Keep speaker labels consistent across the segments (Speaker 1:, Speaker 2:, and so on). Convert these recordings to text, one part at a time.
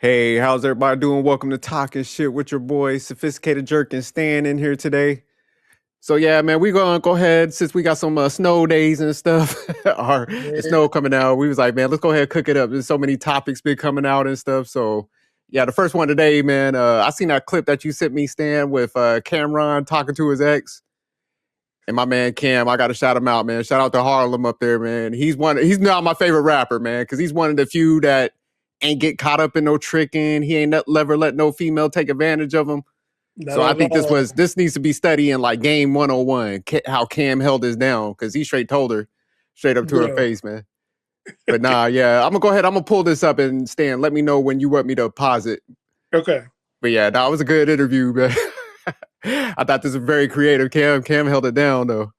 Speaker 1: Hey, how's everybody doing? Welcome to Talking Shit with your boy, Sophisticated Jerk and Stan in here today. So yeah, man, we gonna go ahead since we got some snow days and stuff, or the
Speaker 2: Yeah.
Speaker 1: snow coming out. We was like, man, let's go ahead and cook it up. There's so many topics been coming out and stuff. So yeah, the first one today, man. I seen that clip that you sent me, Stan, with Cameron talking to his ex. And my man Cam, I gotta shout him out, man. Shout out to Harlem up there, man. He's not my favorite rapper, man, because he's one of the few that ain't get caught up in no tricking. He ain't never let no female take advantage of him.
Speaker 2: Not
Speaker 1: So I
Speaker 2: at
Speaker 1: think
Speaker 2: all.
Speaker 1: this needs to be studying like game 101, how Cam held this down, because he straight told her straight up to her
Speaker 2: Bro.
Speaker 1: face, man. But nah, yeah, I'm gonna go ahead. I'm gonna pull this up and Stan, let me know when you want me to pause it.
Speaker 2: Okay.
Speaker 1: But yeah, that was a good interview, man. I thought this was very creative. Cam held it down though.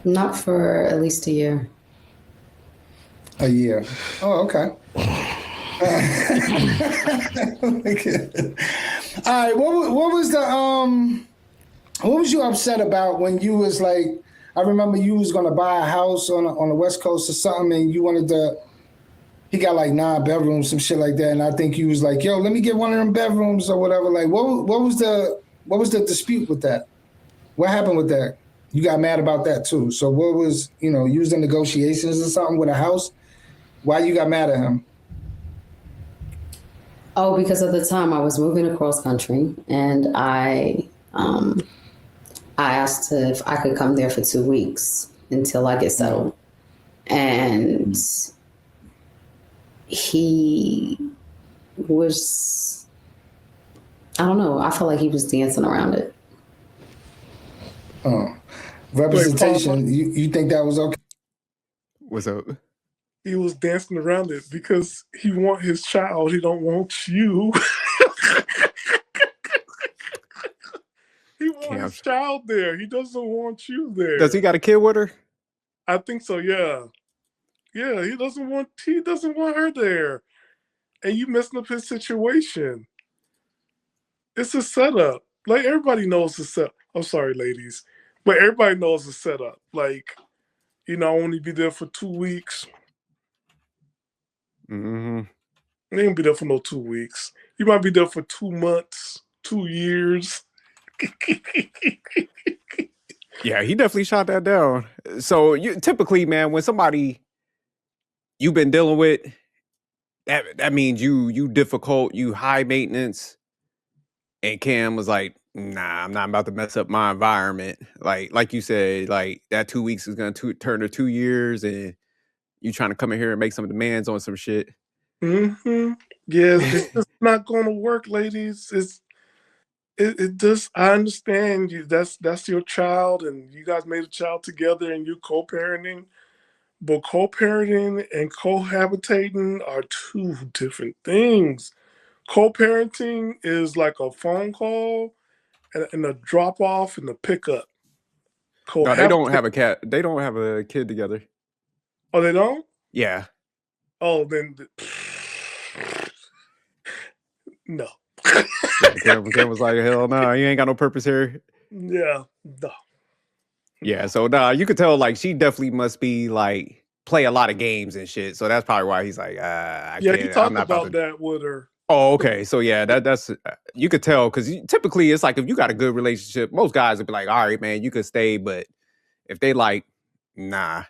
Speaker 3: Not for at least a year.
Speaker 4: A year. Oh, okay. All right. What was you upset about when you was like? I remember you was gonna buy a house on the West Coast or something, and you wanted to. He got like 9 bedrooms, some shit like that, and I think you was like, "Yo, let me get one of them bedrooms or whatever." Like, what was the dispute with that? What happened with that? You got mad about that too. So what was you was in negotiations or something with a house? Why you got mad at him?
Speaker 3: Oh, because at the time I was moving across country, and I asked if I could come there for 2 weeks until I get settled, and he was, I don't know, I felt like he was dancing around it.
Speaker 4: Oh, representation. You think that was okay?
Speaker 1: What's up?
Speaker 2: He was dancing around it because he want his child. He don't want you. He wants his child there. He doesn't want you there.
Speaker 1: Does he got a kid with her?
Speaker 2: I think so. Yeah. Yeah. He doesn't want her there, and you messing up his situation. It's a setup. Like everybody knows the setup. I'm sorry, ladies, but everybody knows the setup. Like, I only be there for 2 weeks.
Speaker 1: Mm-hmm.
Speaker 2: You ain't gonna be there for no 2 weeks. You might be there for 2 months, 2 years.
Speaker 1: Yeah, he definitely shot that down. So you typically, man, when somebody you've been dealing with, that means you difficult, you high maintenance. And Cam was like, nah, I'm not about to mess up my environment. Like you said, like that 2 weeks is gonna turn to 2 years, and you trying to come in here and make some demands on some shit.
Speaker 2: Mm-hmm. Yeah, it's just not gonna work, ladies. It just, I understand you. That's your child, and you guys made a child together, and you're co-parenting. But co-parenting and cohabitating are 2 different things. Co-parenting is like a phone call and a drop off and a pickup.
Speaker 1: No, they don't have a cat. They don't have a kid together.
Speaker 2: Oh, they don't?
Speaker 1: Yeah.
Speaker 2: Oh, then no.
Speaker 1: Cam was like, hell no, you ain't got no purpose here.
Speaker 2: Yeah, no.
Speaker 1: Yeah, so nah, you could tell like she definitely must be like play a lot of games and shit. So that's probably why he's like, I
Speaker 2: Yeah,
Speaker 1: can't.
Speaker 2: he
Speaker 1: I'm
Speaker 2: talked
Speaker 1: not
Speaker 2: about that with her.
Speaker 1: Oh, okay. So yeah, that's you could tell because typically it's like if you got a good relationship, most guys would be like, all right, man, you could stay. But if they like, nah,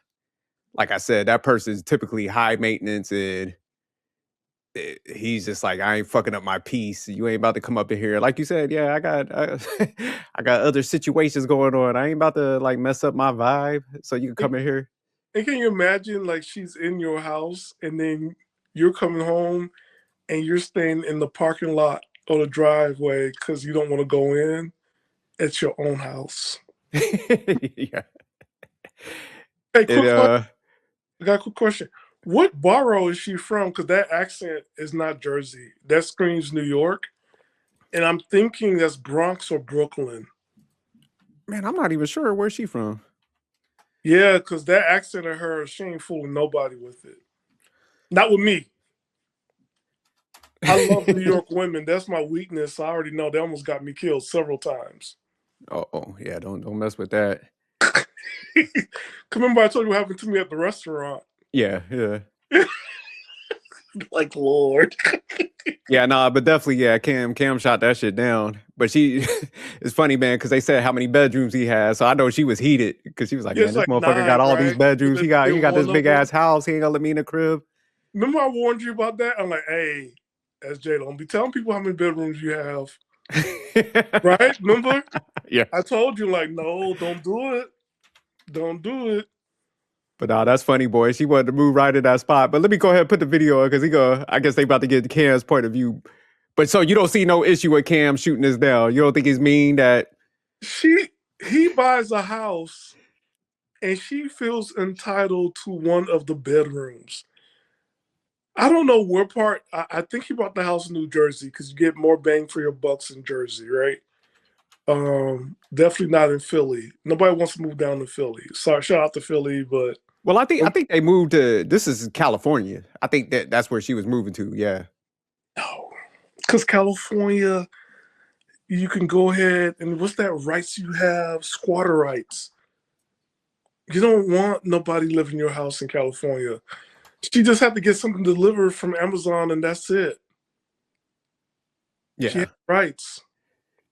Speaker 1: like I said, that person's typically high maintenance and he's just like, I ain't fucking up my peace. You ain't about to come up in here. Like you said, yeah, I got other situations going on. I ain't about to like mess up my vibe. So you can come in here.
Speaker 2: And can you imagine like she's in your house and then you're coming home and you're staying in the parking lot or the driveway because you don't want to go in? It's your own house.
Speaker 1: Yeah.
Speaker 2: Hey, I got a quick question. What borough is she from? Because that accent is not Jersey. That screams New York. And I'm thinking that's Bronx or Brooklyn.
Speaker 1: Man, I'm not even sure where's she from.
Speaker 2: Yeah, because that accent of hers, she ain't fooling nobody with it. Not with me. I love New York women. That's my weakness. I already know they almost got me killed several times.
Speaker 1: Oh yeah, don't mess with that.
Speaker 2: Remember I told you what happened to me at the restaurant?
Speaker 1: Yeah.
Speaker 2: Like, Lord.
Speaker 1: Yeah, nah, but definitely, yeah, Cam shot that shit down. But she, it's funny, man, because they said how many bedrooms he has. So I know she was heated because she was like,
Speaker 2: Yeah,
Speaker 1: man,
Speaker 2: it's
Speaker 1: this
Speaker 2: like
Speaker 1: motherfucker
Speaker 2: 9,
Speaker 1: got all these
Speaker 2: right?
Speaker 1: bedrooms. He got this
Speaker 2: One
Speaker 1: big
Speaker 2: of them.
Speaker 1: ass house. He ain't gonna let me in the crib.
Speaker 2: Remember I warned you about that? I'm like, hey, SJ, don't be telling people how many bedrooms you have. Right? Remember?
Speaker 1: Yeah.
Speaker 2: I told you, like, no, don't do it. Don't do it.
Speaker 1: But nah, that's funny, boy. She wanted to move right in that spot. But let me go ahead and put the video on because I guess they about to get Cam's point of view. But so you don't see no issue with Cam shooting this down. You don't think it's mean that
Speaker 2: He buys a house and she feels entitled to one of the bedrooms. I don't know where part. I think he bought the house in New Jersey because you get more bang for your bucks in Jersey, right? Definitely not in Philly. Nobody wants to move down to Philly. Sorry, shout out to Philly, but
Speaker 1: well, I think they moved to this is California. I think that's where she was moving to. Yeah.
Speaker 2: no, because California, you can go ahead and what's that rights you have? Squatter rights. You don't want nobody living in your house in California. She just had to get something delivered from Amazon, and that's it. She
Speaker 1: Yeah.
Speaker 2: had rights.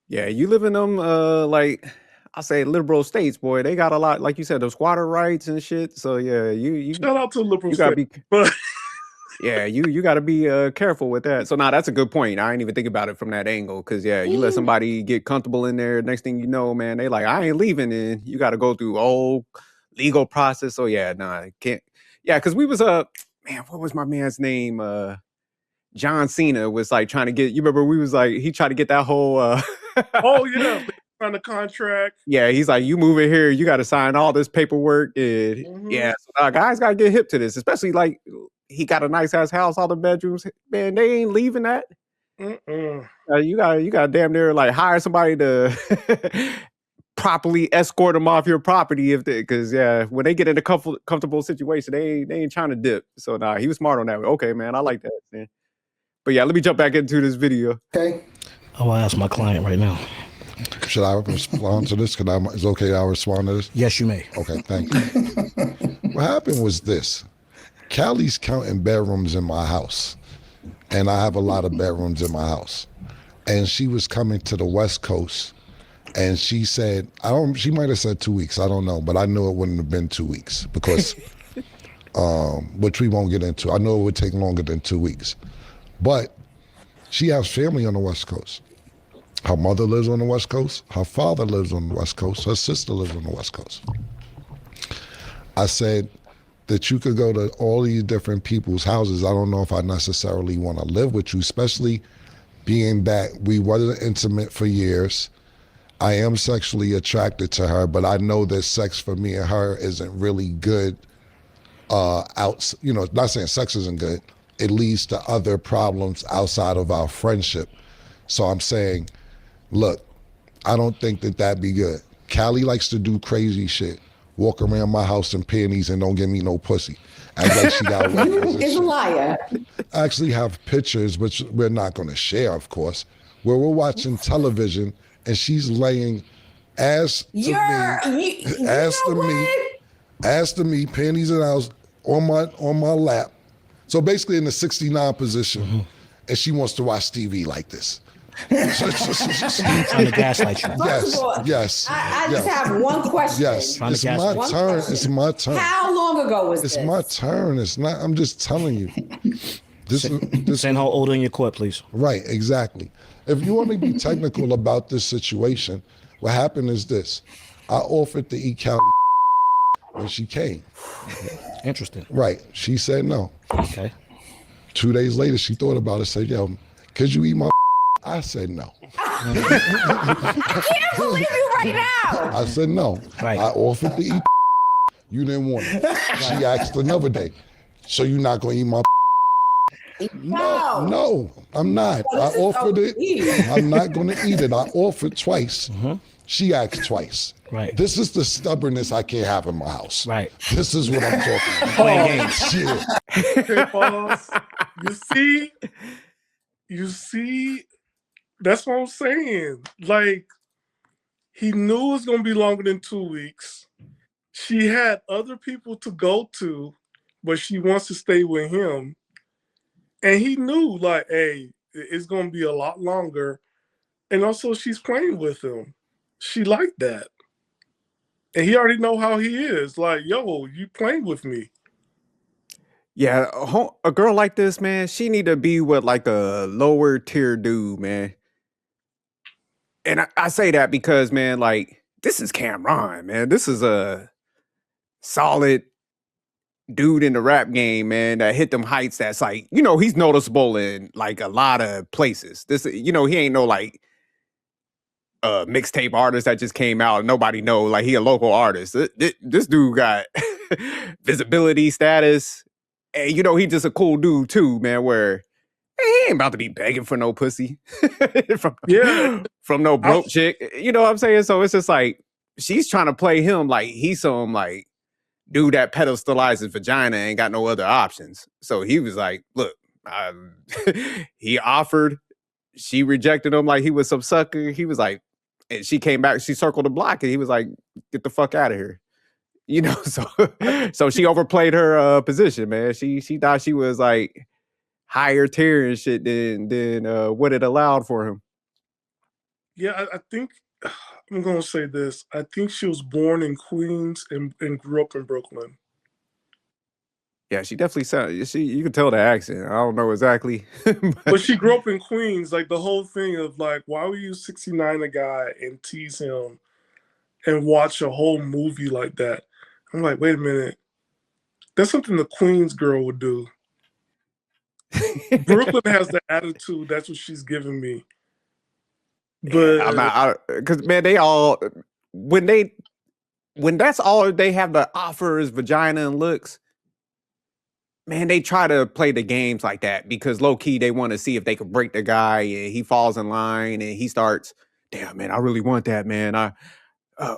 Speaker 1: Yeah. You live in them like I say liberal states, boy. They got a lot, like you said, the squatter rights and shit. So yeah, you
Speaker 2: Shout out to liberal
Speaker 1: you gotta
Speaker 2: state.
Speaker 1: be
Speaker 2: But
Speaker 1: yeah, you gotta be careful with that. So now that's a good point. I ain't even think about it from that angle. Cause yeah, you let somebody get comfortable in there, next thing you know, man, they like, I ain't leaving, and you gotta go through whole legal process. So yeah, nah, can't yeah, cause we was man, what was my man's name? John Cena was like trying to get you remember we was like he tried to get that whole
Speaker 2: oh yeah, they signed a contract.
Speaker 1: yeah, he's like, you move in here, you got to sign all this paperwork. And yeah, so guys got to get hip to this, especially like he got a nice ass house, all the bedrooms. Man, they ain't leaving that. You got damn near like hire somebody to properly escort them off your property if they, because yeah, when they get in a comfortable situation, they ain't trying to dip. So nah, he was smart on that. Okay, man, I like that, man. But yeah, let me jump back into this video.
Speaker 4: Okay.
Speaker 5: I will ask my client right now.
Speaker 6: Should I respond to this? Is it okay I'll respond to this?
Speaker 5: Yes, you may.
Speaker 6: Okay, thank you. What happened was this. Callie's counting bedrooms in my house. And I have a lot of bedrooms in my house. And she was coming to the West Coast. And she said, she might have said 2 weeks, I don't know, but I knew it wouldn't have been 2 weeks because, which we won't get into. I know it would take longer than 2 weeks. But she has family on the West Coast. Her mother lives on the West Coast. Her father lives on the West Coast. Her sister lives on the West Coast. I said that you could go to all these different people's houses. I don't know if I necessarily want to live with you, especially being that we wasn't intimate for years. I am sexually attracted to her, but I know that sex for me and her isn't really good. Not saying sex isn't good. It leads to other problems outside of our friendship. So I'm saying, look, I don't think that that'd be good. Callie likes to do crazy shit. Walk around my house in panties and don't give me no pussy. Act like she got
Speaker 3: You is a liar.
Speaker 6: I actually have pictures, which we're not going to share, of course, where we're watching television and she's laying ass to me, panties and ass on my lap. So basically in the 69 position, and she wants to watch TV like this.
Speaker 5: Trying to gaslight you.
Speaker 6: Yes.
Speaker 3: I just have one question.
Speaker 6: Yes, it's my turn. It's my turn.
Speaker 3: How long ago was this?
Speaker 6: It's my turn. It's not. I'm just telling you.
Speaker 5: Send her older in your court, please.
Speaker 6: Right, exactly. If you want to be technical about this situation, what happened is this. I offered to eat Callie when she came.
Speaker 5: Interesting.
Speaker 6: Right. She said no.
Speaker 5: Okay.
Speaker 6: 2 days later, she thought about it, said, yo, could you eat my I said no.
Speaker 3: I can't believe you right now.
Speaker 6: I said no.
Speaker 5: Right.
Speaker 6: I offered to eat you didn't want it. She asked another day, so you're not going to eat my No, I'm not. I offered it. I'm not going to eat it. I offered twice. She asked twice.
Speaker 5: Right.
Speaker 6: This is the stubbornness I can't have in my house.
Speaker 5: Right.
Speaker 6: This is what I'm talking about.
Speaker 5: Playing games.
Speaker 6: Shit.
Speaker 2: Okay, pause. You see, that's what I'm saying. Like, he knew it was going to be longer than 2 weeks. She had other people to go to, but she wants to stay with him. And he knew, like, hey, it's gonna be a lot longer. And also, she's playing with him. She liked that, and he already know how he is. Like, yo, you playing with me?
Speaker 1: Yeah, a girl like this, man, she need to be with like a lower tier dude, man. And I say that because, man, like this is Cameron, man. This is a solid dude in the rap game, man, that hit them heights that's like, he's noticeable in like a lot of places. This, he ain't no like mixtape artist that just came out and nobody know. Like he a local artist. This dude got visibility status. And he just a cool dude too, man, where he ain't about to be begging for no pussy from no broke chick. You know what I'm saying? So it's just like she's trying to play him like he's some like dude that pedestalizes vagina and ain't got no other options. So he was like, look, he offered, she rejected him like he was some sucker. He was like, and she came back, she circled the block and he was like, get the fuck out of here. So she overplayed her position, man. She thought she was like higher tier and shit than what it allowed for him.
Speaker 2: Yeah, I think I'm gonna say this. I think she was born in Queens and grew up in Brooklyn.
Speaker 1: Yeah, she definitely sounds. You can tell the accent. I don't know exactly,
Speaker 2: but she grew up in Queens. Like the whole thing of like, why would you 69 a guy and tease him and watch a whole movie like that? I'm like, wait a minute. That's something the Queens girl would do. Brooklyn has the attitude. That's what she's giving me. But
Speaker 1: I'm not, because man, they all when that's all they have to offer is vagina and looks. Man, they try to play the games like that because low key they want to see if they could break the guy and he falls in line and he starts, damn man, I really want that, man.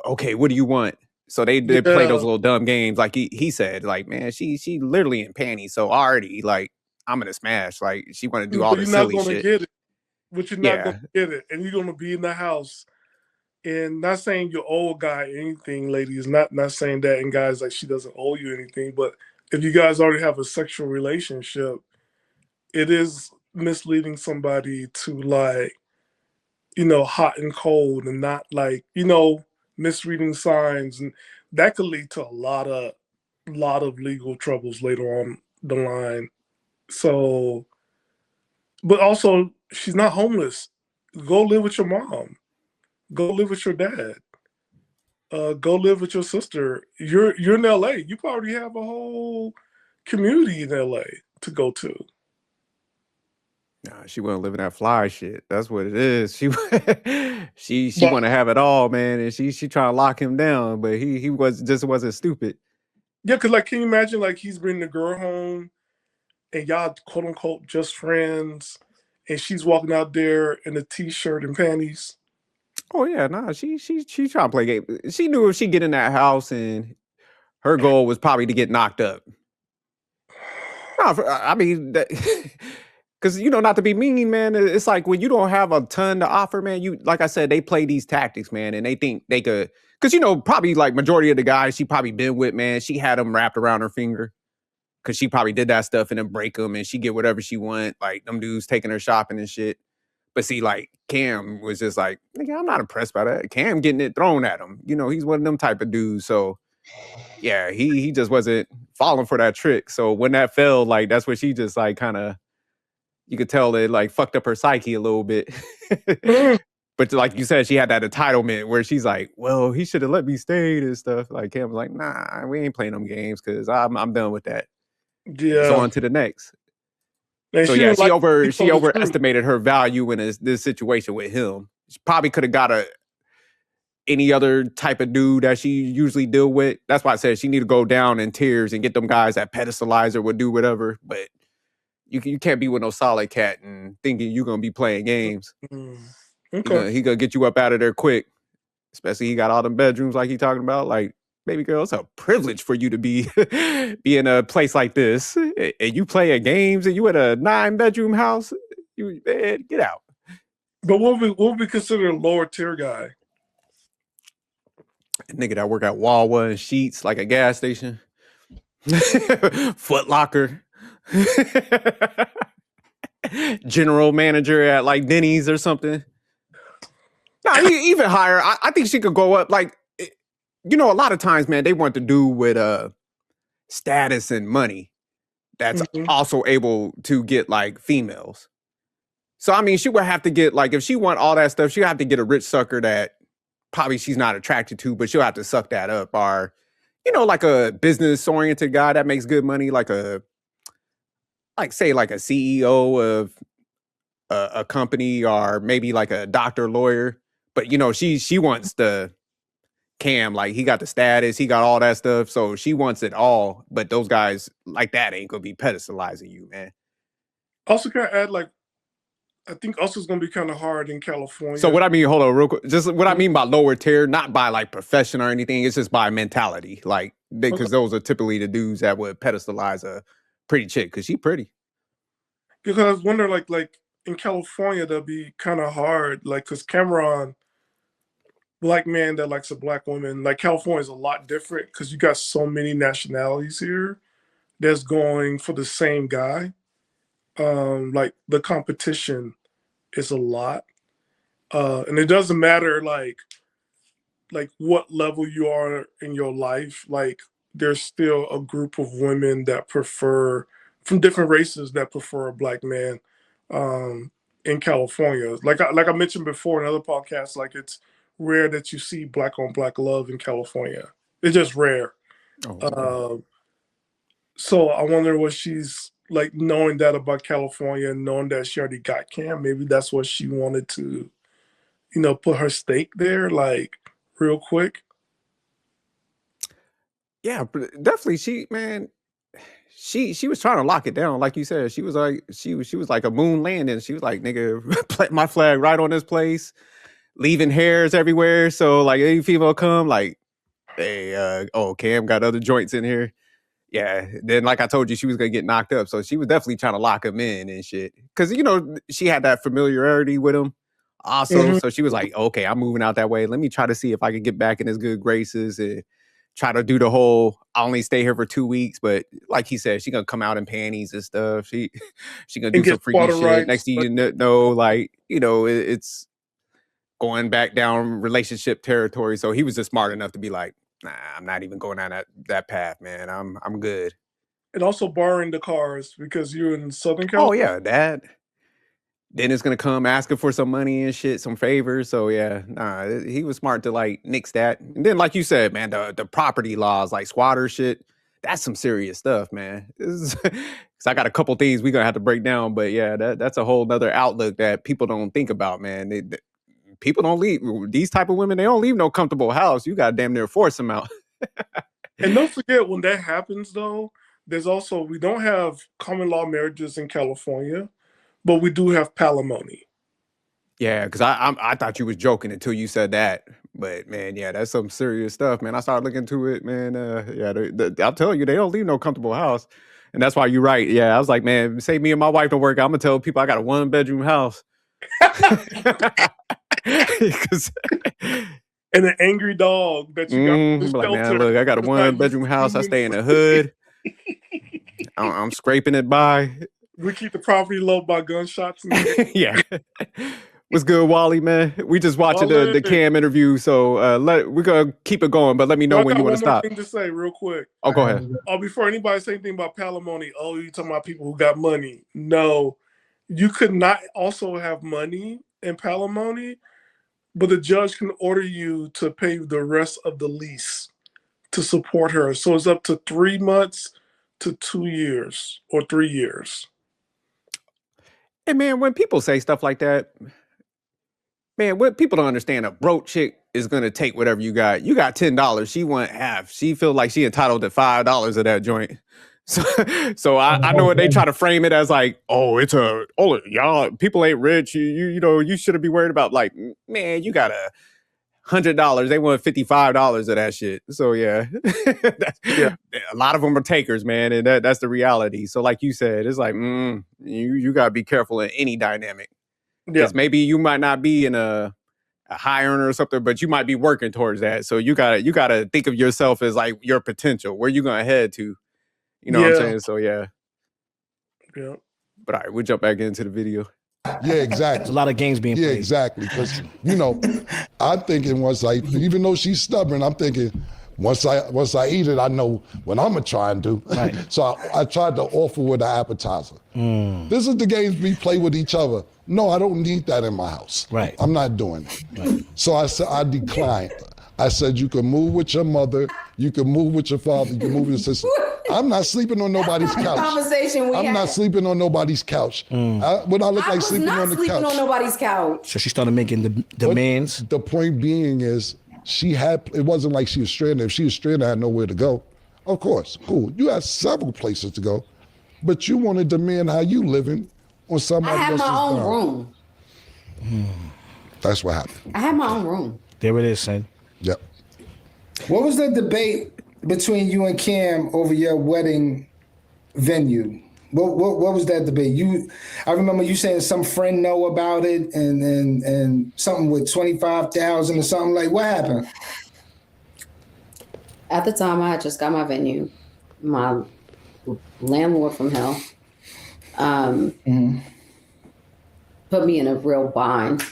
Speaker 1: Okay, what do you want? So they play those little dumb games like he said, like, man, she literally in panties. So already like I'm gonna smash. Like she want to do all this silly shit.
Speaker 2: Get it. But you're not gonna get it. And you're gonna be in the house. And not saying you owe a guy anything, ladies, not saying that, and guys, like she doesn't owe you anything, but if you guys already have a sexual relationship, it is misleading somebody to like, hot and cold and not like, misreading signs, and that could lead to a lot of legal troubles later on the line. So, but also she's not homeless. Go live with your mom. Go live with your dad. Go live with your sister. You're in LA. You probably have a whole community in LA to go to.
Speaker 1: Nah, she wasn't living that fly shit. That's what it is. She want to have it all, man, and she trying to lock him down, but he wasn't stupid.
Speaker 2: Yeah, cause like, can you imagine like he's bringing the girl home, and y'all quote unquote just friends, and she's walking out there in a t-shirt and panties.
Speaker 1: Oh yeah, nah, she trying to play game. She knew if she get in that house and her goal was probably to get knocked up. No, I mean, because not to be mean, man. It's like when you don't have a ton to offer, man. You like I said, they play these tactics, man, and they think they could. Because probably like majority of the guys she probably been with, man, she had them wrapped around her finger. Because she probably did that stuff and then break them, and she get whatever she want. Like them dudes taking her shopping and shit. But see, like Cam was just like, nigga, I'm not impressed by that. Cam getting it thrown at him. He's one of them type of dudes. So yeah, he just wasn't falling for that trick. So when that failed, like that's where she just like kind of, you could tell it like fucked up her psyche a little bit. But like you said, she had that entitlement where she's like, well, he should have let me stay and stuff. Like Cam was like, nah, we ain't playing them games because I'm done with that.
Speaker 2: Yeah.
Speaker 1: So on to the next.
Speaker 2: And
Speaker 1: so yeah, she overestimated her value in this situation with him. She probably could have got any other type of dude that she usually deal with. That's why I said she need to go down in tiers and get them guys that pedestalize her, would do whatever. But you can't be with no solid cat and thinking you're gonna be playing games.
Speaker 2: Okay.
Speaker 1: He gonna get you up out of there quick. Especially he got all them bedrooms like he talking about. Like, baby girl, it's a privilege for you to be in a place like this, and you playing games, and you in a 9-bedroom house. Man, get out.
Speaker 2: But what would we consider a lower tier guy?
Speaker 1: A nigga that work at Wawa and Sheets, like a gas station, Foot Locker. general manager at like Denny's or something. No, even higher. I think she could go up. Like, you know, a lot of times, man, they want to do with status and money that's also able to get like females. So I mean, she would have to get like, if she want all that stuff, she'll have to get a rich sucker that probably she's not attracted to, but she'll have to suck that up. Or, you know, like a business oriented guy that makes good money, like say like a CEO of a company, or maybe like a doctor, lawyer. But you know, she wants the Cam, like he got the status, he got all that stuff, so she wants it all. But those guys like that ain't gonna be pedestalizing you, man.
Speaker 2: Also, can I add, like, I think also it's gonna be kind of hard in California.
Speaker 1: So what I mean, hold on, real quick. Just what I mean by lower tier, not by like profession or anything. It's just by mentality, like because those are typically the dudes that would pedestalize a pretty chick because she pretty.
Speaker 2: Because I was wondering, like in California, that'd be kind of hard, like, because Cameron, black man that likes a black woman, like California is a lot different because you got so many nationalities here that's going for the same guy. Like the competition is a lot, and it doesn't matter like what level you are in your life. Like there's still a group of women that prefer, from different races, that prefer a black man in California. Like I mentioned before in other podcasts, like it's rare that you see black on black love in California. It's just rare.
Speaker 1: Oh, okay.
Speaker 2: So I wonder what she's like, knowing that about California and knowing that she already got Cam. Maybe that's what she wanted to, you know, put her stake there, like real quick.
Speaker 1: Yeah, but definitely. She was trying to lock it down, like you said. She was like a moon landing. She was like, nigga, plant my flag right on this place, leaving hairs everywhere. So like any female come, like, hey, Cam got other joints in here. Yeah. Then like I told you, she was gonna get knocked up. So she was definitely trying to lock him in and shit. Cause you know, she had that familiarity with him also. So she was like, okay, I'm moving out that way. Let me try to see if I can get back in his good graces and try to do the whole, I only stay here for 2 weeks. But like he said, she gonna come out in panties and stuff. She gonna do some freaky shit.
Speaker 2: Rights,
Speaker 1: Next thing you know, like, you know, it's going back down relationship territory. So he was just smart enough to be like, nah, I'm not even going down that path, man. I'm good.
Speaker 2: And also borrowing the cars because you're in Southern
Speaker 1: Oh
Speaker 2: California.
Speaker 1: yeah, that. Then it's gonna come asking for some money and shit, some favors. So yeah, nah, he was smart to like nix that. And then, like you said, man, the property laws, like squatter shit, that's some serious stuff, man. Cause I got a couple things we gonna have to break down, but yeah, that's a whole nother outlook that people don't think about, man. People don't leave these type of women. They don't leave no comfortable house. You got to damn near force them out.
Speaker 2: And don't forget, when that happens, though, there's also, we don't have common law marriages in California, but we do have palimony.
Speaker 1: Yeah, because I thought you was joking until you said that. But man, yeah, that's some serious stuff, man. I started looking into it, man. Yeah, I'll tell you, they don't leave no comfortable house, and that's why you're right. Yeah, I was like, man, say me and my wife don't work, I'm gonna tell people I got a 1-bedroom house.
Speaker 2: And an angry dog that you got from the
Speaker 1: like, man,
Speaker 2: shelter.
Speaker 1: look, I got a
Speaker 2: It's not
Speaker 1: 1-bedroom house. I stay in the hood. I'm scraping it by.
Speaker 2: We keep the property low by gunshots.
Speaker 1: Yeah. What's good, Wally, man? We just watching the
Speaker 2: Wally.
Speaker 1: Cam interview, so we're gonna keep it going, but let me know when you want to stop.
Speaker 2: I got one more thing to say real quick.
Speaker 1: Oh, go ahead.
Speaker 2: Before anybody say anything about palimony, you talking about people who got money. No, you could not also have money in palimony, but the judge can order you to pay the rest of the lease to support her. So it's up to 3 months to 2 years or 3 years.
Speaker 1: Hey, man, when people say stuff like that, man, what people don't understand, a broke chick is gonna take whatever you got. You got $10, she want half. She feel like she entitled to $5 of that joint. So I know what they try to frame it as, like, y'all people ain't rich. You know, you shouldn't be worried about, like, man, you got $100. They want $55 of that shit. So yeah. A lot of them are takers, man, and that's the reality. So like you said, it's like you gotta be careful in any dynamic. Because maybe you might not be in a high earner or something, but you might be working towards that. So you gotta think of yourself as like your potential, where you gonna head to. You know what I'm saying? So yeah. But all right, we'll jump back into the video.
Speaker 6: Yeah,
Speaker 5: There's a
Speaker 6: exactly.
Speaker 5: lot of games being
Speaker 6: Yeah,
Speaker 5: played.
Speaker 6: exactly. Because I'm thinking once even though she's stubborn, I'm thinking once I eat it, I know what I'm gonna try and do.
Speaker 5: Right.
Speaker 6: So I tried to offer with an appetizer. This is the games we play with each other. No, I don't need that in my house.
Speaker 5: Right.
Speaker 6: I'm not doing it. So I said I declined. I said you can move with your mother, you can move with your father, you can move with your sister. I'm not sleeping on nobody's couch.
Speaker 3: Conversation we
Speaker 6: I'm
Speaker 3: had.
Speaker 6: not sleeping on nobody's couch. Would I look
Speaker 3: I
Speaker 6: like
Speaker 3: was
Speaker 6: sleeping
Speaker 3: not
Speaker 6: on the
Speaker 3: sleeping
Speaker 6: couch?
Speaker 3: on nobody's couch.
Speaker 5: So she started making the demands.
Speaker 6: The point being is it wasn't like she was stranded. If she was stranded, I had nowhere to go. Of course, cool. You had several places to go, but you want to demand how you living on somebody
Speaker 3: I had
Speaker 6: else's
Speaker 3: my own
Speaker 6: ground.
Speaker 3: room.
Speaker 6: That's what happened.
Speaker 3: I had my own room.
Speaker 5: There it is, son.
Speaker 6: Yep.
Speaker 4: What was the debate between you and Cam over your wedding venue? What was that debate? I remember you saying some friend know about it and something with 25,000 or something. Like, what happened?
Speaker 3: At the time, I had just got my venue. My landlord from hell put me in a real bind.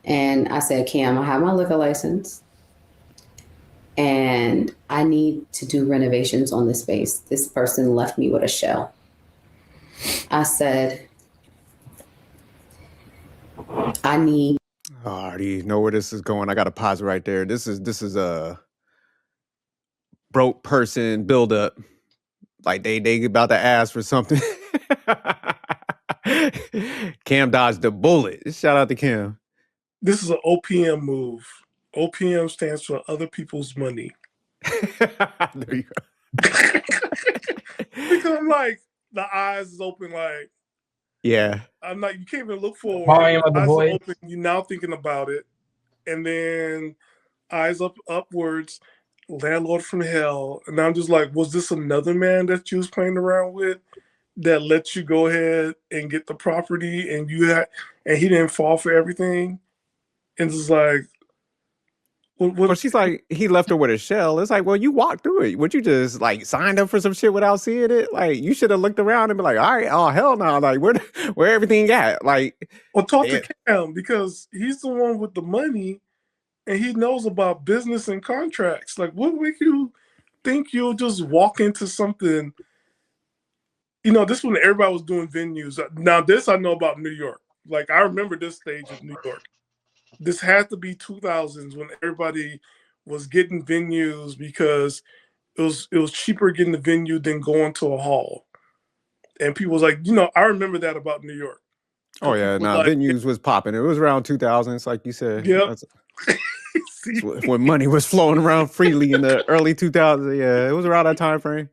Speaker 3: And I said, Cam, I have my liquor license. And I need to do renovations on this space. This person left me with a shell. I said, I need.
Speaker 1: Oh, I already know where this is going. I got to pause it right there. This is a broke person buildup. Like they about to ask for something. Cam dodged the bullet. Shout out to Cam.
Speaker 2: This is an OPM move. OPM stands for other people's money.
Speaker 1: There you go.
Speaker 2: Because I'm like, the eyes is open, like,
Speaker 1: Yeah.
Speaker 2: I'm like, you can't even look forward.
Speaker 7: Volume of the
Speaker 2: Eyes are
Speaker 7: voice.
Speaker 2: open, you're now thinking about it. And then eyes upwards, landlord from hell. And I'm just like, was this another man that you was playing around with that let you go ahead and get the property and and he didn't fall for everything? And it's like,
Speaker 1: Well, she's like, he left her with a shell. It's like, well, you walked through it. Would you just like signed up for some shit without seeing it? Like, you should have looked around and be like, all right, oh hell no, like where everything at? Like,
Speaker 2: well, talk
Speaker 1: Yeah.
Speaker 2: to Cam because he's the one with the money and he knows about business and contracts. Like, what make you think you'll just walk into something? You know, this when everybody was doing venues. Now, this I know about New York. Like, I remember this stage of New York. This had to be 2000s when everybody was getting venues because it was cheaper getting the venue than going to a hall. And people was like, I remember that about New York.
Speaker 1: oh yeah,
Speaker 2: People
Speaker 1: nah,
Speaker 2: like-
Speaker 1: venues was popping. It was around 2000s, like you said.
Speaker 2: Yep.
Speaker 1: That's
Speaker 2: See?
Speaker 1: when money was flowing around freely in the early 2000s. Yeah, it was around that time frame.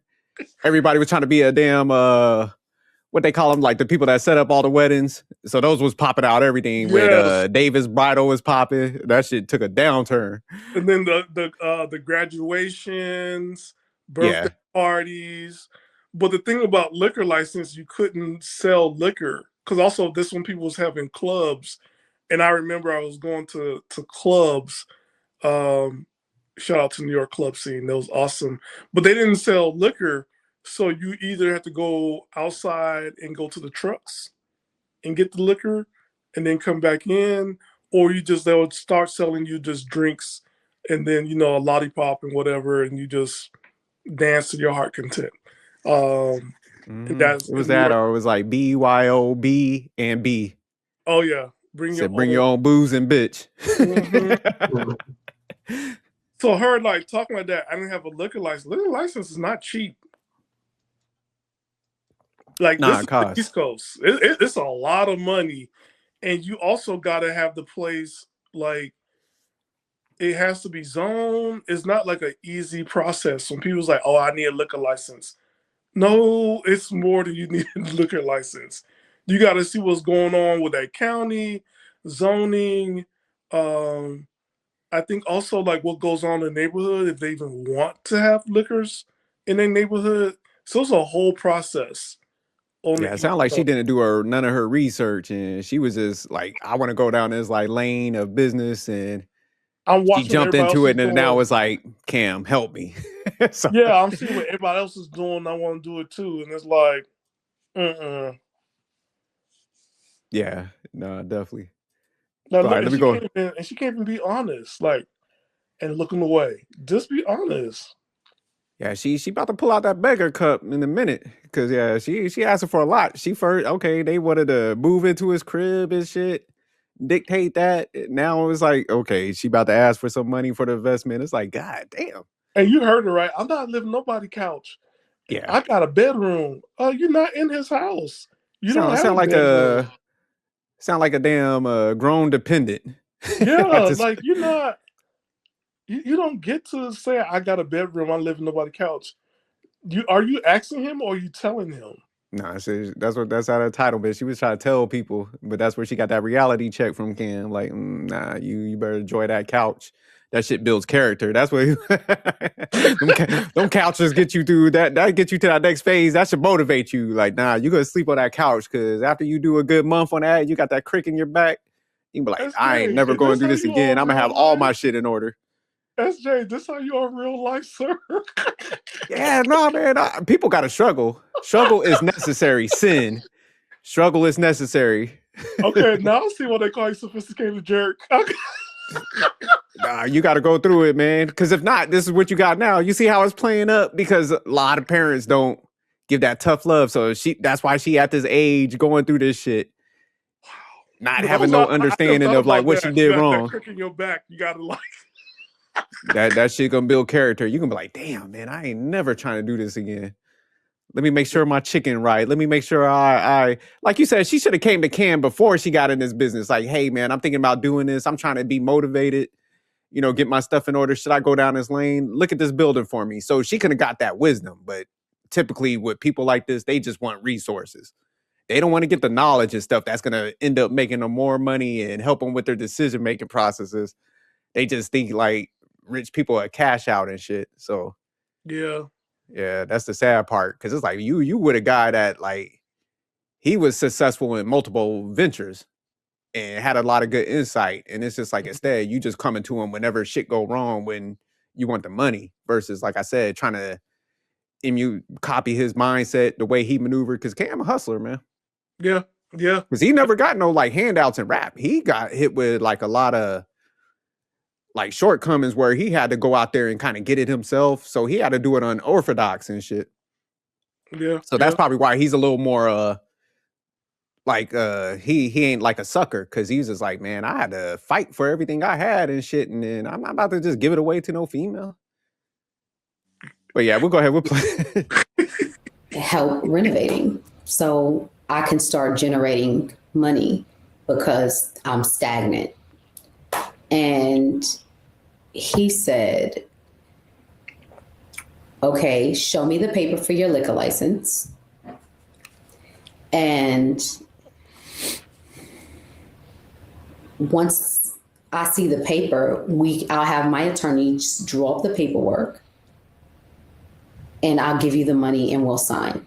Speaker 1: Everybody was trying to be a damn what they call them, like the people that set up all the weddings. So those was popping out everything. With
Speaker 2: Yes.
Speaker 1: Davis Bridal was popping. That shit took a downturn.
Speaker 2: And then the graduations, birthday parties. But the thing about liquor license, you couldn't sell liquor because also this one people was having clubs, and I remember I was going to clubs. Shout out to New York club scene, that was awesome. But they didn't sell liquor, so you either had to go outside and go to the trucks and get the liquor, and then come back in, or they would start selling you just drinks and then a lollipop and whatever, and you just dance to your heart content.
Speaker 1: Mhm.
Speaker 2: That's
Speaker 1: It was
Speaker 2: in New
Speaker 1: that,
Speaker 2: York.
Speaker 1: or it was like BYOB and B.
Speaker 2: Oh yeah, bring
Speaker 1: Bring your own booze and bitch.
Speaker 2: Mhm. So her like talking like that. I didn't have a liquor license. Liquor license is not cheap. Like
Speaker 1: Nah,
Speaker 2: this
Speaker 1: it
Speaker 2: is the
Speaker 1: costs.
Speaker 2: East Coast. It's a lot of money, and you also got to have the place like it has to be zoned. It's not like an easy process. When people's like, "Oh, I need a liquor license," no, it's more than you need a liquor license. You got to see what's going on with that county zoning. I think also like what goes on in the neighborhood if they even want to have liquors in their neighborhood. So it's a whole process.
Speaker 1: Yeah, it sounded like she didn't do none of her research, and she was just like, I want to go down this like lane of business, and
Speaker 2: I'm
Speaker 1: she
Speaker 2: watching
Speaker 1: jumped
Speaker 2: everybody
Speaker 1: into
Speaker 2: else
Speaker 1: it,
Speaker 2: is
Speaker 1: and now
Speaker 2: doing.
Speaker 1: it's like, Cam, help me. So-
Speaker 2: Yeah, I'm seeing what everybody else is doing. I want to do it too, and it's like,
Speaker 1: Yeah, no, definitely.
Speaker 2: Now
Speaker 1: All
Speaker 2: look,
Speaker 1: right, let me go.
Speaker 2: she can't even be honest, like, and looking away. Just be honest.
Speaker 1: Yeah, she about to pull out that beggar cup in a minute. Cause yeah, she asking for a lot. She first okay, they wanted to move into his crib and shit, dictate that. Now it's like, okay, she about to ask for some money for the investment. It's like, god damn.
Speaker 2: And you heard it right. I'm not living nobody couch.
Speaker 1: Yeah.
Speaker 2: I got a bedroom. Oh, you're not in his house. You don't have
Speaker 1: Sound
Speaker 2: a
Speaker 1: like
Speaker 2: bedroom.
Speaker 1: a damn grown dependent.
Speaker 2: Yeah, like you're not. You don't get to say I got a bedroom. I live in nobody couch. Are you asking him or are you telling him?
Speaker 1: Nah, that's how the title bit. She was trying to tell people, but that's where she got that reality check from Cam. Like, nah, you better enjoy that couch. That shit builds character. That's what them couches get you through that. That get you to that next phase. That should motivate you. Like, nah, you gonna sleep on that couch because after you do a good month on that, you got that crick in your back. You can be like,
Speaker 2: That's
Speaker 1: I ain't
Speaker 2: great.
Speaker 1: never
Speaker 2: Is
Speaker 1: going
Speaker 2: this
Speaker 1: to do
Speaker 2: how
Speaker 1: this
Speaker 2: you
Speaker 1: again.
Speaker 2: are
Speaker 1: I'm gonna have
Speaker 2: real
Speaker 1: all
Speaker 2: life?
Speaker 1: my shit in order.
Speaker 2: SJ, this how you are in real life, sir?
Speaker 1: Yeah, no, man. People got to struggle. Struggle is necessary. Sin. Struggle is necessary.
Speaker 2: Okay, now I see why they call you sophisticated jerk. Okay.
Speaker 1: Nah, you got to go through it, man. Because if not, this is what you got now. You see how it's playing up because a lot of parents don't give that tough love. So that's why she at this age going through this shit, not having no understanding of like what she did wrong.
Speaker 2: That crick in your back, you gotta like.
Speaker 1: That shit gonna build character. You can be like, damn, man, I ain't never trying to do this again. Let me make sure my chicken right. Let me make sure I like you said, she should have came to Cam before she got in this business. Like, hey man, I'm thinking about doing this. I'm trying to be motivated, get my stuff in order. Should I go down this lane? Look at this building for me. So she could have got that wisdom. But typically with people like this, they just want resources. They don't want to get the knowledge and stuff that's gonna end up making them more money and help them with their decision-making processes. They just think like rich people are cash out and shit. So yeah, that's the sad part. Cause it's like you with a guy that like he was successful in multiple ventures and had a lot of good insight. And it's just like instead you just coming to him whenever shit go wrong when you want the money versus like I said, trying to copy his mindset, the way he maneuvered. Cause Cam a hustler, man.
Speaker 2: Yeah.
Speaker 1: Cause he never got no like handouts in rap. He got hit with like a lot of like shortcomings where he had to go out there and kind of get it himself. So he had to do it unorthodox and shit.
Speaker 2: Yeah.
Speaker 1: So that's probably why he's a little more he ain't like a sucker because he's just like, man, I had to fight for everything I had and shit, and then I'm not about to just give it away to no female. But yeah, we'll go ahead. We'll play.
Speaker 3: Help renovating so I can start generating money because I'm stagnant. And he said, okay, show me the paper for your liquor license. And once I see the paper, I'll have my attorney just draw up the paperwork and I'll give you the money and we'll sign.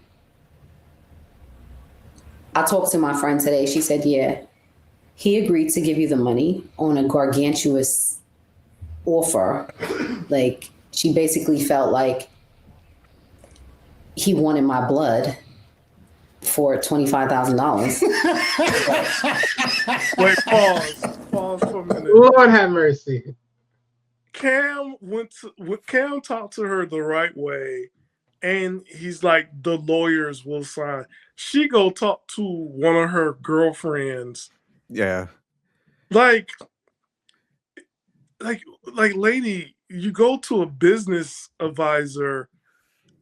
Speaker 3: I talked to my friend today. She said, yeah, he agreed to give you the money on a gargantuous offer. Like, she basically felt like he wanted my blood for $25,000.
Speaker 2: Wait, pause for a minute.
Speaker 7: Lord have mercy.
Speaker 2: Cam talked to her the right way, and he's like, the lawyers will sign. She go talk to one of her girlfriends.
Speaker 1: Yeah.
Speaker 2: Like, lady, you go to a business advisor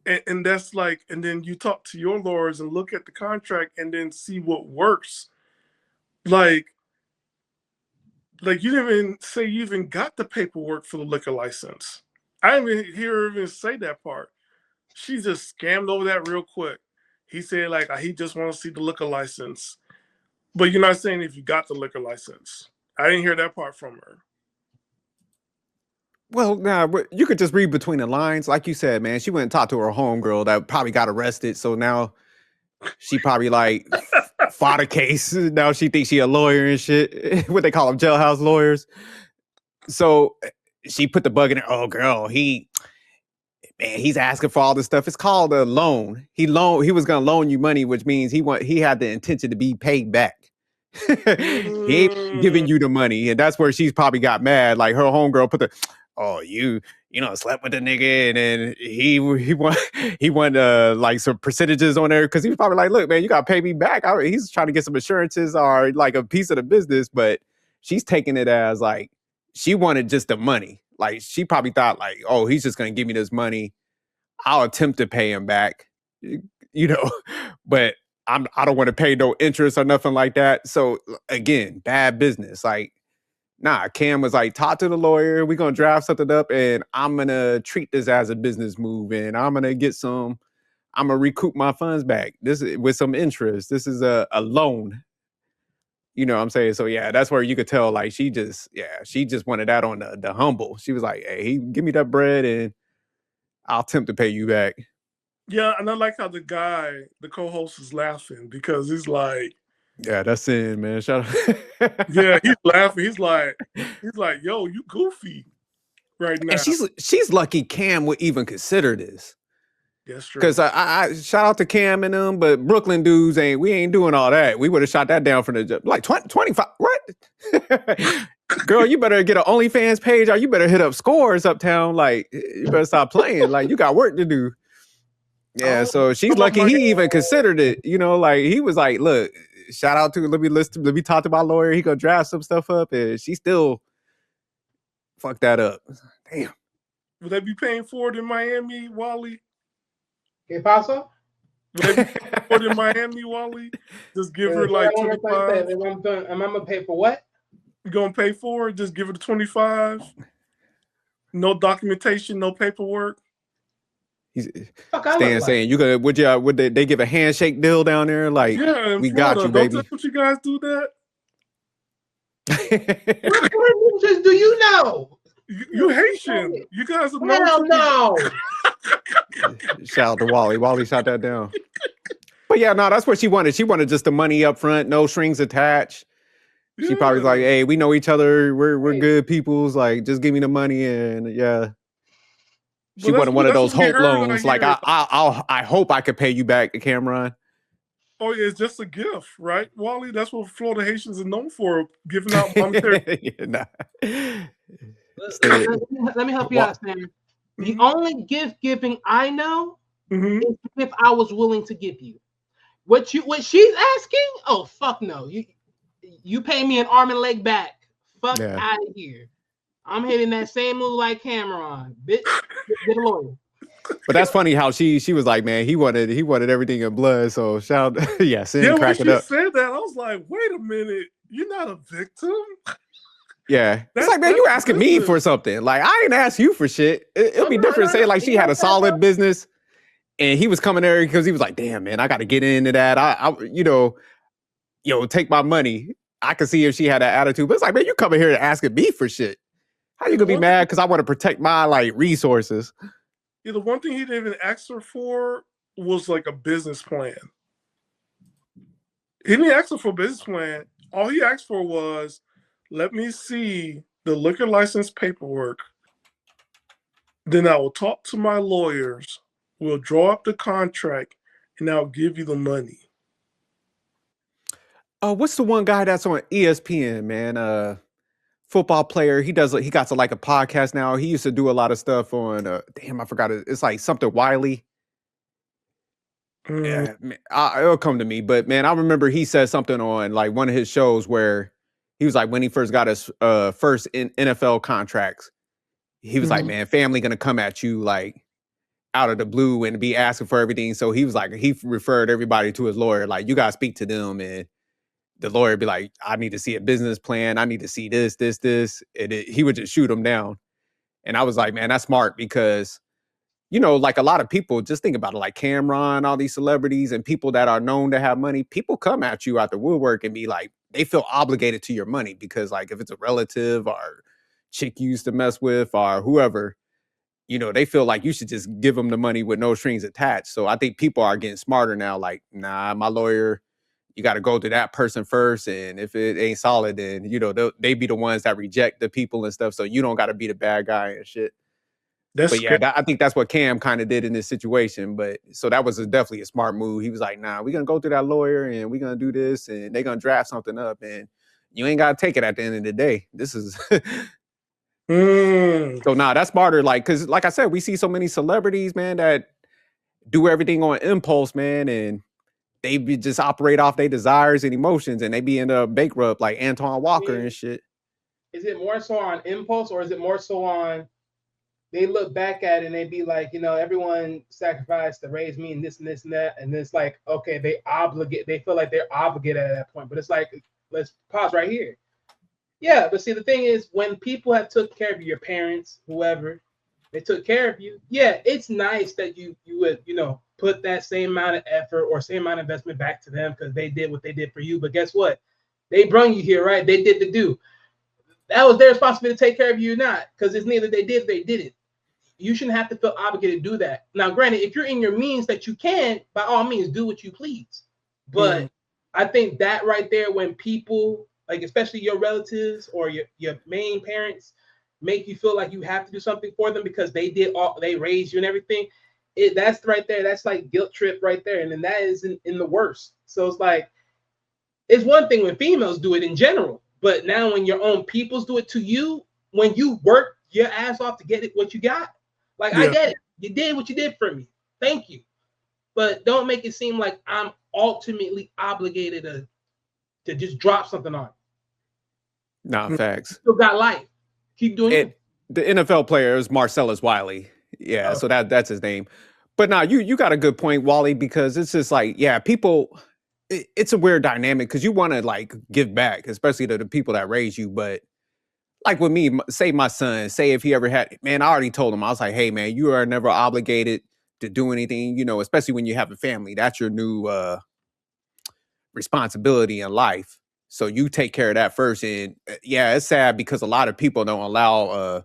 Speaker 2: and that's like, and then you talk to your lawyers and look at the contract and then see what works. Like you didn't even say you even got the paperwork for the liquor license. I didn't even hear her even say that part. She just scammed over that real quick. He said like he just want to see the liquor license. But you're not saying if you got the liquor license. I didn't hear that part from her.
Speaker 1: Well, nah, you could just read between the lines. Like you said, man, she went and talked to her homegirl that probably got arrested. So now she probably like fought a case. Now she thinks she a lawyer and shit. What they call them, jailhouse lawyers. So she put the bug in her. Oh, girl, he's asking for all this stuff. It's called a loan. He was gonna loan you money, which means he had the intention to be paid back. He ain't giving you the money. And that's where she's probably got mad. Like her homegirl put you know, slept with the nigga, and then he won like some percentages on there because he was probably like, look, man, you gotta pay me back. He's trying to get some assurances or like a piece of the business, but she's taking it as like she wanted just the money. Like she probably thought like, oh, he's just gonna give me this money. I'll attempt to pay him back, you know, but I don't want to pay no interest or nothing like that. So again, bad business. Like, nah, Cam was like, talk to the lawyer. We're gonna draft something up, and I'm gonna treat this as a business move, and I'm gonna recoup my funds back. This is with some interest. This is a loan. You know what I'm saying? So yeah, that's where you could tell like she just wanted that on the humble. She was like, hey, give me that bread and I'll attempt to pay you back.
Speaker 2: Yeah, and I like how the co-host is laughing because he's like,
Speaker 1: yeah, that's it, man. Shout out.
Speaker 2: Yeah, he's laughing. He's like, yo, you goofy right now.
Speaker 1: And she's lucky Cam would even consider this.
Speaker 2: That's true.
Speaker 1: Because I shout out to Cam and them, but Brooklyn dudes we ain't doing all that. We would have shot that down from the like 25. What? Girl, you better get an OnlyFans page, or you better hit up Scores Uptown. Like, you better stop playing. Like, you got work to do. Yeah, so she's lucky he even considered it. You know, like he was like, look, shout out to let me talk to my lawyer. He gonna draft some stuff up, and she still fucked that up. Damn.
Speaker 2: Would they be paying for it in Miami, Wally?
Speaker 7: ¿Qué pasa?
Speaker 2: Would they be paying for it in Miami, Wally? Just give her like 25.
Speaker 7: I'm gonna pay for what?
Speaker 2: You gonna pay for it? Just give her the 25. No documentation, no paperwork.
Speaker 1: Stan saying you could would they give a handshake deal down there? Like,
Speaker 2: yeah,
Speaker 1: we got you, baby.
Speaker 2: Don't you guys do that?
Speaker 7: What languages do you know?
Speaker 2: You Haitian. You guys are
Speaker 7: no.
Speaker 1: Shout out to Wally. Wally shot that down. But yeah, no, that's what she wanted. She wanted just the money up front, no strings attached. She probably was like, hey, we know each other. We're good peoples. Like, just give me the money, and yeah. She wanted one of those hope loans. Like, I hope I could pay you back, Cameron.
Speaker 2: Oh yeah, it's just a gift, right, Wally? That's what Florida Haitians are known for, giving out monetary.
Speaker 7: Let me help you out, Sam. The only gift giving I know is the gift I was willing to give you. What she's asking? Oh fuck no! You pay me an arm and leg back. Fuck out of here. I'm hitting that same move like Cameron. Bitch, get a lawyer.
Speaker 1: But that's funny how she was like, man, he wanted everything in blood. So shout out, yeah, crack it up.
Speaker 2: When she said that, I was like, wait a minute, you're not a victim.
Speaker 1: Yeah, it's like, man, you asking me for something. Like, I ain't ask you for shit. It'll be different. Say like she had a solid business, and he was coming there because he was like, damn, man, I got to get into that. I take my money. I could see if she had that attitude, but it's like, man, you coming here to asking me for shit. How you gonna be mad because I want to protect my like resources?
Speaker 2: Yeah, the one thing he didn't even ask her for was like a business plan. He didn't ask her for a business plan. All he asked for was, let me see the liquor license paperwork. Then I will talk to my lawyers. We'll draw up the contract, and I'll give you the money.
Speaker 1: What's the one guy that's on ESPN, man? Football player. He got to like a podcast now. He used to do a lot of stuff on I forgot it. It's like something Wiley. Yeah, man, it'll come to me. But man, I remember he said something on like one of his shows where he was like, when he first got his first NFL contracts, he was like, man, family gonna come at you like out of the blue and be asking for everything. So he was like, he referred everybody to his lawyer, like, you gotta speak to them, and the lawyer would be like, I need to see a business plan. I need to see this. And he would just shoot them down. And I was like, man, that's smart because, you know, like a lot of people, just think about it, like Cameron, all these celebrities and people that are known to have money, people come at you out the woodwork and be like, they feel obligated to your money because like if it's a relative or chick you used to mess with or whoever, you know, they feel like you should just give them the money with no strings attached. So I think people are getting smarter now. Like, nah, my lawyer, you got to go to that person first. And if it ain't solid, then, you know, they be the ones that reject the people and stuff. So you don't got to be the bad guy and shit.
Speaker 2: That's
Speaker 1: But yeah, I think that's what Cam kind of did in this situation. But so that was definitely a smart move. He was like, nah, we're going to go through that lawyer and we're going to do this and they're going to draft something up and you ain't got to take it at the end of the day. This is... So nah, that's smarter. Like, cause like I said, we see so many celebrities, man, that do everything on impulse, man, and they just operate off their desires and emotions, and they be end up bankrupt like Antoine Walker and shit.
Speaker 7: Is it more so on impulse, or is it more so on they look back at it and they be like, everyone sacrificed to raise me and this and this and that, and it's like, okay, they feel like they're obligated at that point, but it's like, let's pause right here. Yeah, but see, the thing is, when people have took care of your parents, whoever, they took care of you. Yeah, it's nice that you would, put that same amount of effort or same amount of investment back to them because they did what they did for you. But guess what? They brung you here, right? They did the do. That was their responsibility to take care of you or not, because it's neither they did or they didn't. You shouldn't have to feel obligated to do that. Now, granted, if you're in your means that you can, by all means, do what you please. But I think that right there, when people, like especially your relatives or your main parents, make you feel like you have to do something for them because they raised you and everything, that's right there. That's like guilt trip right there. And then that is in the worst. So it's like, it's one thing when females do it in general, but now when your own peoples do it to you, when you work your ass off to get it, what you got, like, I get it. You did what you did for me. Thank you. But don't make it seem like I'm ultimately obligated to just drop something on you.
Speaker 1: Nah, facts.
Speaker 7: Still got life. Keep doing it.
Speaker 1: The NFL player is Marcellus Wiley. Yeah, so that's his name. But now you got a good point, Wally, because it's just like, yeah, people, it's a weird dynamic because you want to like give back, especially to the people that raised you. But like with me, say my son, say if he ever had, man, I already told him, I was like, hey, man, you are never obligated to do anything, especially when you have a family. That's your new responsibility in life. So you take care of that first. And yeah, it's sad because a lot of people don't allow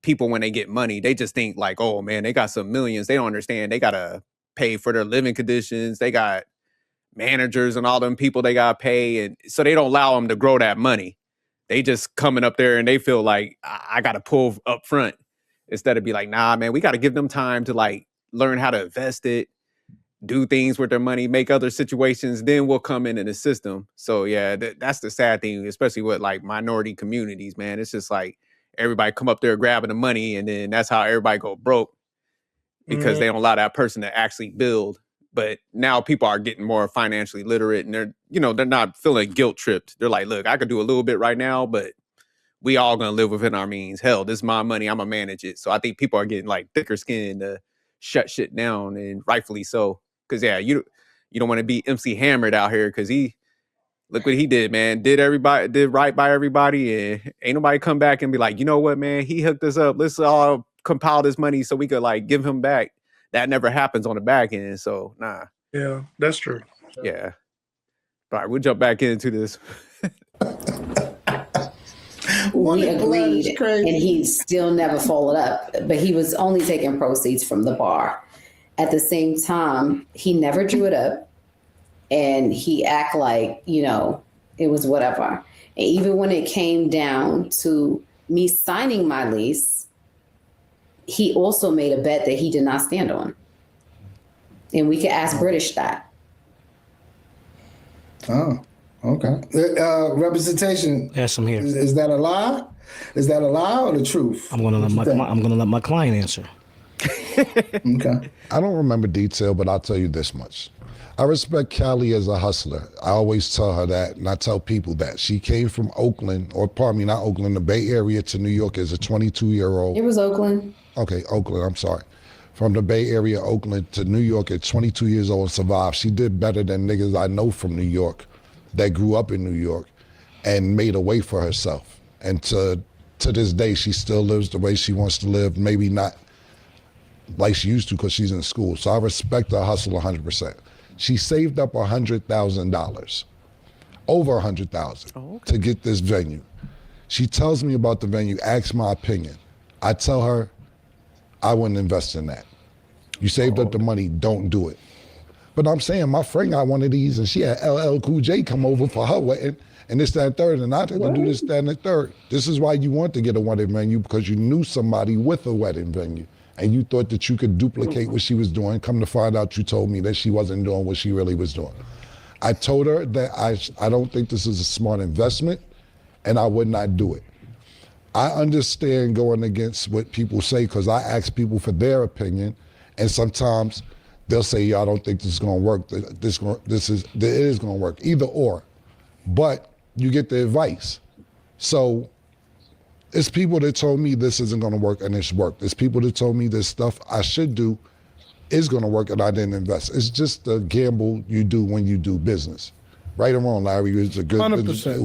Speaker 1: people when they get money. They just think like, oh man, they got some millions. They don't understand. They got to pay for their living conditions. They got managers and all them people they got to pay. And so they don't allow them to grow that money. They just coming up there and they feel like I got to pull up front instead of be like, nah, man, we got to give them time to like learn how to invest it, do things with their money, make other situations, then we'll come in the system. So yeah, that's the sad thing, especially with like minority communities, man. It's just like everybody come up there grabbing the money and then that's how everybody go broke because they don't allow that person to actually build. But now people are getting more financially literate and they're not feeling guilt tripped. They're like, look, I could do a little bit right now, but we all gonna live within our means. Hell, this is my money. I'm gonna manage it. So I think people are getting like thicker skin to shut shit down, and rightfully so. Cause yeah, you don't want to be MC Hammered out here because look what he did, man. Did right by everybody, and ain't nobody come back and be like, you know what, man, he hooked us up. Let's all compile this money so we could like give him back. That never happens on the back end. So nah.
Speaker 2: Yeah, that's true.
Speaker 1: Yeah. All right, we'll jump back into this.
Speaker 3: We agreed, and he still never followed up. But he was only taking proceeds from the bar. At the same time, he never drew it up, and he act like, it was whatever. And even when it came down to me signing my lease, he also made a bet that he did not stand on. And we could ask British that.
Speaker 4: Oh, okay. Representation.
Speaker 5: Yes, I'm here.
Speaker 4: Is that a lie? Is that a lie or the truth?
Speaker 5: I'm gonna let my client answer.
Speaker 4: Okay.
Speaker 6: I don't remember detail, but I'll tell you this much. I respect Callie as a hustler. I always tell her that, and I tell people that. She came from Oakland, not Oakland, the Bay Area to New York as a 22-year-old.
Speaker 3: It was Oakland.
Speaker 6: Okay, Oakland, I'm sorry. From the Bay Area, Oakland to New York at 22 years old and survived. She did better than niggas I know from New York that grew up in New York and made a way for herself. And to this day, she still lives the way she wants to live, maybe not like she used to because she's in school. So I respect her hustle 100%. She saved up $100,000, over $100,000 to get this venue. She tells me about the venue, asks my opinion. I tell her, I wouldn't invest in that. You saved up the money, don't do it. But I'm saying my friend got one of these and she had LL Cool J come over for her wedding and this, that, and third, and I had to do this, that, and the third. This is why you want to get a wedding venue, because you knew somebody with a wedding venue. and you thought that you could duplicate what she was doing. Come to find out, you told me that she wasn't doing what she really was doing. I told her that I don't think this is a smart investment, and I would not do it. I understand going against what people say because I ask people for their opinion, and sometimes they'll say, "I don't think this is going to work. It is going to work." Either or, but you get the advice. So it's people that told me this isn't going to work, and it's worked. It's people that told me this stuff I should do is going to work, and I didn't invest. It's just the gamble you do when you do business. Right or wrong, Larry, it was a good.
Speaker 4: 100%.
Speaker 6: It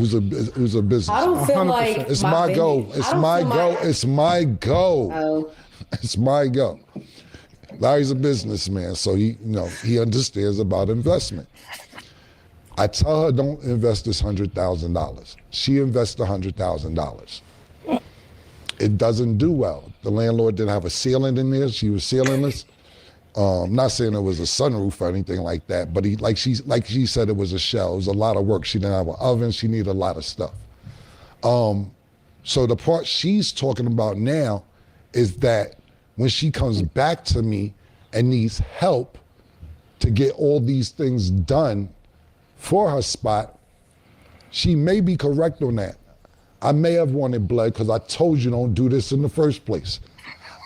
Speaker 6: was a business.
Speaker 3: I don't feel
Speaker 4: 100%.
Speaker 3: like
Speaker 6: It's my goal. It's my goal. It's my goal.
Speaker 3: Oh,
Speaker 6: It's my goal. Larry's a businessman, so he understands about investment. I tell her don't invest this $100,000. She invests $100,000. It doesn't do well. The landlord didn't have a ceiling in there. She was ceilingless. Not saying it was a sunroof or anything like that, but like she said, it was a shell. It was a lot of work. She didn't have an oven. She needed a lot of stuff. So the part she's talking about now is that when she comes back to me and needs help to get all these things done for her spot, she may be correct on that. I may have wanted blood because I told you don't do this in the first place.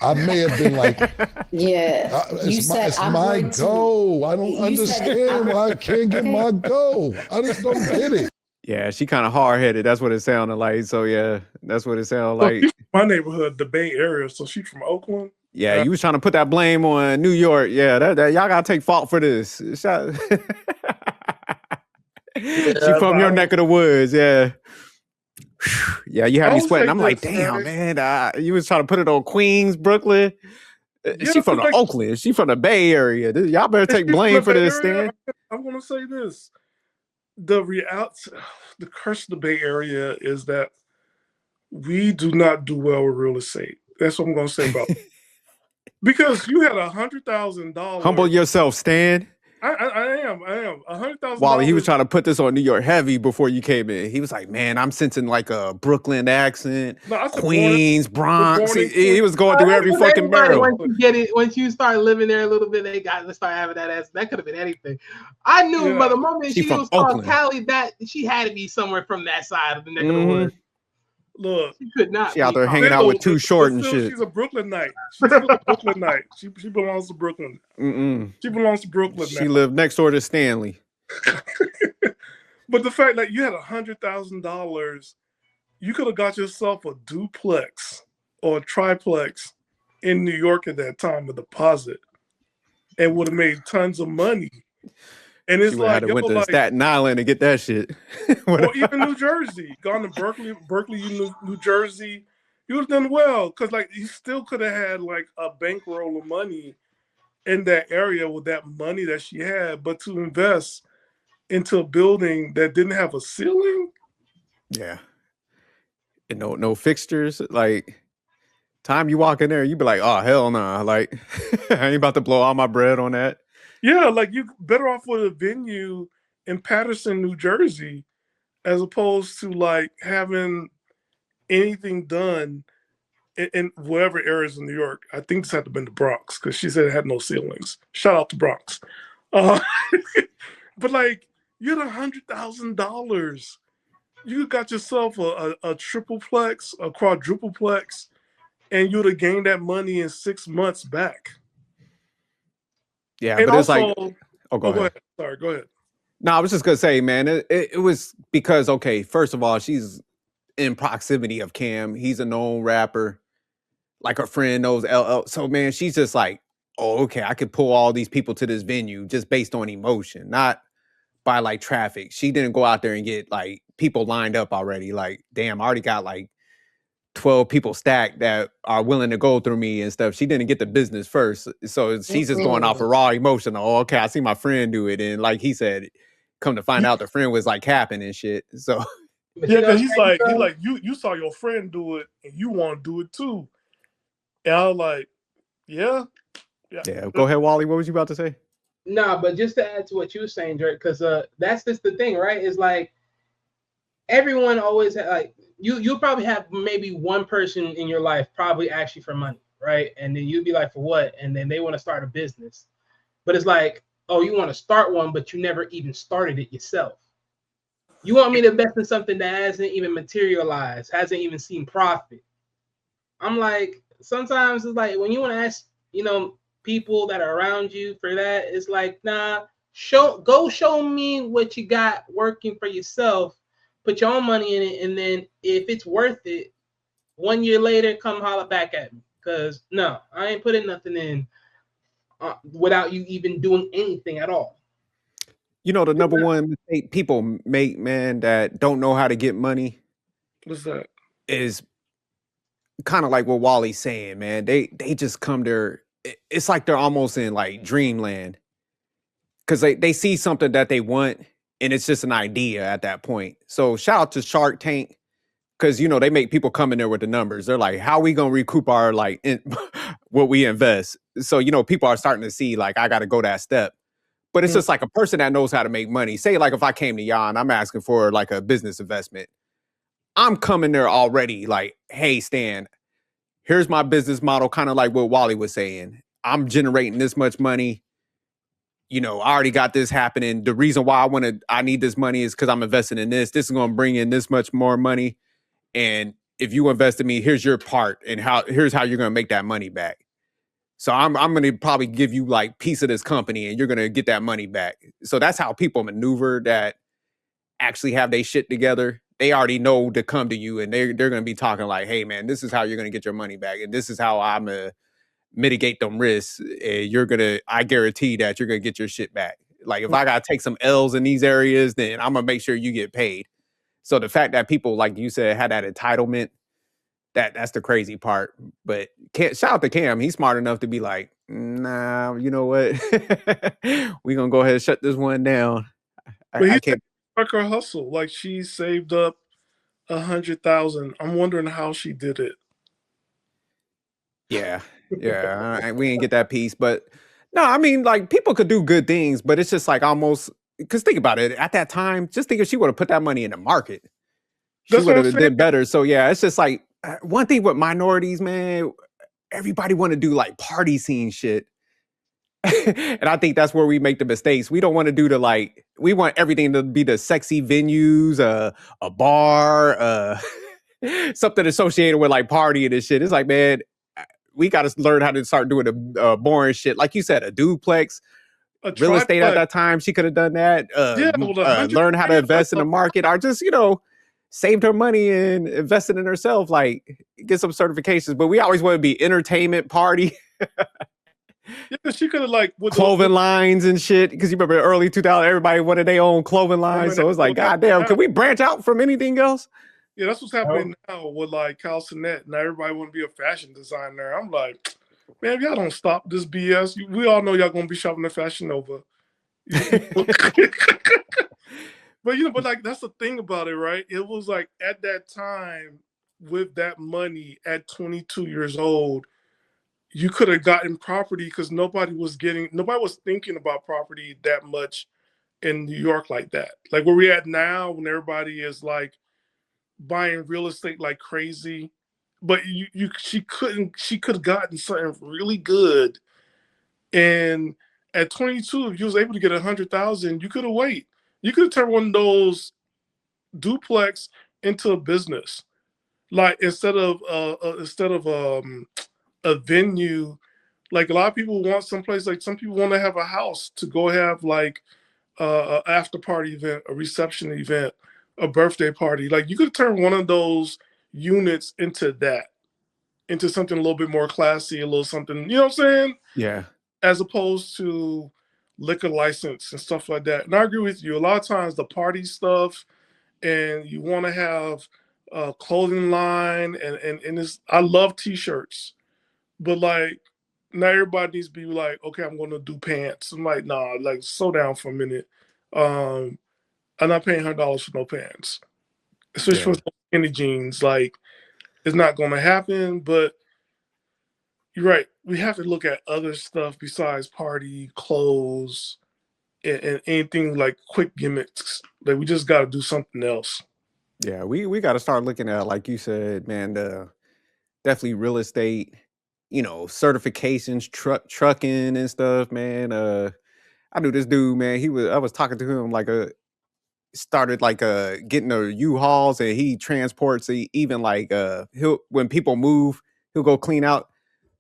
Speaker 6: I may have been like,
Speaker 3: yeah.
Speaker 6: it's my goal. I don't understand why I can't get my goal. I just don't get it.
Speaker 1: Yeah, she kind of hard-headed. That's what it sounded like. So yeah, that's what it sounded like.
Speaker 2: My neighborhood, the Bay Area, so she's from Oakland.
Speaker 1: Yeah, you was trying to put that blame on New York. Yeah, that y'all gotta take fault for this. She from your neck of the woods. Yeah. Yeah, you had me sweating. I'm like, damn, man. You was trying to put it on Queens, Brooklyn. She from Oakland. She from the Bay Area. Y'all better take blame for this, Stan.
Speaker 2: I'm gonna say this: the curse of the Bay Area is that we do not do well with real estate. That's what I'm gonna say about it. Because you had $100,000.
Speaker 1: Humble yourself, Stan.
Speaker 2: I am $100,000.
Speaker 1: Wally, he was trying to put this on New York heavy before you came in. He was like, man, I'm sensing like a Brooklyn accent, Queens, Bronx. He was going through every fucking barrel.
Speaker 7: Once you get it, once you start living there a little bit, they got to start having that ass. That could have been anything. I knew by the moment she was called Cali, that she had to be somewhere from that side of the neck of the woods.
Speaker 2: Look,
Speaker 7: she could not.
Speaker 1: She out there hanging out with Too Short and shit.
Speaker 2: She's a Brooklynite. She's a Brooklynite. She belongs to Brooklyn. She belongs to Brooklyn.
Speaker 1: She lived next door to Stanley.
Speaker 2: But the fact that you had $100,000, you could have got yourself a duplex or a triplex in New York at that time, a deposit, and would have made tons of money. And it's like,
Speaker 1: went to Staten Island to get that shit.
Speaker 2: Or even New Jersey, gone to Berkeley, New Jersey, you would have done well because like you still could have had like a bankroll of money in that area with that money that she had, but to invest into a building that didn't have a ceiling,
Speaker 1: yeah, and no fixtures. Like time you walk in there, you be like, oh hell nah, like I ain't about to blow all my bread on that.
Speaker 2: Yeah, like you better off with a venue in Patterson, New Jersey, as opposed to like having anything done in whatever areas in New York. I think this had to have been the Bronx because she said it had no ceilings. Shout out to Bronx. But like you had $100,000. You got yourself a tripleplex, a quadrupleplex, and you'd have gained that money in 6 months back.
Speaker 1: Yeah,
Speaker 2: and
Speaker 1: but
Speaker 2: also,
Speaker 1: it's like, go ahead.
Speaker 2: Sorry, go ahead.
Speaker 1: No, I was just gonna say, man, it was because first of all, she's in proximity of Cam. He's a known rapper. Like her friend knows LL. So man, she's just like, oh, okay, I could pull all these people to this venue just based on emotion, not by like traffic. She didn't go out there and get like people lined up already. Like, damn, I already got like 12 people stacked that are willing to go through me and stuff. She didn't get the business first. So she's just going off of raw emotion. Oh, okay, I see my friend do it. And like he said, come to find out the friend was like capping and shit. So
Speaker 2: yeah, because he's like, you saw your friend do it and you want to do it too. And I was like, yeah.
Speaker 1: Go ahead, Wally. What was you about to say?
Speaker 7: No, but just to add to what you were saying, Drake, because that's just the thing, right? It's like everyone always like you'll probably have maybe one person in your life probably ask you for money, right? And then you'd be like, for what? And then they want to start a business. But it's like, oh, you want to start one, but you never even started it yourself. You want me to invest in something that hasn't even materialized, hasn't even seen profit. I'm like, sometimes it's like when you want to ask, people that are around you for that, it's like, nah, go show me what you got working for yourself, put your own money in it, and then if it's worth it, 1 year later, come holler back at me. Because no, I ain't putting nothing in without you even doing anything at all.
Speaker 1: The number one mistake people make, man, that don't know how to get money.
Speaker 2: What's that?
Speaker 1: Is kind of like what Wally's saying, man. They just come there. It's like they're almost in like dreamland. Because they see something that they want, and it's just an idea at that point. So shout out to Shark Tank. Because, they make people come in there with the numbers. They're like, how are we going to recoup our, what we invest? So, people are starting to see, like, I got to go that step. But it's just like a person that knows how to make money. Say, like, if I came to y'all and I'm asking for, like, a business investment, I'm coming there already like, hey, Stan, here's my business model, kind of like what Wally was saying. I'm generating this much money. I already got this happening. The reason why I need this money is because I'm investing in this. This is going to bring in this much more money. And if you invest in me, here's your part, and here's how you're going to make that money back. So I'm going to probably give you like piece of this company, and you're going to get that money back. So that's how people maneuver that actually have their shit together. They already know to come to you, and they're going to be talking like, hey man, this is how you're going to get your money back. And this is how I'm going to mitigate them risks. I guarantee that you're going to get your shit back. Like if I got to take some L's in these areas, then I'm going to make sure you get paid. So the fact that people, like you said, had that entitlement, that's the crazy part. But shout out to Cam. He's smart enough to be like, nah, you know what? We're going to go ahead and shut this one down.
Speaker 2: I can't. Like her hustle. Like she saved up 100,000. I'm wondering how she did it.
Speaker 1: Yeah. We didn't get that piece. But no, I mean, like people could do good things, but it's just like almost, because think about it. At that time, just think if she would have put that money in the market, she would have done better. So yeah, it's just like one thing with minorities, man, everybody want to do like party scene shit. And I think that's where we make the mistakes. We don't want to do we want everything to be the sexy venues, a bar, something associated with like partying and shit. It's like, man, we got to learn how to start doing the boring shit. Like you said, a duplex, real estate at that time. She could have done that. Learn how to invest in the market, or just, saved her money and invested in herself, like get some certifications. But we always want to be entertainment party.
Speaker 2: Yeah, she could have like with
Speaker 1: clothing lines and shit. Because you remember early 2000, everybody wanted their own clothing lines. So it's like, goddamn, can we branch out from anything else?
Speaker 2: Yeah, that's what's happening now with like Cal Sinet. Now everybody want to be a fashion designer. I'm like, man, if y'all don't stop this BS, we all know y'all gonna be shopping at Fashion Nova. But but like that's the thing about it, right? It was like at that time with that money at 22 years old, you could have gotten property because nobody was thinking about property that much in New York like that. Like where we at now, when everybody is like buying real estate like crazy, but she could have gotten something really good. And at 22, if you was able to get 100,000, you could have waited. You could have turned one of those duplex into a business. Like instead of a venue, like a lot of people want someplace, like some people want to have a house to go have like an after party event, a reception event, a birthday party. Like you could turn one of those units into something a little bit more classy, a little something, you know what I'm saying?
Speaker 1: Yeah.
Speaker 2: As opposed to liquor license and stuff like that. And I agree with you. A lot of times the party stuff, and you want to have a clothing line, and it's, I love t-shirts, but like now everybody needs to be like, okay, I'm going to do pants. I'm like, nah, like slow down for a minute. I'm not paying $100 for no pants, especially for skinny jeans. Like it's not going to happen. But you're right. We have to look at other stuff besides party clothes and anything like quick gimmicks. Like we just got to do something else.
Speaker 1: Yeah, we got to start looking at, like you said, man, definitely real estate. certifications, trucking and stuff, man. I knew this dude, man. I was talking to him like started like getting the U-Hauls, and he transports even like when people move, he'll go clean out.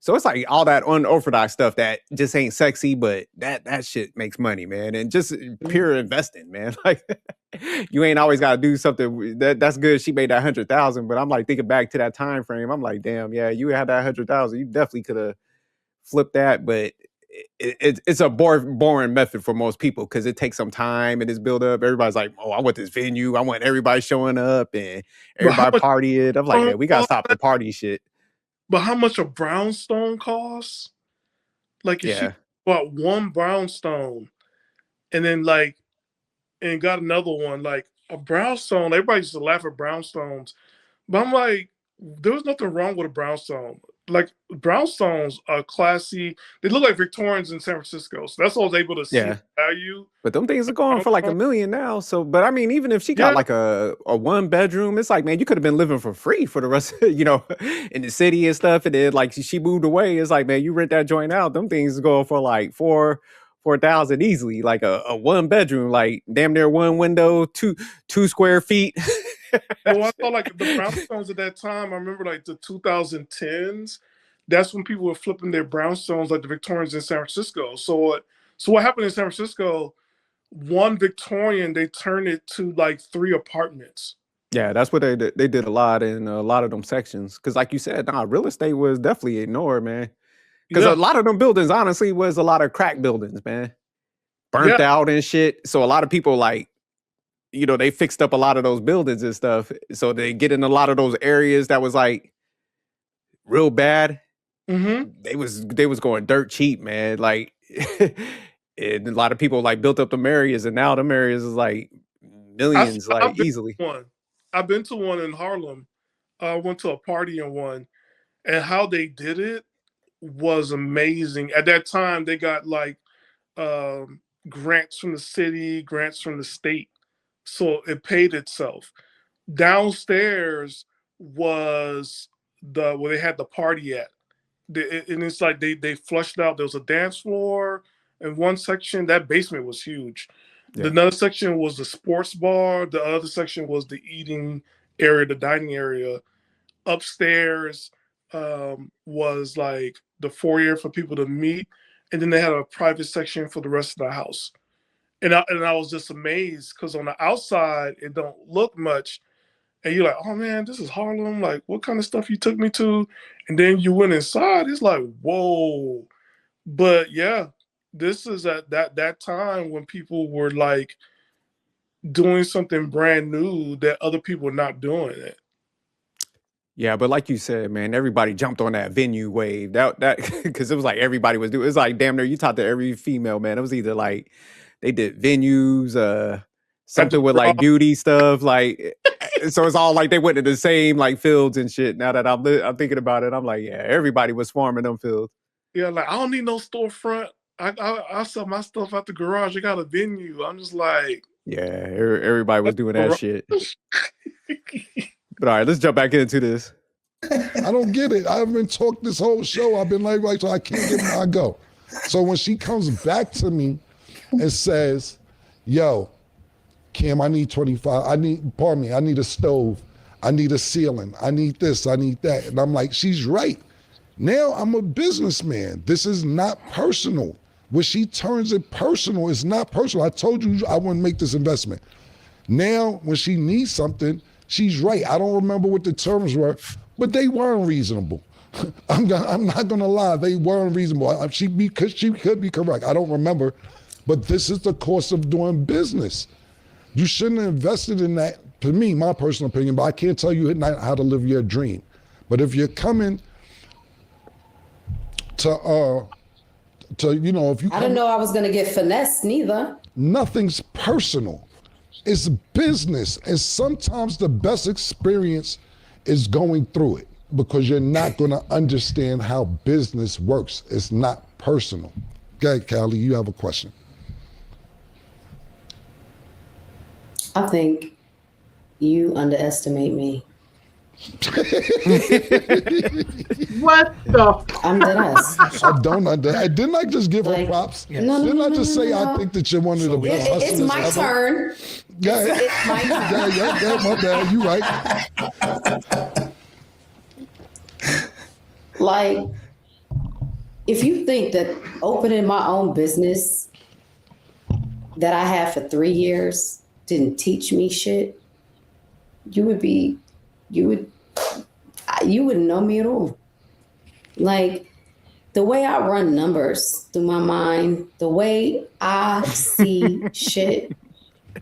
Speaker 1: So it's like all that unorthodox stuff that just ain't sexy, but that shit makes money, man. And just pure investing, man. Like you ain't always gotta do something that's good. She made that 100,000, but I'm like thinking back to that time frame. I'm like, damn, yeah, you had that 100,000, you definitely could have flipped that, but it's a boring method for most people because it takes some time and it's built up. Everybody's like, oh, I want this venue. I want everybody showing up and everybody partying. I'm like, man, we gotta stop the party shit.
Speaker 2: But how much a brownstone costs? Like if she bought one brownstone and then and got another one, like a brownstone, everybody used to laugh at brownstones. But I'm like, there was nothing wrong with a brownstone. Like brownstones are classy. They look like Victorians in San Francisco. So that's all I was able to see the value.
Speaker 1: But them things are going for like $1 million now. So, but I mean, even if she got like a 1-bedroom, it's like, man, you could have been living for free for the rest of, in the city and stuff. And then like she moved away. It's like, man, you rent that joint out. Them things are going for like 4,000 easily. Like a 1-bedroom, like damn near one window, two square feet.
Speaker 2: Well, I thought like the brownstones at that time, I remember like the 2010s, that's when people were flipping their brownstones like the Victorians in San Francisco. So what happened in San Francisco, one Victorian, they turned it to like 3 apartments.
Speaker 1: Yeah, that's what they did a lot in a lot of them sections. Because like you said, real estate was definitely ignored, man. Because a lot of them buildings, honestly, was a lot of crack buildings, man. Burnt out and shit. So a lot of people like, they fixed up a lot of those buildings and stuff. So they get in a lot of those areas that was like real bad.
Speaker 2: Mm-hmm.
Speaker 1: They was going dirt cheap, man. Like and a lot of people like built up them areas, and now them areas is like millions, easily.
Speaker 2: I've been to one in Harlem. I went to a party in one, and how they did it was amazing. At that time, they got like grants from the city, grants from the state. So it paid itself. Downstairs was where they had the party at. And it's like they flushed out. There was a dance floor in one section. That basement was huge. Yeah. Another section was the sports bar. The other section was the eating area, the dining area. Upstairs was like the foyer for people to meet. And then they had a private section for the rest of the house. And I was just amazed because on the outside, it don't look much. And you're like, oh, man, this is Harlem. Like, what kind of stuff you took me to? And then you went inside. It's like, whoa. But, yeah, this is at that time when people were, like, doing something brand new that other people were not doing it.
Speaker 1: Yeah, but like you said, man, everybody jumped on that venue wave. That because it was like everybody was doing. It was like damn near you talked to every female, man. It was either like they did venues, something with like beauty stuff, like so it's all like they went to the same like fields and shit. Now that I'm thinking about it, I'm like, yeah, everybody was swarming them fields.
Speaker 2: Yeah, like I don't need no storefront. I sell my stuff out the garage. I got a venue. I'm just like,
Speaker 1: yeah, everybody was doing that shit. But all right, let's jump back into this.
Speaker 6: I don't get it. I've been talking this whole show. I've been like, so I can't get my go. So when she comes back to me and says, yo, Kim, I need 25. I need a stove. I need a ceiling. I need this. I need that. And I'm like, she's right. Now I'm a businessman. This is not personal. When she turns it personal, it's not personal. I told you I wouldn't make this investment. Now, when she needs something, she's right. I don't remember what the terms were, but they weren't reasonable. I'm not gonna lie, they weren't reasonable. She could be correct. I don't remember, but this is the cost of doing business. You shouldn't have invested in that. To me, my personal opinion, but I can't tell you how to live your dream. But if you're coming to if you
Speaker 3: I didn't know I was gonna get finessed neither.
Speaker 6: Nothing's personal. It's business. And sometimes the best experience is going through it because you're not going to understand how business works. It's not personal. Okay, Callie, you have a question.
Speaker 3: I think you underestimate me.
Speaker 7: What the?
Speaker 3: I'm dead ass.
Speaker 6: I don't understand. Didn't I just give her
Speaker 3: Like,
Speaker 6: props?
Speaker 3: no,
Speaker 6: Didn't I just say
Speaker 3: no.
Speaker 6: I think that you're one of the best
Speaker 3: It's
Speaker 6: hustlers
Speaker 3: my
Speaker 6: ever?
Speaker 3: turn.
Speaker 6: Yeah,
Speaker 3: It's my turn.
Speaker 6: yeah, my bad. You right.
Speaker 3: Like, if you think that opening my own business that I had for 3 years didn't teach me shit, you wouldn't know me at all. Like, the way I run numbers through my mind, the way I see shit,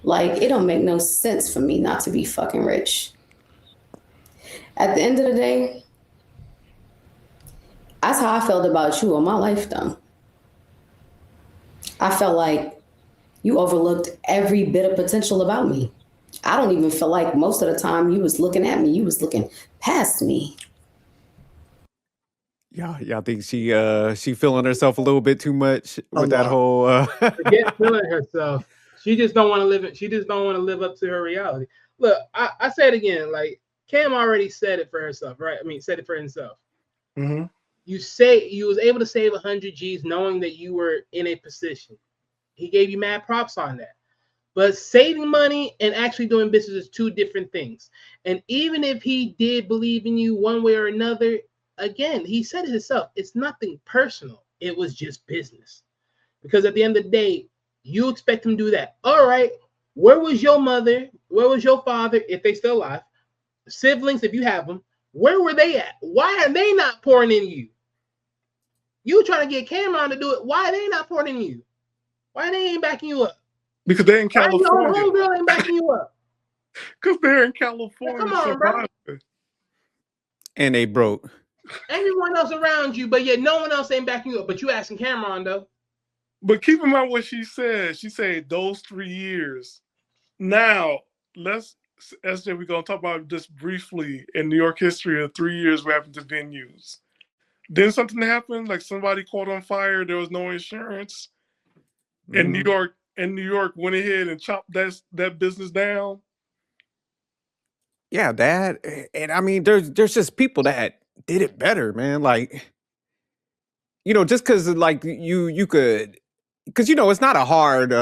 Speaker 3: like, it don't make no sense for me not to be fucking rich. At the end of the day, that's how I felt about you all my life, though. I felt like you overlooked every bit of potential about me. I don't even feel like most of the time you was looking at me, you was looking past me.
Speaker 1: Y'all think she feeling herself a little bit too much with that whole
Speaker 7: Forget feeling herself. She just don't want to live it. She just don't want to live up to her reality. Look, I say it again. Like, Cam already said it for herself, right? I mean, said it for himself.
Speaker 2: Mm-hmm.
Speaker 7: You say you was able to save 100 G's knowing that you were in a position. He gave you mad props on that. But saving money and actually doing business is two different things. And even if he did believe in you one way or another, again, he said it himself. It's nothing personal. It was just business. Because at the end of the day, you expect him to do that. All right. Where was your mother? Where was your father, if they still alive? Siblings, if you have them. Where were they at? Why are they not pouring in you? You trying to get Cameron to do it. Why are they not pouring in you? Why they ain't backing you up?
Speaker 2: Because they're in California.
Speaker 7: Why your homegirl ain't backing you up?
Speaker 2: Because they're in California.
Speaker 7: Come on, bro.
Speaker 1: and they broke.
Speaker 7: Everyone else around you, but yet no one else ain't backing you up. But you asking Cameron, though.
Speaker 2: But keep in mind what she said. She said those 3 years. Now, SJ, we're going to talk about this briefly in New York history of 3 years what happened to venues. Then something happened, like somebody caught on fire, there was no insurance. And New York went ahead and chopped that business down.
Speaker 1: Yeah, that, and I mean, there's just people that did it better, man. Like, just because like you could, because it's not a hard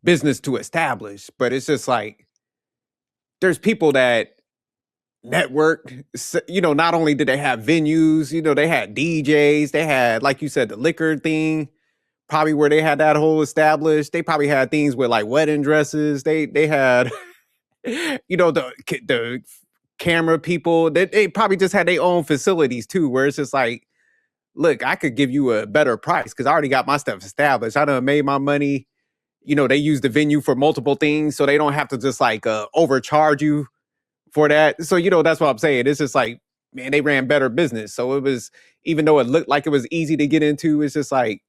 Speaker 1: business to establish, but it's just like there's people that network. Not only did they have venues, they had DJs, they had, like you said, the liquor thing. Probably where they had that whole established. They probably had things with like wedding dresses. They had, the camera people. They probably just had their own facilities too, where it's just like, look, I could give you a better price because I already got my stuff established. I done made my money. They use the venue for multiple things, so they don't have to just like overcharge you for that. So that's what I'm saying. It's just like, man, they ran better business. So it was, even though it looked like it was easy to get into, it's just like,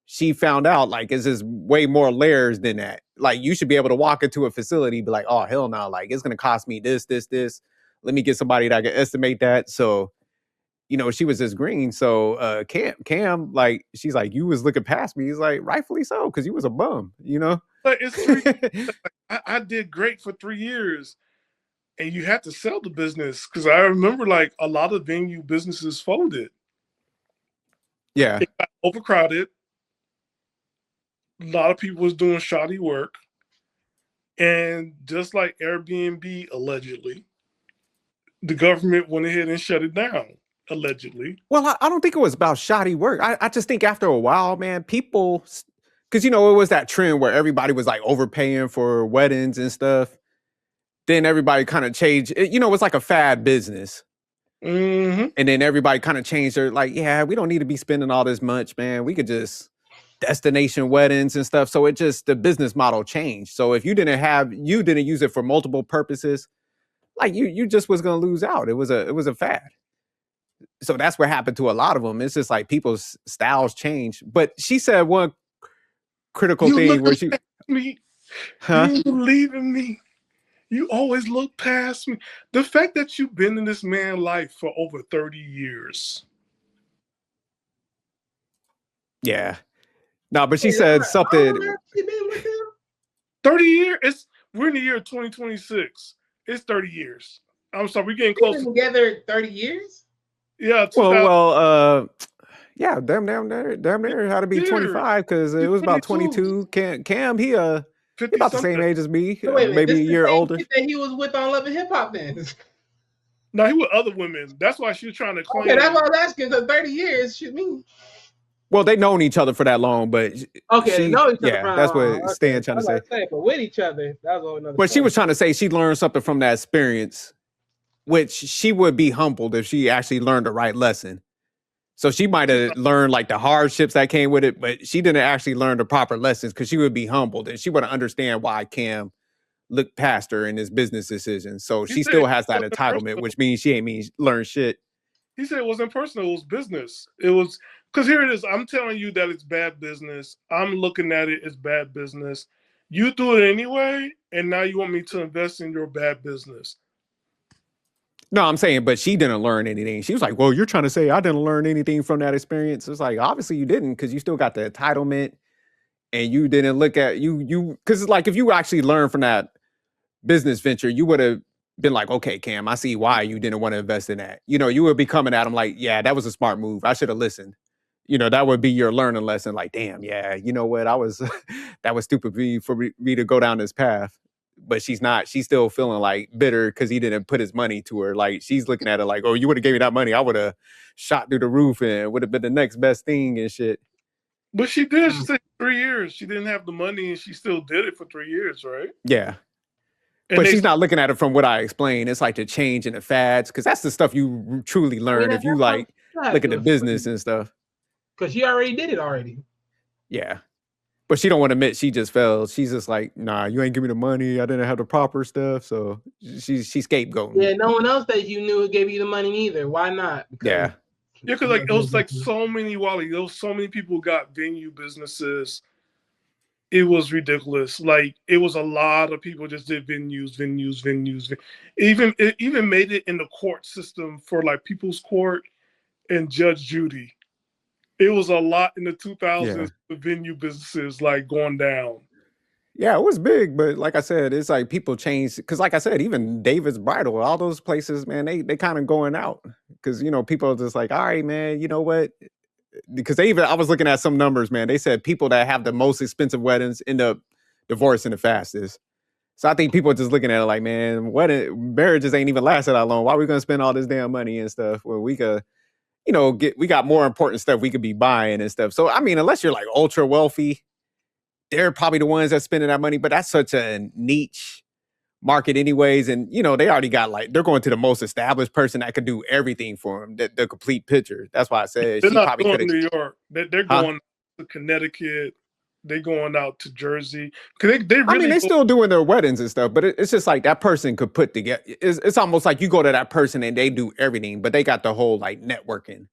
Speaker 1: she found out like it's just way more layers than that. Like, you should be able to walk into a facility, be like, oh hell no, like it's gonna cost me this. Let me get somebody that can estimate that. So, she was just green. So Cam, like, she's like, you was looking past me. He's like, rightfully so, because you was a bum,
Speaker 2: But it's 3 years. I did great for 3 years. And you had to sell the business. Because I remember like a lot of venue businesses folded.
Speaker 1: Yeah.
Speaker 2: It got overcrowded. A lot of people was doing shoddy work. And just like Airbnb, allegedly, the government went ahead and shut it down, allegedly.
Speaker 1: Well, I don't think it was about shoddy work. I just think after a while, man, people, because, it was that trend where everybody was like overpaying for weddings and stuff. Then everybody kind of changed. It was like a fad business.
Speaker 2: Mm-hmm.
Speaker 1: And then everybody kind of changed their, like, yeah, we don't need to be spending all this much, man. We could just destination weddings and stuff. So the business model changed. So if you didn't use it for multiple purposes, like you just was going to lose out. It was a fad. So that's what happened to a lot of them. It's just like people's styles change. But she said one critical thing where she,
Speaker 2: me,
Speaker 1: huh?
Speaker 2: you believe in me. You always look past me. The fact that you've been in this man's life for over 30 years.
Speaker 1: Yeah. No, but she said something.
Speaker 2: 30 years? We're in the year 2026. It's 30 years. I'm sorry, we're getting
Speaker 7: We've
Speaker 2: close.
Speaker 7: been together 30 years?
Speaker 2: Yeah.
Speaker 1: Yeah, damn near had to be 25 because it was about 22. Cam, he about the same age as me,
Speaker 7: So wait a minute,
Speaker 1: maybe
Speaker 7: this
Speaker 1: a
Speaker 7: is the
Speaker 1: year
Speaker 7: same
Speaker 1: older.
Speaker 7: chick that he was with on Love and Hip Hop then.
Speaker 2: No, he with other women. That's why she was trying to claim.
Speaker 7: Okay, that's what I was asking. So 30 years should mean.
Speaker 1: Well, they known each other for that long, but
Speaker 7: Okay, they know each other.
Speaker 1: yeah, that's what Stan trying to say.
Speaker 7: But with each other, that was another.
Speaker 1: But she was trying to say she learned something from that experience, which she would be humbled if she actually learned the right lesson. So she might have learned like the hardships that came with it, but she didn't actually learn the proper lessons because she would be humbled and she wouldn't understand why Cam looked past her in his business decisions. So she still has that entitlement, which means she ain't learn shit.
Speaker 2: He said it wasn't personal, it was business. It was because here it is. I'm telling you that it's bad business. I'm looking at it as bad business. You do it anyway, and now you want me to invest in your bad business.
Speaker 1: No, I'm saying, but she didn't learn anything. She was like, well, you're trying to say I didn't learn anything from that experience. It's like, obviously you didn't, because you still got the entitlement and you didn't look at because it's like, if you actually learned from that business venture, you would have been like, okay, Cam, I see why you didn't want to invest in that. You would be coming at him like, yeah, that was a smart move. I should have listened. That would be your learning lesson. Like, damn, yeah, you know what? That was stupid for me to go down this path. But she's not. She's still feeling like bitter because he didn't put his money to her. Like, she's looking at it like, oh, you would have gave me that money, I would have shot through the roof and would have been the next best thing and shit.
Speaker 2: But she did. She said 3 years. She didn't have the money and she still did it for 3 years, right?
Speaker 1: Yeah.
Speaker 2: And
Speaker 1: but she's not looking at it from what I explained. It's like the change in the fads, because that's the stuff you truly learn if you like look at the business and stuff.
Speaker 7: Because she already did it already.
Speaker 1: Yeah. But she don't want to admit she just fell. She's just like, nah, you ain't give me the money. I didn't have the proper stuff. So she's scapegoating.
Speaker 7: Yeah, no one else that you knew gave you the money either. Why not?
Speaker 1: Yeah.
Speaker 2: Yeah, because like it was like so many Wally. There was so many people got venue businesses. It was ridiculous. Like it was a lot of people just did venues. It even made it in the court system for like People's Court and Judge Judy. It was a lot in the 2000s. The venue businesses like going down.
Speaker 1: Yeah, it was big, but like I said, it's like people changed. Because like I said, even David's Bridal, all those places, man, they kind of going out. Because, people are just like, all right, man, you know what? Because I was looking at some numbers, man. They said people that have the most expensive weddings end up divorcing the fastest. So I think people are just looking at it like, man, marriages ain't even lasted that long. Why are we going to spend all this damn money and stuff where we could, we got more important stuff we could be buying and stuff. So, I mean, unless you're like ultra wealthy, they're probably the ones that's spending that money, but that's such a niche market anyways. And, they already got they're going to the most established person that could do everything for them, the complete picture. That's why I said
Speaker 2: they're not going to New York. They're going to Connecticut. They're going out to Jersey. They really
Speaker 1: they're still doing their weddings and stuff, but it's just like that person could put together. It's almost like you go to that person and they do everything, but they got the whole networking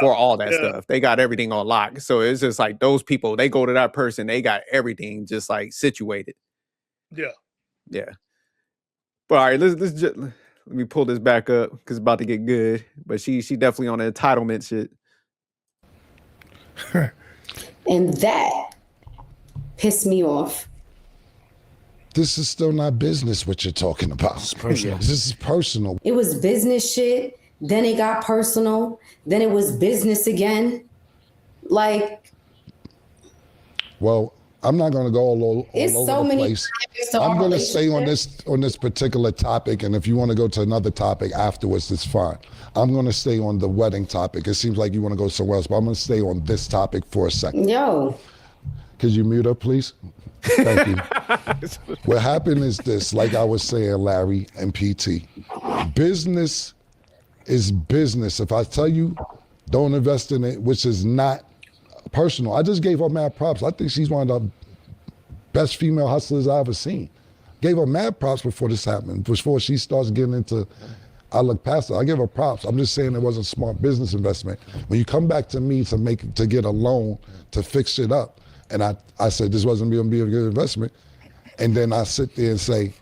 Speaker 1: for all that stuff. They got everything on lock. So it's just like those people, they go to that person, they got everything just situated.
Speaker 2: Yeah.
Speaker 1: Yeah. But all right, let me pull this back up because it's about to get good. But she definitely on the entitlement shit.
Speaker 3: And that pissed me off.
Speaker 6: This is still not business what you're talking about. It's personal. This is personal.
Speaker 3: It was business shit. Then it got personal. Then it was business again.
Speaker 6: Well, I'm not going to go all over
Speaker 3: so
Speaker 6: the
Speaker 3: many
Speaker 6: place.
Speaker 3: to
Speaker 6: I'm
Speaker 3: our
Speaker 6: going to stay on this particular topic, and if you want to go to another topic afterwards, it's fine. I'm going to stay on the wedding topic. It seems like you want to go somewhere else, but I'm going to stay on this topic for a second.
Speaker 3: Yo.
Speaker 6: Could you mute her, please? Thank you. What happened is this, like I was saying, Larry and PT, business is business. If I tell you, don't invest in it, which is not personal. I just gave her mad props. I think she's one of the best female hustlers I ever seen. Gave her mad props before this happened, before she starts getting into, I look past her. I give her props. I'm just saying it was a smart business investment. When you come back to me to get a loan to fix it up, and I said this wasn't going to be a good investment, and then I sit there and say,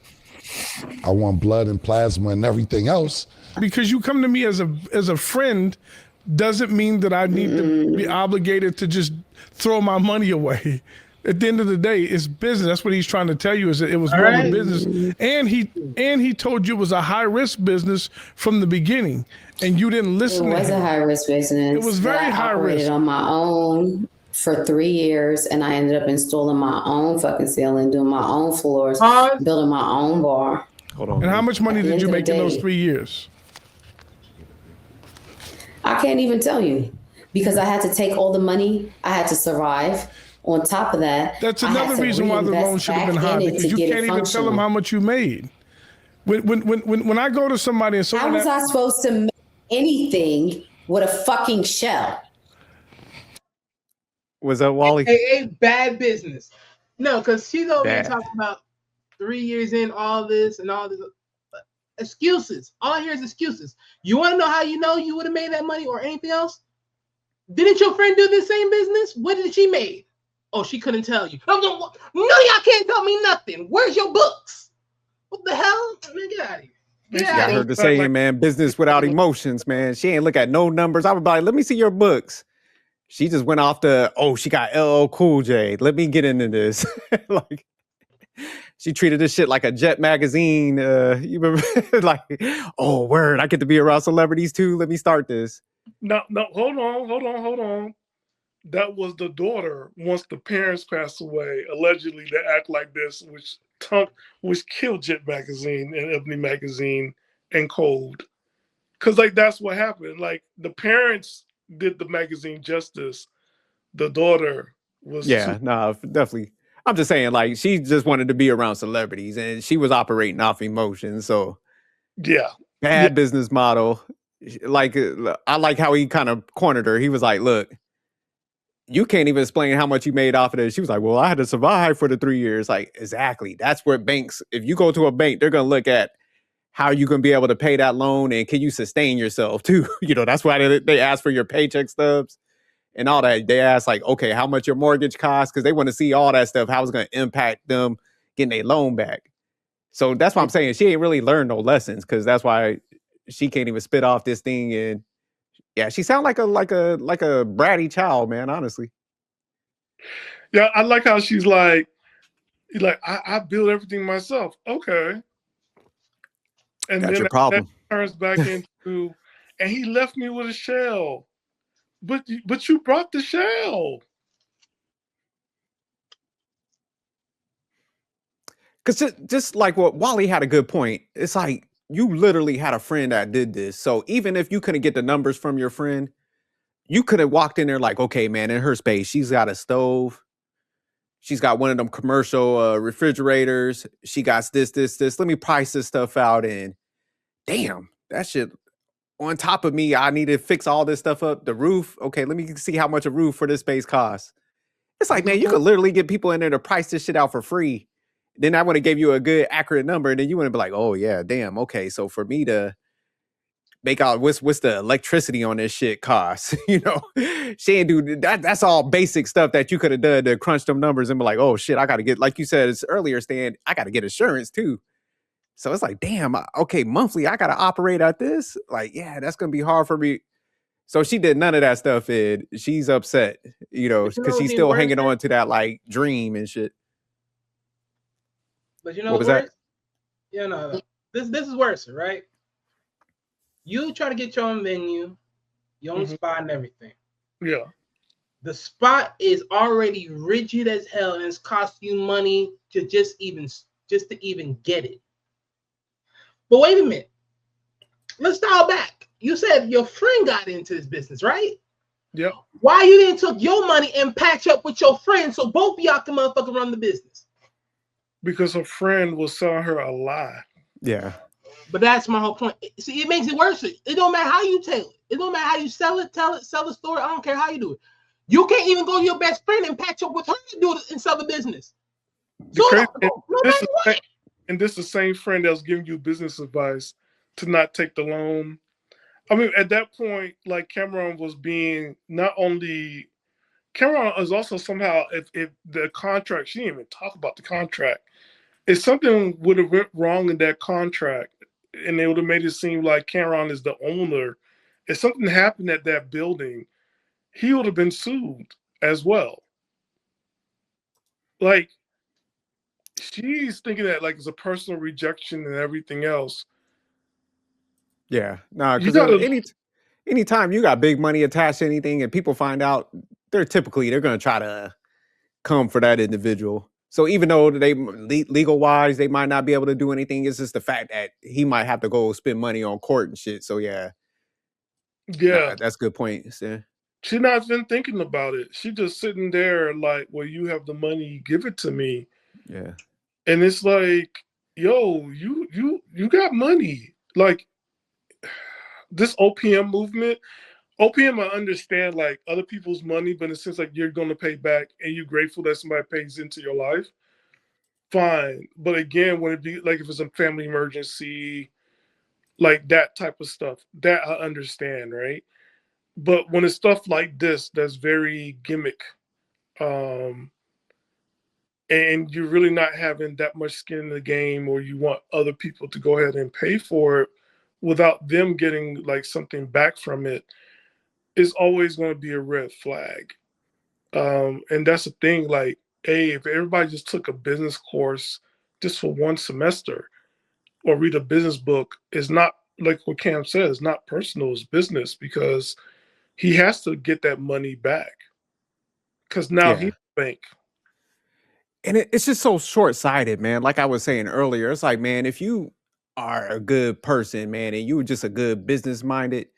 Speaker 6: I want blood and plasma and everything else.
Speaker 8: Because you come to me as a friend doesn't mean that I need to be obligated to just throw my money away. At the end of the day, it's business. That's what he's trying to tell you, is that it was
Speaker 7: All
Speaker 8: more of
Speaker 7: right.
Speaker 8: a business. And he told you it was a high risk business from the beginning, and you didn't
Speaker 3: It
Speaker 8: listen to
Speaker 3: was a
Speaker 8: him.
Speaker 3: high risk business.
Speaker 8: It was
Speaker 3: that
Speaker 8: very
Speaker 3: I
Speaker 8: high
Speaker 3: operated
Speaker 8: risk.
Speaker 3: on my own for 3 years, and I ended up installing my own fucking ceiling, doing my own floors,
Speaker 7: Pause.
Speaker 3: building my own bar.
Speaker 1: Hold on.
Speaker 8: And how much money
Speaker 3: At the
Speaker 8: did
Speaker 3: end
Speaker 8: you
Speaker 3: of the
Speaker 8: make in those
Speaker 3: day-
Speaker 8: 3 years?
Speaker 3: I can't even tell you because I had to take all the money. I had to survive. On top of that,
Speaker 8: That's
Speaker 3: I had
Speaker 8: another
Speaker 3: to
Speaker 8: reason why the
Speaker 3: reinvest
Speaker 8: loan should have been
Speaker 3: back
Speaker 8: high,
Speaker 3: in it
Speaker 8: because
Speaker 3: to
Speaker 8: you
Speaker 3: get
Speaker 8: can't
Speaker 3: it
Speaker 8: even tell them
Speaker 3: functional.
Speaker 8: how much you made. When I go to somebody and
Speaker 3: How
Speaker 8: someone
Speaker 3: was I supposed to make anything with a fucking shell?
Speaker 1: Was that Wally?
Speaker 7: A bad business. No, because she's over here
Speaker 1: Bad.
Speaker 7: talking about 3 years in, all this and all this. Excuses. All I hear is excuses. You want to know how you know you would have made that money or anything else? Didn't your friend do the same business? What did she made? Oh, she couldn't tell you. No, y'all can't tell me nothing. Where's your books? What the hell? Man, get out of here. Get
Speaker 1: Yeah,
Speaker 7: out
Speaker 1: I
Speaker 7: of here.
Speaker 1: heard the saying, man, business without emotions, man. She ain't look at no numbers. I would be like, let me see your books. She just went off the, oh, she got LL Cool J. Let me get into this. Like, she treated this shit like a Jet magazine. You remember? Like, oh, word, I get to be around celebrities too. Let me start this.
Speaker 2: No, hold on. That was the daughter. Once the parents passed away, allegedly they act like this, which killed Jet magazine and Ebony magazine and Cold, because like that's what happened. Like the parents did the magazine justice. The daughter was
Speaker 1: Yeah, no, definitely. I'm just saying, like, she just wanted to be around celebrities and she was operating off emotion. So,
Speaker 2: yeah.
Speaker 1: bad business model. Like, I like how he kind of cornered her. He was like, look, you can't even explain how much you made off of this. She was like, well, I had to survive for the 3 years. Like, exactly. That's where banks, if you go to a bank, they're going to look at how you can be able to pay that loan and can you sustain yourself too. You know, that's why they ask for your paycheck stubs and all that. They ask like, okay, how much your mortgage costs? Because they want to see all that stuff, how it's going to impact them getting their loan back. So that's why I'm saying she ain't really learned no lessons, because that's why she can't even spit off this thing. And yeah, she sound like a bratty child, man, honestly.
Speaker 2: Yeah, I like how she's like I build everything myself. Okay. And
Speaker 1: That's
Speaker 2: then
Speaker 1: your problem.
Speaker 2: that turns back into, and he left me with a shell. But you brought the shell.
Speaker 1: Because just like what Wally had a good point. It's like you literally had a friend that did this. So even if you couldn't get the numbers from your friend, you could have walked in there like, okay, man, in her space, she's got a stove. She's got one of them commercial refrigerators. She got this. Let me price this stuff out. And damn, that shit on top of me. I need to fix all this stuff up. The roof. Okay, let me see how much a roof for this space costs. It's like, man, you could literally get people in there to price this shit out for free. Then I would have gave you a good, accurate number. And then you would have been like, oh, yeah, damn. Okay, so for me to make out what's the electricity on this shit cost, you know, she ain't do that. That's all basic stuff that you could have done to crunch them numbers and be like, oh shit, I got to get, like you said it's earlier, Stan, I got to get insurance too. So it's like, damn, okay, monthly, I got to operate at this. Like, yeah, that's going to be hard for me. So she did none of that stuff. And she's upset, you know, because she's still hanging on to that like dream and shit.
Speaker 7: But you know
Speaker 1: what was
Speaker 7: worse?
Speaker 1: that?
Speaker 7: Yeah, no. This is worse, right? You try to get your own venue, your own spot and everything.
Speaker 2: Yeah.
Speaker 7: The spot is already rigid as hell and it's cost you money to just to even get it. But wait a minute. Let's dial back. You said your friend got into this business, right?
Speaker 2: Yeah.
Speaker 7: Why you didn't took your money and patch up with your friend so both of y'all can motherfucking run the business?
Speaker 2: Because her friend was selling her a lie.
Speaker 1: Yeah.
Speaker 7: But that's my whole point. See, it makes it worse. It don't matter how you tell it. It don't matter how you sell it, sell the story. I don't care how you do it. You can't even go to your best friend and patch up with her to do it and sell the business. So, no matter what.
Speaker 2: And this is the same friend that was giving you business advice to not take the loan. I mean, at that point, like Cameron was being not only Cameron is also somehow if the contract, she didn't even talk about the contract. If something would have went wrong in that contract and they would have made it seem like Cameron is the owner, if something happened at that building, he would have been sued as well. like she's thinking that like it's a personal rejection and everything else.
Speaker 1: Yeah, no,
Speaker 2: You
Speaker 1: because
Speaker 2: gotta,
Speaker 1: anytime you got big money attached to anything and people find out, they're gonna try to come for that individual. So even though they legal wise they might not be able to do anything, it's just the fact that he might have to go spend money on court and shit. So yeah,
Speaker 2: yeah.
Speaker 1: that's a good point. Yeah.
Speaker 2: She's not been thinking about it. She just sitting there like, well, you have the money, give it to me.
Speaker 1: Yeah.
Speaker 2: And it's like, yo, you got money. Like this OPM movement, OPM, I understand like other people's money, but it seems like you're going to pay back and you're grateful that somebody pays into your life. Fine. But again, when it be like if it's a family emergency, like that type of stuff, that I understand, right? But when it's stuff like this, that's very gimmick, and you're really not having that much skin in the game, or you want other people to go ahead and pay for it without them getting like something back from it, is always going to be a red flag. And that's the thing. Like, hey, if everybody just took a business course just for one semester, or read a business book, it's not like what Cam says, it's not personal, it's business, because he has to get that money back because now
Speaker 1: Yeah.
Speaker 2: he's bank.
Speaker 1: And it's just so short-sighted, man. Like I was saying earlier, it's like, man, if you are a good person, man, and you were just a good business-minded,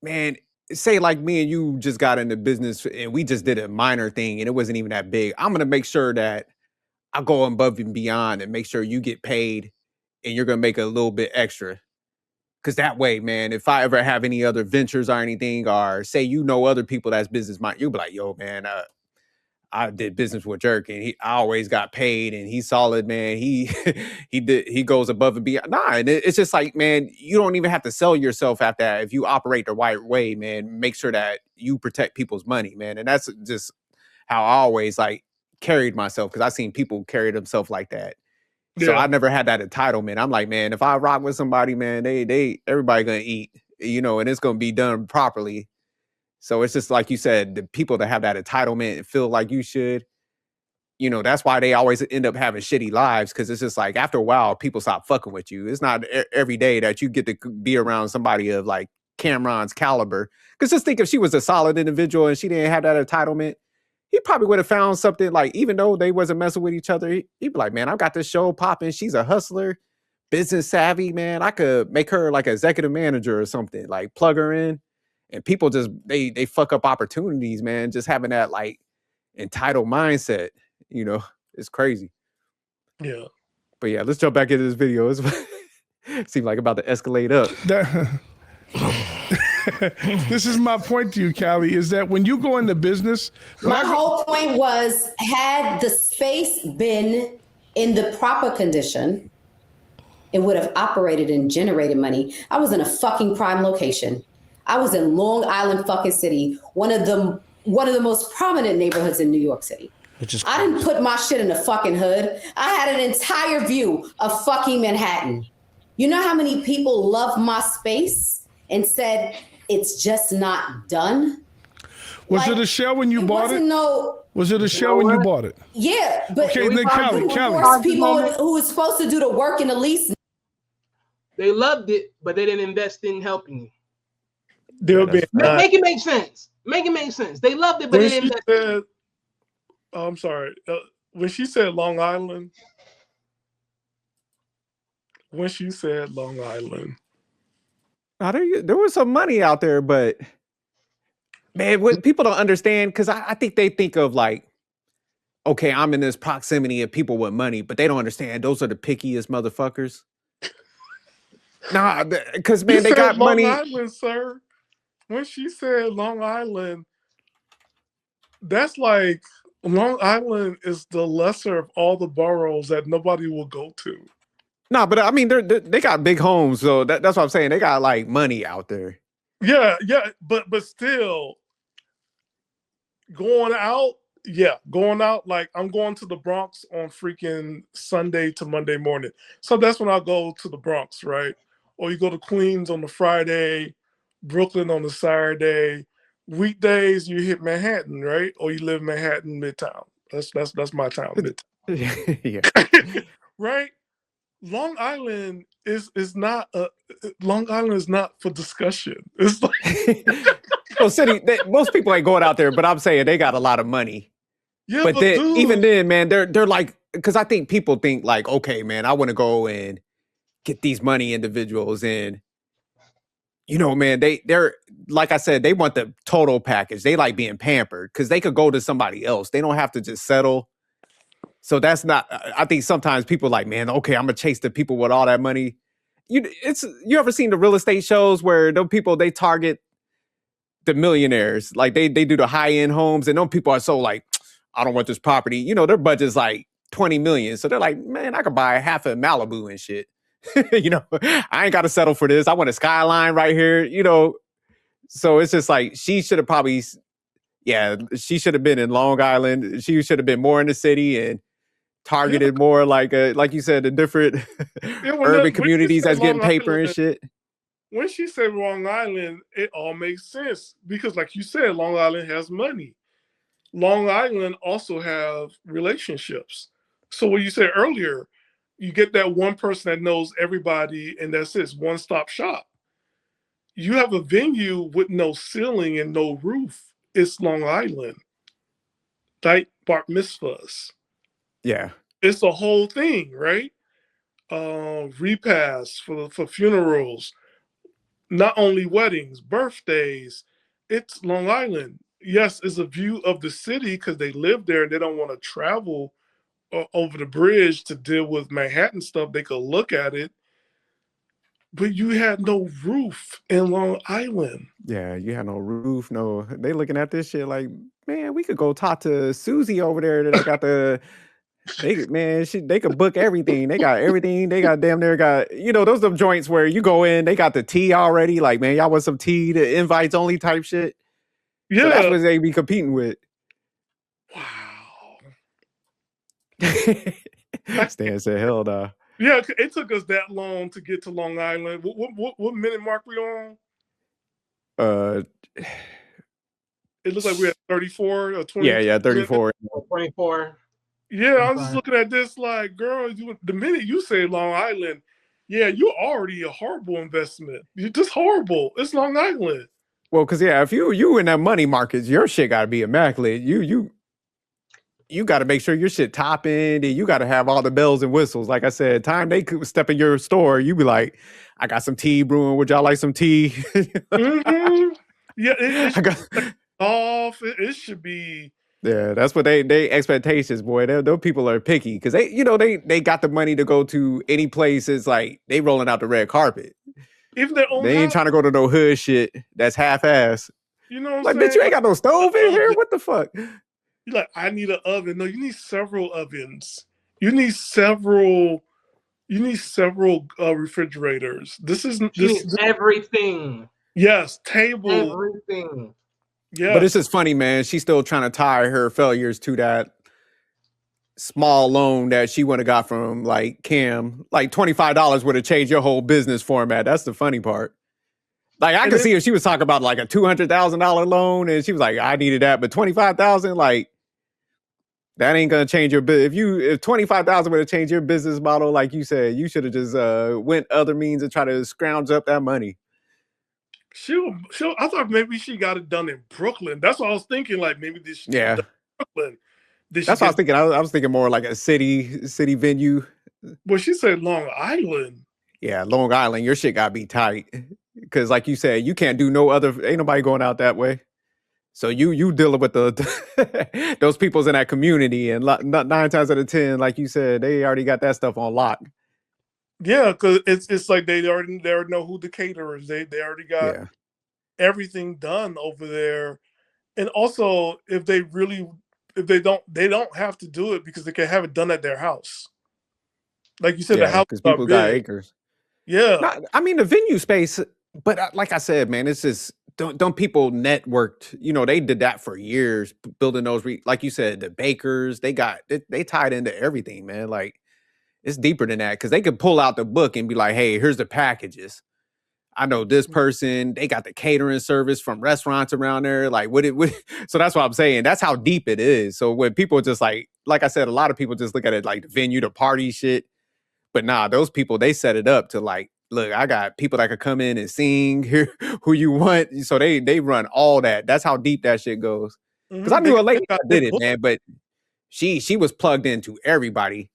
Speaker 1: man, say like me and you just got into business and we just did a minor thing and it wasn't even that big. I'm gonna make sure that I go above and beyond and make sure you get paid and you're gonna make a little bit extra. Cause that way, man, if I ever have any other ventures or anything, or say other people that's business minded, you'll be like, yo, man, I did business with Jerk and I always got paid and he's solid, man. He he goes above and beyond. Nah, and it's just like, man, you don't even have to sell yourself at that. If you operate the right way, man, make sure that you protect people's money, man. And that's just how I always like carried myself, because I seen people carry themselves like that. So
Speaker 2: Yeah.
Speaker 1: I never had that entitlement. I'm like, man, if I rock with somebody, man, everybody gonna eat, and it's gonna be done properly. So it's just like you said, the people that have that entitlement and feel like you should, that's why they always end up having shitty lives, because it's just like after a while, people stop fucking with you. It's not every day that you get to be around somebody of like Cameron's caliber. Because just think if she was a solid individual and she didn't have that entitlement, he probably would have found something like, even though they wasn't messing with each other, he'd be like, man, I've got this show popping. She's a hustler, business savvy, man. I could make her like executive manager or something, like plug her in. And people just they fuck up opportunities, man. Just having that like entitled mindset, it's crazy.
Speaker 2: Yeah.
Speaker 1: But yeah, let's jump back into this video. It seemed like about to escalate up.
Speaker 8: This is my point to you, Callie, is that when you go into business,
Speaker 3: my whole point was, had the space been in the proper condition, it would have operated and generated money. I was in a fucking prime location. I was in Long Island fucking City, one of the most prominent neighborhoods in New York City. I didn't put my shit in the fucking hood. I had an entire view of fucking Manhattan. You know how many people loved my space and said it's just not done?
Speaker 8: Was it a shell when you bought it? Was it a shell when you bought it?
Speaker 3: Yeah, but
Speaker 8: okay, then Callie.
Speaker 3: People who was supposed to do the work in the lease.
Speaker 7: They loved it, but they didn't invest in helping you.
Speaker 2: Make
Speaker 7: it make sense. Make it make sense. They loved it, but they didn't invest.
Speaker 2: I'm sorry. When she said Long Island,
Speaker 1: Now, there was some money out there, but man, what people don't understand, because I think they think of like, okay, I'm in this proximity of people with money, but they don't understand those are the pickiest motherfuckers. Nah, because man, they got money.
Speaker 2: Long Island, sir. When she said Long Island, that's like Long Island is the lesser of all the boroughs that nobody will go to.
Speaker 1: No, but I mean, they got big homes, so that's what I'm saying. They got like money out there.
Speaker 2: Yeah, but still, going out, like I'm going to the Bronx on freaking Sunday to Monday morning. So that's when I go to the Bronx, right? Or you go to Queens on the Friday, Brooklyn on the Saturday. Weekdays, you hit Manhattan, right? Or you live in Manhattan Midtown. That's my town.
Speaker 1: Yeah.
Speaker 2: Right? Long Island is not Long Island is not for discussion. It's like
Speaker 1: Well, most people ain't going out there, but I'm saying they got a lot of money.
Speaker 2: yeah,
Speaker 1: But then,
Speaker 2: dude,
Speaker 1: even then, man, they're like, because I think people think like, okay, man, I want to go and get these money individuals in. You know, man, they're like I said, they want the total package. They like being pampered because they could go to somebody else. They don't have to just settle. So that's not. I think sometimes people like, man, okay, I'm gonna chase the people with all that money. You ever seen the real estate shows where those people they target the millionaires, like they do the high end homes, and those people are so like, I don't want this property. You know, their budget's like 20 million, so they're like, man, I could buy half of Malibu and shit. You know, I ain't got to settle for this. I want a skyline right here. You know, so it's just like she should have probably, yeah, she should have been in Long Island. She should have been more in the city and targeted more like you said, the different urban communities that's getting paper and shit.
Speaker 2: When she said Long Island, it all makes sense because, like you said, Long Island has money. Long Island also have relationships. So what you said earlier, you get that one person that knows everybody, and that's it, one-stop shop. You have a venue with no ceiling and no roof. It's Long Island. Like bar mitzvahs.
Speaker 1: Yeah.
Speaker 2: It's the whole thing, right? Repasts for funerals. Not only weddings, birthdays. It's Long Island. Yes, it's a view of the city because they live there and they don't want to travel over the bridge to deal with Manhattan stuff. They could look at it, but you had no roof in Long Island.
Speaker 1: Yeah, you had no roof. No, they looking at this shit like, man, we could go talk to Susie over there that I got the. They could book everything. They got everything. They got damn near got, you know, those are joints where you go in, they got the tea already. Like, man, y'all want some tea, the invites only type shit.
Speaker 2: Yeah.
Speaker 1: So that's what they be competing with.
Speaker 2: Wow.
Speaker 1: Stan said, hell nah.
Speaker 2: Yeah, it took us that long to get to Long Island. What minute mark we on? It looks like we're at 34 or 20.
Speaker 1: Yeah, 34.
Speaker 7: 24.
Speaker 2: Yeah, I'm just looking at this like, girl, the minute you say Long Island, yeah, you're already a horrible investment. You're just horrible. It's Long Island.
Speaker 1: Well, because yeah, if you in that money markets, your shit got to be immaculate. You got to make sure your shit top end, and you got to have all the bells and whistles. Like I said, time they could step in your store, you be like, I got some tea brewing. Would y'all like some tea?
Speaker 2: Mm-hmm. Yeah, it should be.
Speaker 1: Yeah, that's what they expectations, boy. Those people are picky because they got the money to go to any place. It's like they rolling out the red carpet.
Speaker 2: Even their own
Speaker 1: they ain't trying to go to no hood shit that's half-ass.
Speaker 2: You know what I'm
Speaker 1: like,
Speaker 2: saying?
Speaker 1: Bitch, you ain't got no stove in here? What the fuck?
Speaker 2: You're like, I need an oven. No, you need several ovens. You need several refrigerators. This
Speaker 7: everything.
Speaker 2: Yes, table.
Speaker 7: Everything.
Speaker 2: Yeah.
Speaker 1: But it's just funny, man. She's still trying to tie her failures to that small loan that she would have got from like Cam. Like $25 would have changed your whole business format. That's the funny part. Like I could see if she was talking about like a $200,000 loan and she was like, I needed that, but $25,000, like that ain't gonna change your business. If $25,000 would have changed your business model, like you said, you should have just went other means and try to scrounge up that money.
Speaker 2: I thought maybe she got it done in Brooklyn. That's what I was thinking. Like maybe this.
Speaker 1: Yeah.
Speaker 2: Brooklyn.
Speaker 1: That's what I was thinking. I was thinking more like a city venue.
Speaker 2: Well, she said Long Island.
Speaker 1: Yeah, Long Island. Your shit gotta be tight because, like you said, you can't do no other. Ain't nobody going out that way. So you dealing with the those people's in that community, and 9 times out of 10, like you said, they already got that stuff on lock.
Speaker 2: Yeah, because it's like they already know who the caterers. They already got everything done over there, and also if they don't have to do it because they can have it done at their house. Like you said, the house
Speaker 1: because people got acres.
Speaker 2: Yeah,
Speaker 1: I mean the venue space, but like I said, man, it's just don't people networked. You know, they did that for years, building those. Like you said, the bakers, they tied into everything, man. Like. It's deeper than that because they could pull out the book and be like, hey, here's the packages. I know this person, they got the catering service from restaurants around there. Like, so that's what I'm saying. That's how deep it is. So when people just like I said, a lot of people just look at it like the venue, the party shit. But nah, those people, they set it up to like, look, I got people that could come in and sing here who you want. So they run all that. That's how deep that shit goes. Because I knew a lady that did it, man, but she was plugged into everybody.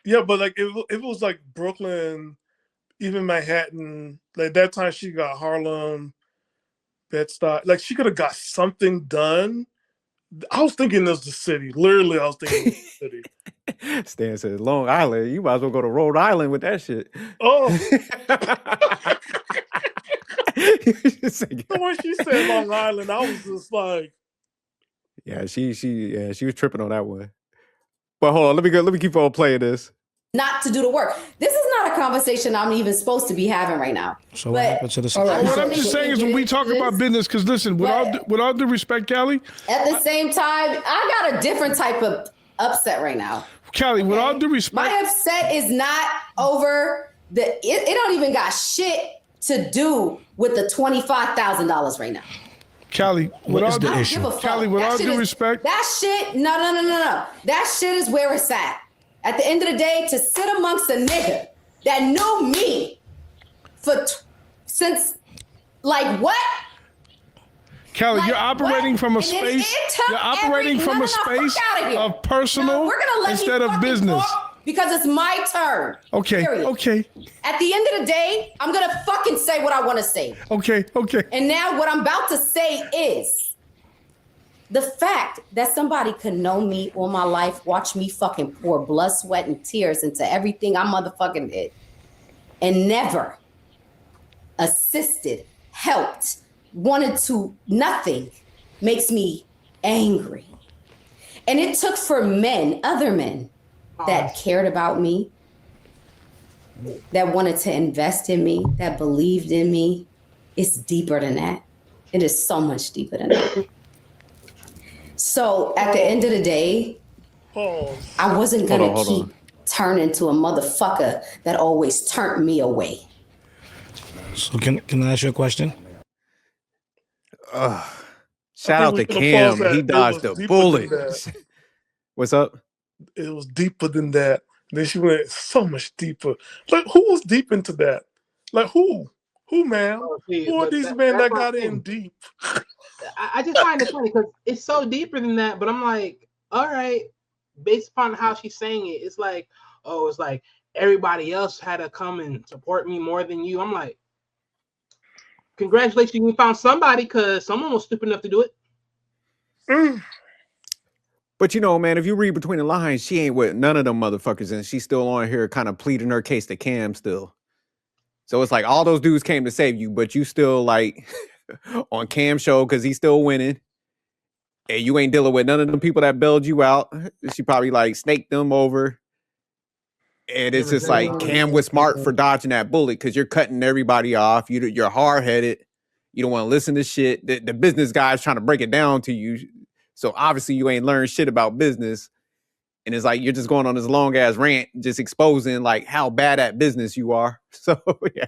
Speaker 2: Yeah, but like it was like Brooklyn, even Manhattan. Like that time she got Harlem, Bed-Stuy. Like she could have got something done. I was thinking this was the city. Literally, I was thinking it was the city.
Speaker 1: Stan says Long Island. You might as well go to Rhode Island with that shit.
Speaker 2: Oh. So when she said Long Island, I was just like,
Speaker 1: yeah, she was tripping on that one. But hold on, let me keep on playing this.
Speaker 3: Not to do the work. This is not a conversation I'm even supposed to be having right now.
Speaker 5: So what happened to the
Speaker 8: what I'm just saying is when we talk about business, because listen, with all due respect, Callie.
Speaker 3: At the same time, I got a different type of upset right now.
Speaker 8: Callie, with all due respect.
Speaker 3: My upset is not over it don't even got shit to do with the $25,000 right now.
Speaker 8: Callie, with all due respect.
Speaker 3: That shit, no. That shit is where it's at. At the end of the day, to sit amongst a nigga that knew me since like what?
Speaker 8: Callie,
Speaker 3: like,
Speaker 8: you're operating from a space. You're operating from a space of personal instead of business.
Speaker 3: Because it's my turn.
Speaker 8: Okay.
Speaker 3: Period.
Speaker 8: Okay.
Speaker 3: At the end of the day, I'm gonna fucking say what I want to say.
Speaker 8: Okay. Okay.
Speaker 3: And now what I'm about to say is the fact that somebody could know me all my life, watch me fucking pour blood, sweat, and tears into everything I motherfucking did, and never assisted, helped, wanted to nothing, makes me angry. And it took for men, other men, that cared about me, that wanted to invest in me, that believed in me. It's deeper than that. It is so much deeper than that. So at the end of the day, I wasn't gonna keep turning to a motherfucker that always turned me away.
Speaker 5: So can I ask you a question?
Speaker 1: Shout out to Cam. He dodged the bullet. What's up?
Speaker 2: It was deeper than that. Then she went so much deeper. Like, who was deep into that? Like, who? Who, man? Who are these men that got in deep?
Speaker 7: I just find it funny because it's so deeper than that. But I'm like, all right, based upon how she's saying it, it's like, oh, it's like everybody else had to come and support me more than you. I'm like, congratulations, you found somebody because someone was stupid enough to do it.
Speaker 1: But you know, man, if you read between the lines, she ain't with none of them motherfuckers, and she's still on here kind of pleading her case to Cam still. So it's like all those dudes came to save you, but you still like on Cam show because he's still winning. And you ain't dealing with none of them people that bailed you out. She probably like snaked them over. And it's just like Cam was smart for dodging that bullet because you're cutting everybody off. You're hard-headed. You don't want to listen to shit. The business guy's trying to break it down to you. So obviously you ain't learned shit about business. And it's like you're just going on this long ass rant, just exposing like how bad at business you are. So yeah.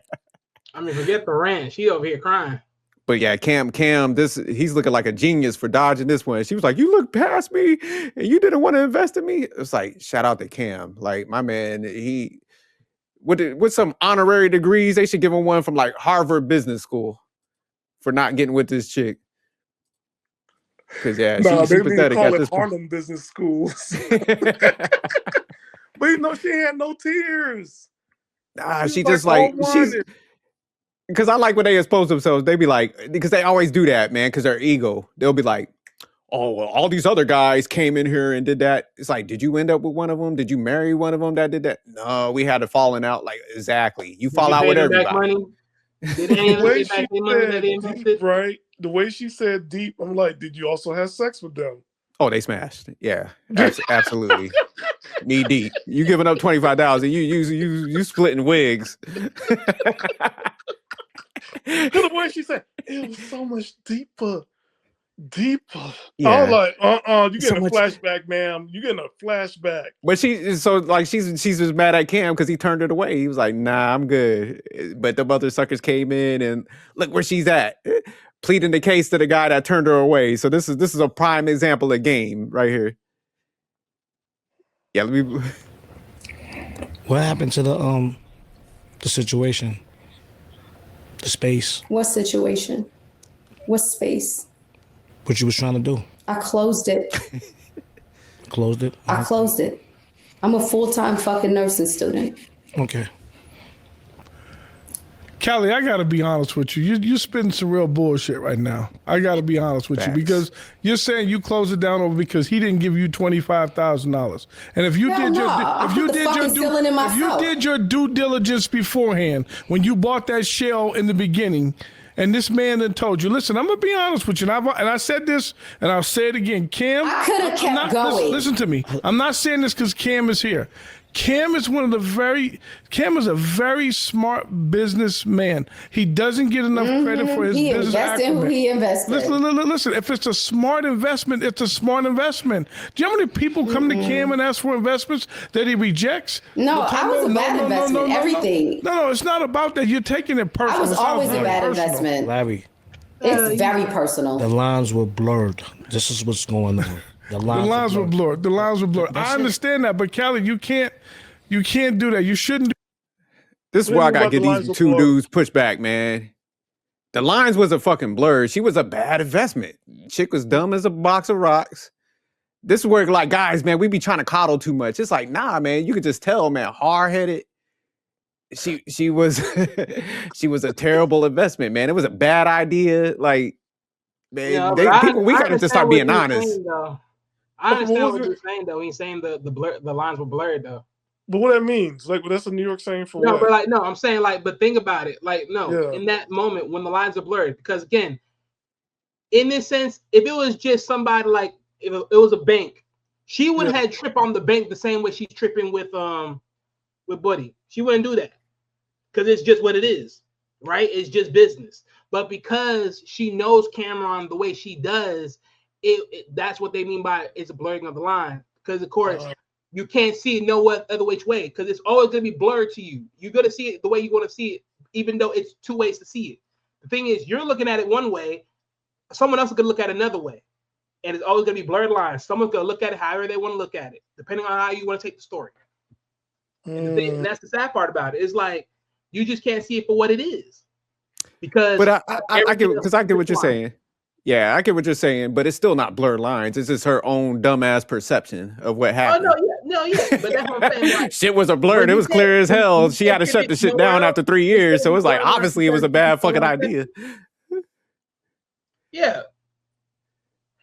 Speaker 7: I mean, forget the rant. She over here crying.
Speaker 1: But yeah, Cam, he's looking like a genius for dodging this one. She was like, you looked past me and you didn't want to invest in me. It's like, shout out to Cam. Like my man, he with some honorary degrees, they should give him one from like Harvard Business School for not getting with this chick. Because yeah, she's pathetic at this point.
Speaker 2: Harlem Business Schools. But you know, she had no tears.
Speaker 1: Nah, she just like she's because I like when they expose themselves. They be like, because they always do that, man, because their ego. They'll be like, oh, well, all these other guys came in here and did that. It's like, did you end up with one of them? Did you marry one of them that did that? No, we had a falling out. Like, exactly. You fall out with everybody.
Speaker 2: The way she said deep, right? The way she said deep, I'm like, did you also have sex with them?
Speaker 1: Oh, they smashed. Yeah, absolutely. Knee deep. You giving up $25,000. You splitting wigs.
Speaker 2: The way she said, it was so much deeper. Deep. I
Speaker 1: Yeah.
Speaker 2: was like, you
Speaker 1: So
Speaker 2: getting a
Speaker 1: much-
Speaker 2: flashback, ma'am. You getting a flashback.
Speaker 1: But she's just mad at Cam because he turned it away. He was like, "Nah, I'm good." But the other suckers came in and look where she's at, pleading the case to the guy that turned her away. So this is a prime example of game right here. Yeah, let me.
Speaker 5: What happened to the situation? The space.
Speaker 3: What situation? What space?
Speaker 5: What you was trying to do?
Speaker 3: I closed it.
Speaker 5: Closed it?
Speaker 3: I closed it. I'm a full-time fucking nursing student.
Speaker 5: Okay.
Speaker 8: Callie, I gotta be honest with you. You spitting some real bullshit right now. I gotta be honest with you because you're saying you closed it down over because he didn't give you $25,000. And if you
Speaker 3: Hell
Speaker 8: did your
Speaker 3: no. I
Speaker 8: if
Speaker 3: put
Speaker 8: you
Speaker 3: the
Speaker 8: did
Speaker 3: fucking
Speaker 8: your
Speaker 3: ceiling in
Speaker 8: if you
Speaker 3: myself.
Speaker 8: did your due diligence beforehand when you bought that shell in the beginning, and this man then told you, listen, I'm gonna be honest with you, and I said this, and I'll say it again. Cam,
Speaker 3: I could have kept going.
Speaker 8: Listen to me. I'm not saying this because Cam is here. Cam is a very smart businessman. He doesn't get enough credit for his
Speaker 3: He
Speaker 8: business
Speaker 3: invested in who
Speaker 8: acumen.
Speaker 3: he invested.
Speaker 8: Listen, if it's a smart investment, it's a smart investment. Do you know how many people come to Cam and ask for investments that he rejects?
Speaker 3: No, I was a bad investment. Everything.
Speaker 8: No, it's not about that. You're taking it personal.
Speaker 3: I was
Speaker 8: It sounds
Speaker 3: always a
Speaker 8: very
Speaker 3: bad
Speaker 8: personal.
Speaker 3: investment.
Speaker 5: Larry,
Speaker 3: It's very personal.
Speaker 5: the lines were blurred. This is what's going on. The
Speaker 8: The lines were blurred. The lines were blurred. I understand that, but Callie, you can't do that. You shouldn't do.
Speaker 1: This is
Speaker 2: What
Speaker 1: why I
Speaker 2: do you
Speaker 1: gotta
Speaker 2: mean
Speaker 1: get
Speaker 2: about the
Speaker 1: these
Speaker 2: lines
Speaker 1: two
Speaker 2: were
Speaker 1: dudes pushed back, man. The lines was a fucking blur. She was a bad investment. Chick was dumb as a box of rocks. This is where, like, guys, man, we be trying to coddle too much. It's like, nah, man, you could just tell, man, hard-headed. She was she was a terrible investment, man. It was a bad idea. Like, man,
Speaker 7: Yeah,
Speaker 1: we
Speaker 7: but
Speaker 1: gotta just
Speaker 7: understand
Speaker 1: start
Speaker 7: what
Speaker 1: being
Speaker 7: you're
Speaker 1: honest.
Speaker 7: saying, though.
Speaker 2: But
Speaker 7: I
Speaker 2: what
Speaker 7: understand
Speaker 2: was
Speaker 7: what
Speaker 2: it-
Speaker 7: you're saying though. He's saying the lines were blurred though.
Speaker 2: But what that means? Like, that's a New York saying for
Speaker 7: No,
Speaker 2: what?
Speaker 7: but like no, I'm saying like, but think about it. Like, no,
Speaker 2: Yeah.
Speaker 7: in that moment when the lines are blurred, because again, in this sense, if it was just somebody like if it was a bank, she would have
Speaker 2: Yeah.
Speaker 7: had trip on the bank the same way she's tripping with Buddy. She wouldn't do that because it's just what it is, right? It's just business. But because she knows Cameron the way she does, that's what they mean by it's a blurring of the line. Because of course. You can't see it no other which way because it's always going to be blurred to you. You're going to see it the way you want to see it, even though it's two ways to see it. The thing is, you're looking at it one way, someone else is going to look at it another way. And it's always going to be blurred lines. Someone's going to look at it however they want to look at it, depending on how you want to take the story. And that's the sad part about it. It's like, you just can't see it for what it is. Because
Speaker 1: But I get what you're
Speaker 7: line.
Speaker 1: saying. Yeah, I get what you're saying, but it's still not blurred lines. It's just her own dumbass perception of what
Speaker 7: Oh,
Speaker 1: happened.
Speaker 7: yeah. But that's what I'm saying. Like,
Speaker 1: Shit was a blur.
Speaker 7: when
Speaker 1: It
Speaker 7: you
Speaker 1: was
Speaker 7: say-
Speaker 1: clear as
Speaker 7: when
Speaker 1: hell.
Speaker 7: you
Speaker 1: She
Speaker 7: say
Speaker 1: had to shut
Speaker 7: it
Speaker 1: the shit
Speaker 7: nowhere
Speaker 1: down
Speaker 7: else,
Speaker 1: after 3
Speaker 7: you
Speaker 1: years.
Speaker 7: say
Speaker 1: So it's like,
Speaker 7: blurred lines
Speaker 1: obviously it was a
Speaker 7: because
Speaker 1: bad fucking
Speaker 7: someone said-
Speaker 1: idea.
Speaker 7: Yeah.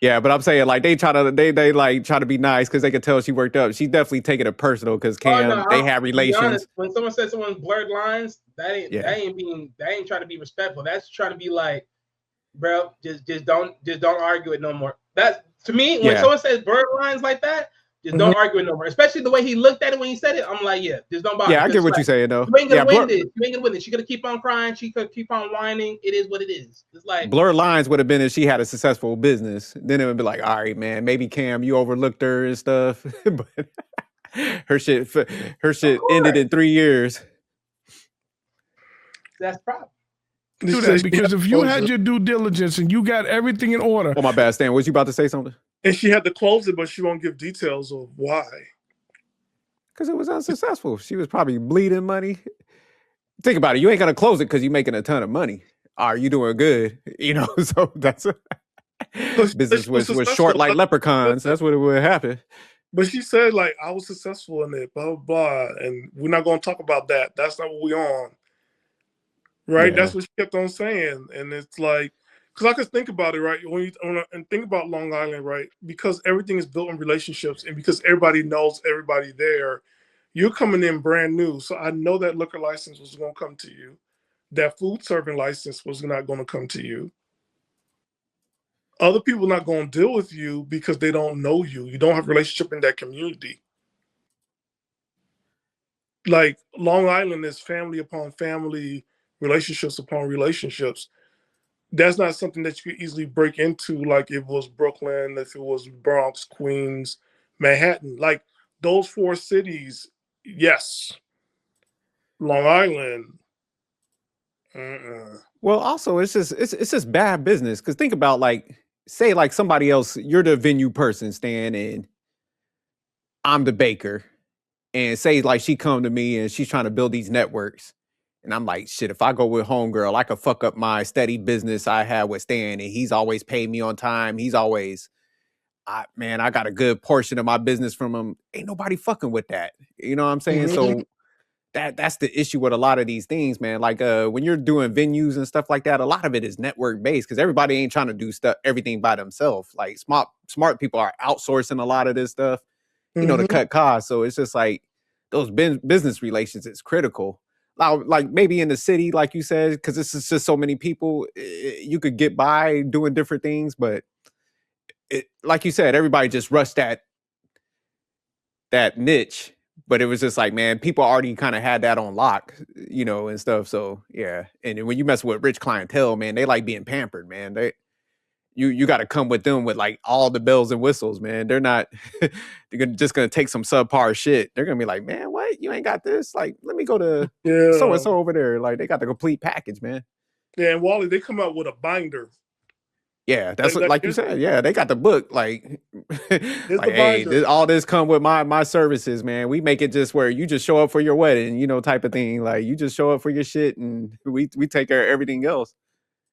Speaker 1: Yeah, but I'm saying like they try to be nice because they could tell she worked up. She definitely taking it personal because Cam,
Speaker 7: Oh, no,
Speaker 1: they
Speaker 7: to
Speaker 1: have
Speaker 7: be
Speaker 1: relations.
Speaker 7: honest, when someone says someone's blurred lines, that ain't trying to be respectful. That's trying to be like, bro, just don't argue it no more. That's to me when someone says blurred lines like that, just don't argue it no more. Especially the way he looked at it when he said it. I'm like, yeah, just don't bother.
Speaker 1: Yeah, I get what you're saying though.
Speaker 7: You ain't gonna
Speaker 1: Yeah,
Speaker 7: win this. You ain't gonna win this. She's gonna keep on crying. She could keep on whining. It is what it is. It's like
Speaker 1: blurred lines would have been if she had a successful business. Then it would be like, all right, man, maybe Cam, you overlooked her and stuff. But her shit ended in 3 years.
Speaker 7: that's the problem.
Speaker 8: Do that because if you had your due diligence and you got everything in order.
Speaker 1: Oh, my bad, Stan. Was you about to say something?
Speaker 2: And she had to close it, but she won't give details of why.
Speaker 1: Because it was unsuccessful. She was probably bleeding money. Think about it. You ain't gonna close it because you're making a ton of money. Are you doing good? You know, so that's business was short like leprechauns. That's what it would happen.
Speaker 2: But she said, like, I was successful in it, blah, blah, blah. And we're not going to talk about that. That's not what we're on. Right?
Speaker 1: Yeah.
Speaker 2: That's what she kept on saying. And it's like, because I could think about it, right? And think about Long Island, right? Because everything is built in relationships and because everybody knows everybody there, you're coming in brand new. So I know that liquor license was going to come to you. That food serving license was not going to come to you. Other people not going to deal with you because they don't know you. You don't have a relationship in that community. Like Long Island is family upon family, relationships upon relationships. that's not something that you could easily break into like if it was Brooklyn, if it was Bronx, Queens, Manhattan. Like those 4 cities, yes. Long Island.
Speaker 1: Well, also it's just bad business. Cause think about like, say like somebody else, you're the venue person, Stan, and I'm the baker. And say like she come to me and she's trying to build these networks. And I'm like, shit, if I go with homegirl, I could fuck up my steady business I have with Stan. And he's always paid me on time. He's always, I got a good portion of my business from him. Ain't nobody fucking with that. You know what I'm saying? So that's the issue with a lot of these things, man. Like when you're doing venues and stuff like that, a lot of it is network based because everybody ain't trying to do everything by themselves. Like smart people are outsourcing a lot of this stuff, you know, to cut costs. So it's just like those business relations is critical. Like maybe in the city, like you said, because this is just so many people, you could get by doing different things, but like you said, everybody just rushed that niche. But it was just like, man, people already kind of had that on lock, you know, and stuff. So yeah, and when you mess with rich clientele, man, they like being pampered, man. You got to come with them with like all the bells and whistles, man. They're not, just gonna take some subpar shit. They're gonna be like, man, what? You ain't got this? Like, let me go to so and so over there. Like, they got the complete package, man.
Speaker 2: Yeah, and Wally, they come out with a binder.
Speaker 1: Yeah, that's like you said. Yeah, they got the book. Like, hey, all this come with my services, man. We make it just where you just show up for your wedding, you know, type of thing. Like, you just show up for your shit, and we take care of everything else.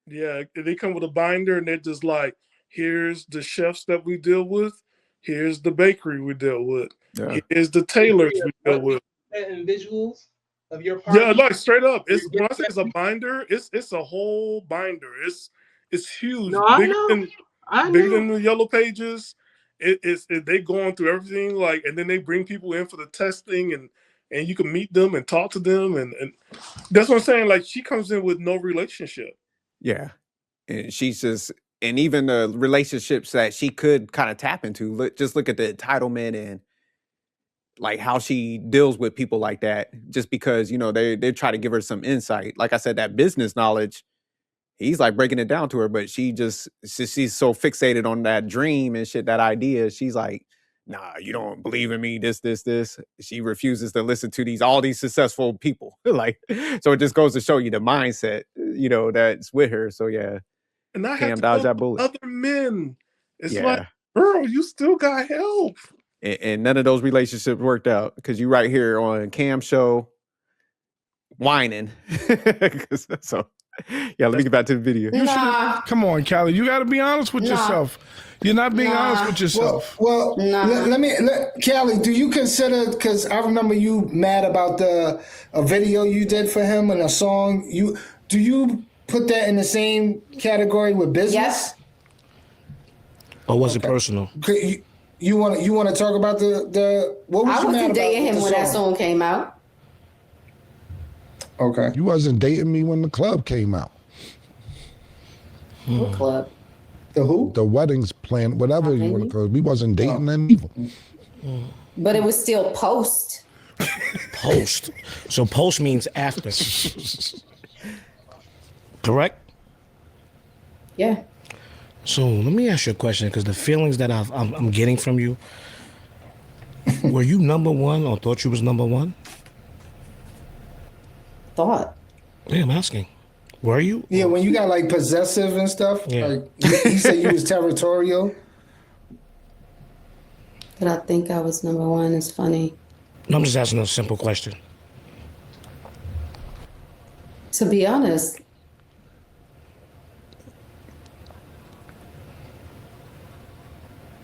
Speaker 2: Yeah, they come with a binder, and they're just like, here's the chefs that we deal with. Here's the bakery we deal with. Yeah. Here's the tailors we deal with.
Speaker 7: And visuals of your party.
Speaker 2: Yeah, like straight up. It's when I say it's a binder, it's a whole binder. It's huge,
Speaker 7: no,
Speaker 2: bigger than the yellow pages. They going through everything, like, and then they bring people in for the testing, and you can meet them and talk to them, and that's what I'm saying. Like, she comes in with no relationship.
Speaker 1: Yeah, and she's just, and even the relationships that she could kind of tap into. Just look at the entitlement and like how she deals with people like that. Just because, you know, they try to give her some insight. Like I said, that business knowledge. He's like breaking it down to her, but she's so fixated on that dream and shit, that idea. She's like, nah, you don't believe in me, this. She refuses to listen to all these successful people. Like, so it just goes to show you the mindset, you know, that's with her. So yeah.
Speaker 2: And I have to dodge that bullet. Other men. It's like, girl, you still got help.
Speaker 1: And none of those relationships worked out because you right here on Cam show whining. So yeah, let me get back to the video.
Speaker 8: Come on, Callie. You got to be honest with yourself. You're not being honest with yourself.
Speaker 4: Well, Callie, do you consider, because I remember you mad about a video you did for him and a song. Do you put that in the same category with business?
Speaker 3: Yes.
Speaker 5: Or was it personal?
Speaker 4: You want to talk about the what was
Speaker 3: I
Speaker 4: you mad
Speaker 3: wasn't
Speaker 4: about
Speaker 3: dating him
Speaker 4: the
Speaker 3: when that song came out.
Speaker 4: Okay.
Speaker 6: You wasn't dating me when the club came out.
Speaker 3: What club?
Speaker 4: The who?
Speaker 6: The weddings plan, whatever you want to call it. We wasn't dating them either.
Speaker 3: But it was still post.
Speaker 5: Post. So post means after. Correct?
Speaker 3: Yeah.
Speaker 5: So let me ask you a question, because the feelings that I'm getting from you, were you number one or thought you was number one?
Speaker 3: Thought.
Speaker 5: Yeah, I'm asking. Were you?
Speaker 4: Yeah, when you got like possessive and stuff, like you said you was territorial.
Speaker 3: Did I think I was number one? It's funny.
Speaker 5: No, I'm just asking a simple question.
Speaker 3: To be honest,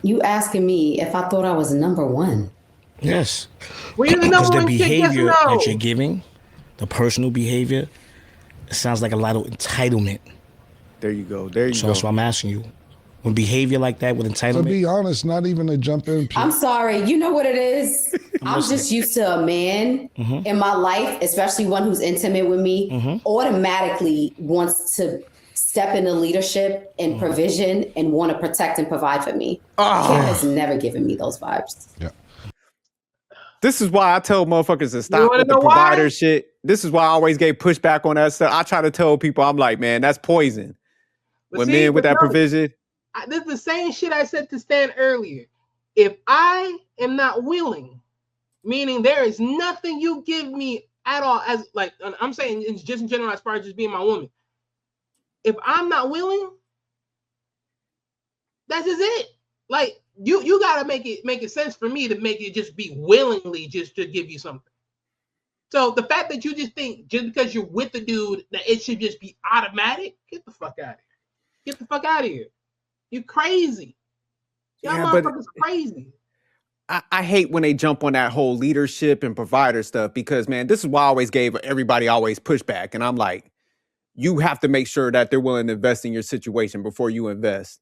Speaker 3: you asking me if I thought I was number one.
Speaker 5: Yes.
Speaker 7: Because
Speaker 5: the behavior that you're giving, the personal behavior, it sounds like a lot of entitlement.
Speaker 1: There you go. There you go.
Speaker 5: So that's why I'm asking you. When behavior like that with entitlement.
Speaker 6: To be honest, not even to jump in.
Speaker 3: I'm sorry. You know what it is? I'm just used to a man in my life, especially one who's intimate with me, automatically wants to step into leadership and provision and want to protect and provide for me. Kim has never given me those vibes.
Speaker 6: Yeah.
Speaker 1: This is why I tell motherfuckers to stop with the provider shit. This is why I always gave pushback on that stuff. I try to tell people, I'm like, man, that's poison.
Speaker 7: But
Speaker 1: When
Speaker 7: see,
Speaker 1: men with
Speaker 7: but
Speaker 1: that
Speaker 7: no,
Speaker 1: provision,
Speaker 7: this is the same shit I said to Stan earlier. If I am not willing, meaning there is nothing you give me at all, as like I'm saying, it's just in general as far as just being my woman. If I'm not willing, that's just it. Like you gotta make it sense for me to make it just be willingly just to give you something. So the fact that you just think just because you're with the dude that it should just be automatic, get the fuck out of here. Get the fuck out of here. You crazy. Y'all motherfuckers crazy.
Speaker 1: I hate when they jump on that whole leadership and provider stuff because, man, this is why I always gave everybody always pushback. And I'm like, you have to make sure that they're willing to invest in your situation before you invest.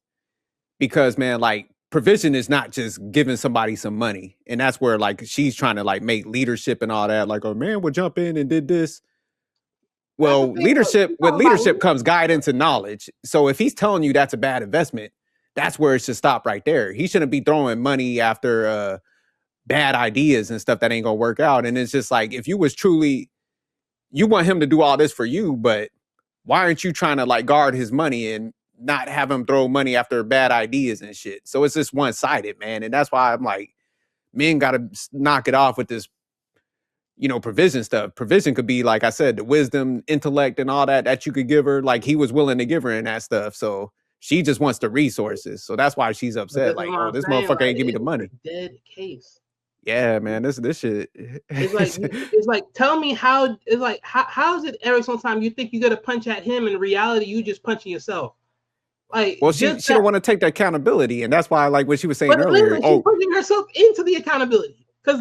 Speaker 1: Because, man, like, provision is not just giving somebody some money. And that's where, like, she's trying to, like, make leadership and all that. Like, oh, man, we'll jump in and did this. Well, with leadership comes guidance and knowledge. So if he's telling you that's a bad investment, that's where it should stop right there. He shouldn't be throwing money after bad ideas and stuff that ain't gonna work out. And it's just like, if you was truly, you want him to do all this for you, but why aren't you trying to like guard his money and not have him throw money after bad ideas and shit? So it's just one-sided, man. And that's why I'm like, men gotta knock it off with this, provision stuff. Provision could be, like I said, the wisdom, intellect, and all that you could give her. Like he was willing to give her in that stuff. So she just wants the resources. So that's why she's upset. Like, oh, this motherfucker ain't give me the money.
Speaker 7: Dead case.
Speaker 1: Yeah, man. This shit.
Speaker 7: It's like tell me how. It's like how is it every time you think you got to punch at him? In reality, you just punching yourself. Like,
Speaker 1: well, she don't want to take the accountability, and that's why, like what she was saying earlier,
Speaker 7: she's putting herself into the accountability because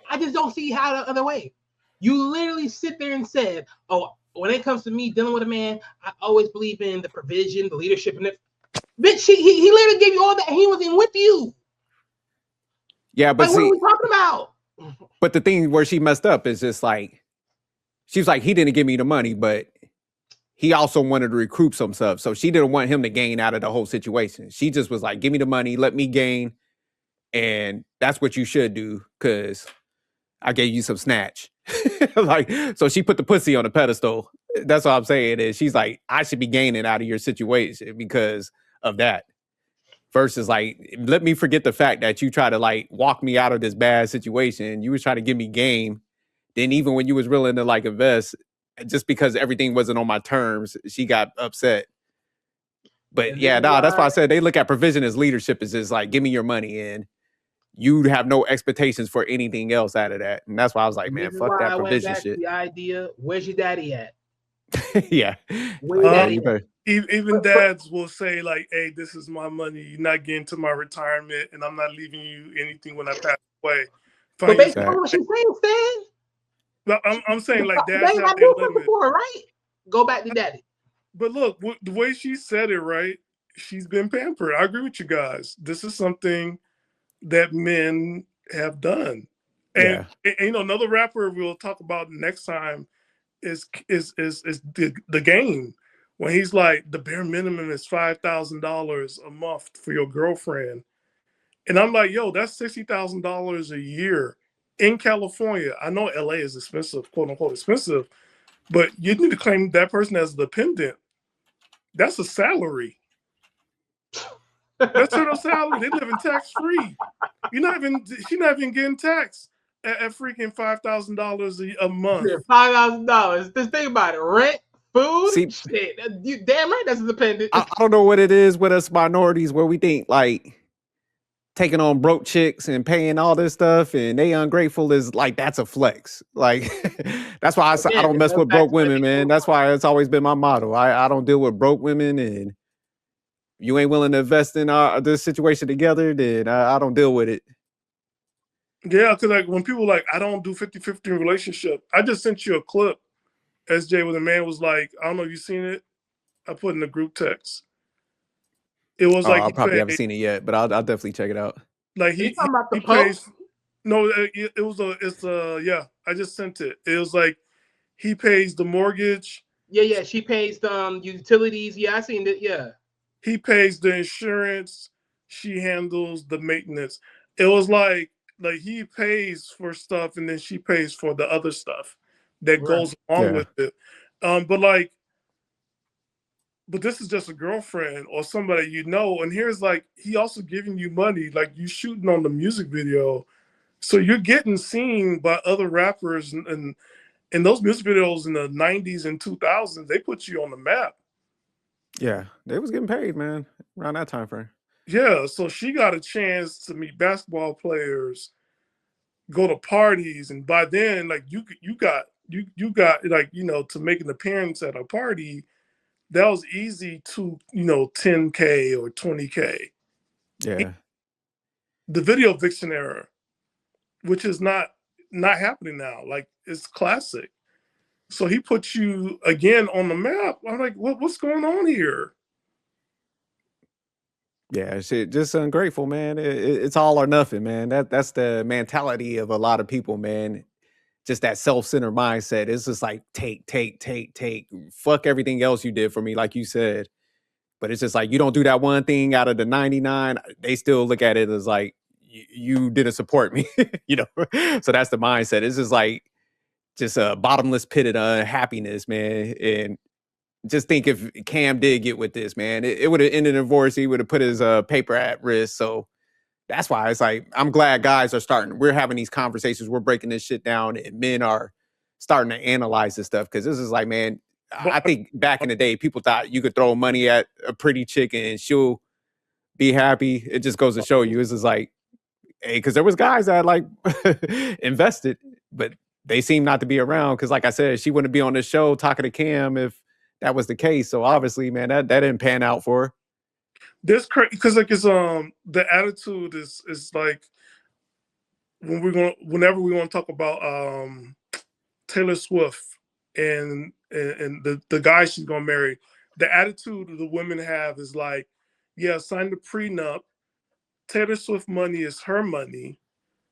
Speaker 7: I just don't see how the other way. You literally sit there and said, "Oh, when it comes to me dealing with a man, I always believe in the provision, the leadership, and it." Bitch, he literally gave you all that. And he was in with you.
Speaker 1: Yeah, but
Speaker 7: like, what are we talking about?
Speaker 1: But the thing where she messed up is just like, she was like, he didn't give me the money, but he also wanted to recruit some stuff. So she didn't want him to gain out of the whole situation. She just was like, give me the money, let me gain. And that's what you should do, because I gave you some snatch. Like, so she put the pussy on the pedestal. That's what I'm saying. Is she's like, I should be gaining out of your situation because of that. Versus like, let me forget the fact that you try to like walk me out of this bad situation. You was trying to give me game. Then even when you was willing to like invest, just because everything wasn't on my terms, she got upset. But yeah, that's why I said they look at provision as leadership is just like, give me your money and you have no expectations for anything else out of that. And that's why I was like, man, fuck that provision shit.
Speaker 7: The idea, where's your daddy at?
Speaker 1: Yeah.
Speaker 2: Even dads will say like, hey, this is my money. You're not getting to my retirement and I'm not leaving you anything when I pass away.
Speaker 7: But basically what she's saying, Stan.
Speaker 2: But I'm saying like dads have their limit.
Speaker 7: Right? Go back to daddy.
Speaker 2: But look, the way she said it, right? She's been pampered. I agree with you guys. This is something that men have done. And, and another rapper we'll talk about next time is the Game. When he's like, the bare minimum is $5,000 a month for your girlfriend. And I'm like, yo, that's $60,000 a year in California. I know LA is expensive, quote unquote expensive, but you need to claim that person as a dependent. That's a salary. That's her salary. They live in tax free. She's not even getting taxed at freaking $5,000 a month.
Speaker 7: Yeah, $5,000. Just think about it. Rent, food, shit. You damn right that's a dependent.
Speaker 1: I don't know what it is with us minorities where we think like taking on broke chicks and paying all this stuff and they ungrateful is like, that's a flex. Like, that's why I don't mess with broke women, man. That's why it's always been my motto. I don't deal with broke women, and you ain't willing to invest in this situation together, then I don't deal with it.
Speaker 2: Yeah, because like when people like, I don't do 50-50 in relationship. I just sent you a clip, SJ, where the man was like, I don't know if you've seen it. I put in the group text. It was like,
Speaker 1: I probably haven't seen it yet, but I'll definitely check it out.
Speaker 2: Like he pays. No, yeah. I just sent it. It was like he pays the mortgage.
Speaker 7: Yeah. She pays the utilities. Yeah, I seen it. Yeah.
Speaker 2: He pays the insurance. She handles the maintenance. It was like he pays for stuff and then she pays for the other stuff that goes along with it. But like, but this is just a girlfriend or somebody you know. And here's like, he also giving you money, like you shooting on the music video. So you're getting seen by other rappers, and those music videos in the 90s and 2000s, they put you on the map.
Speaker 1: Yeah, they was getting paid, man, around that time frame.
Speaker 2: Yeah, so she got a chance to meet basketball players, go to parties, and by then, like you got like, you know, to make an appearance at a party, that was easy to, you know, 10K or 20K.
Speaker 1: Yeah.
Speaker 2: The video vixen era, which is not happening now. Like, it's classic. So he put you again on the map. I'm like, what's going on here?
Speaker 1: Yeah, shit, just ungrateful, man. It's all or nothing, man. That's the mentality of a lot of people, man. Just that self-centered mindset. It's just like take. Fuck everything else you did for me, like you said. But it's just like, you don't do that one thing out of the 99, they still look at it as like, you didn't support me, you know? So that's the mindset. It's just like, just a bottomless pit of unhappiness, man. And just think if Cam did get with this, man, it would have ended in divorce. He would have put his paper at risk. So that's why it's like, I'm glad guys are starting. We're having these conversations. We're breaking this shit down, and men are starting to analyze this stuff. Cause this is like, man, I think back in the day, people thought you could throw money at a pretty chick and she'll be happy. It just goes to show you, this is like, hey, cause there was guys that like invested, but they seem not to be around. Cause like I said, she wouldn't be on this show talking to Cam if that was the case. So obviously, man, that didn't pan out for her.
Speaker 2: This crazy because like it's the attitude is like whenever we want to talk about Taylor Swift and the guy she's gonna marry, the attitude the women have is like, yeah, sign the prenup. Taylor Swift money is her money,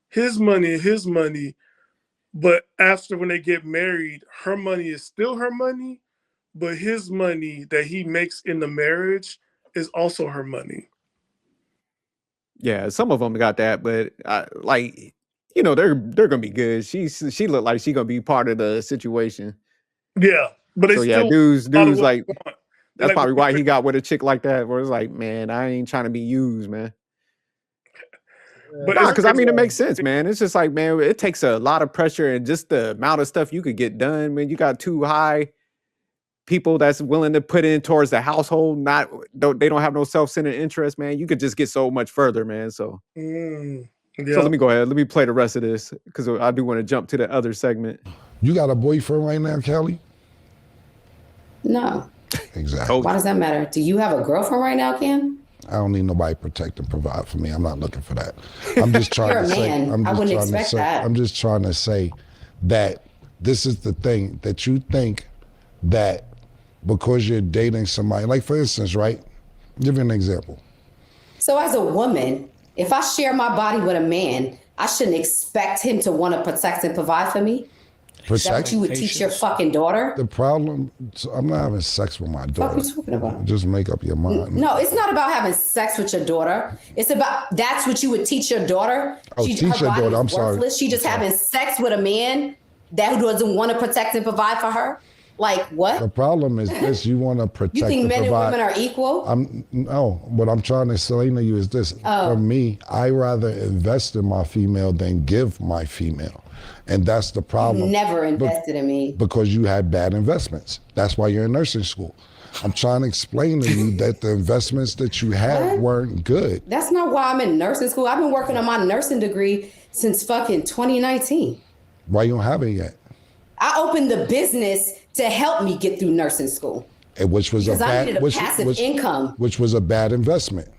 Speaker 2: his money is his money. But after when they get married, her money is still her money, but his money that he makes in the marriage is also her money.
Speaker 1: Yeah, some of them got that, but like, you know, they're gonna be good. She looked like she gonna be part of the situation.
Speaker 2: Yeah, but they
Speaker 1: so
Speaker 2: still
Speaker 1: yeah, dudes like that's
Speaker 2: like,
Speaker 1: probably why he got with a chick like that. Where it's like, man, I ain't trying to be used, man. But because I mean, it makes sense, man. It's just like, man, it takes a lot of pressure and just the amount of stuff you could get done when you got two high people that's willing to put in towards the household. They don't have no self-centered interest, man. You could just get so much further, man. So,
Speaker 2: yeah.
Speaker 1: So let me go ahead. Let me play the rest of this because I do want to jump to the other segment.
Speaker 6: You got a boyfriend right now, Kelly?
Speaker 3: No.
Speaker 6: Exactly.
Speaker 3: Why does that matter? Do you have a girlfriend right now, Cam?
Speaker 6: I don't need nobody to protect and provide for me. I'm not looking for that. I'm just trying
Speaker 3: You're
Speaker 6: to
Speaker 3: a
Speaker 6: say.
Speaker 3: man. I wouldn't expect that.
Speaker 6: I'm just trying to say that this is the thing that you think that because you're dating somebody, like for instance, right? Give you an example.
Speaker 3: So as a woman, if I share my body with a man, I shouldn't expect him to want to protect and provide for me? Is that what you would teach your fucking daughter?
Speaker 6: The problem, I'm not having sex with my daughter.
Speaker 3: What are you talking about?
Speaker 6: Just make up your mind.
Speaker 3: No, it's not about having sex with your daughter. It's about, that's what you would teach your daughter.
Speaker 6: Oh, teach your daughter, I'm sorry.
Speaker 3: She just having sex with a man that who doesn't want to protect and provide for her? Like what?
Speaker 6: The problem is this: you want to protect.
Speaker 3: You think
Speaker 6: and
Speaker 3: men
Speaker 6: provide.
Speaker 3: and women are equal?
Speaker 6: No. What I'm trying to explain to you is this: for me, I rather invest in my female than give my female, and that's the problem.
Speaker 3: You never invested in me
Speaker 6: because you had bad investments. That's why you're in nursing school. I'm trying to explain to you that the investments that you had weren't good.
Speaker 3: That's not why I'm in nursing school. I've been working on my nursing degree since fucking 2019.
Speaker 6: Why you don't have it yet?
Speaker 3: I opened the business to help me get through nursing school.
Speaker 6: Which was
Speaker 3: because I needed a passive income.
Speaker 6: Which was a bad investment.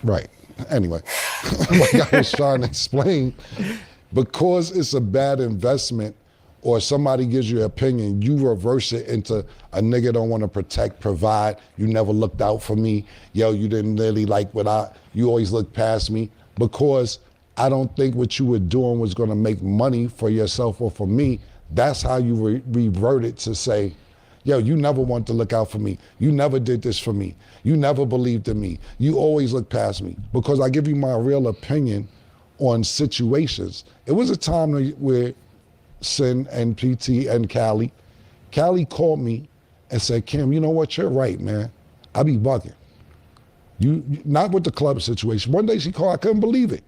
Speaker 6: Right. Anyway, like I was trying to explain, because it's a bad investment or somebody gives you an opinion, you reverse it into a nigga don't want to protect, provide, you never looked out for me, yo, you didn't really like you always looked past me, because I don't think what you were doing was going to make money for yourself or for me. That's how you reverted to say, yo, you never want to look out for me. You never did this for me. You never believed in me. You always looked past me. Because I give you my real opinion on situations. It was a time where Sin and PT and Callie. Callie called me and said, Cam, you know what? You're right, man. I be bugging. You not with the club situation. One day she called, I couldn't believe it.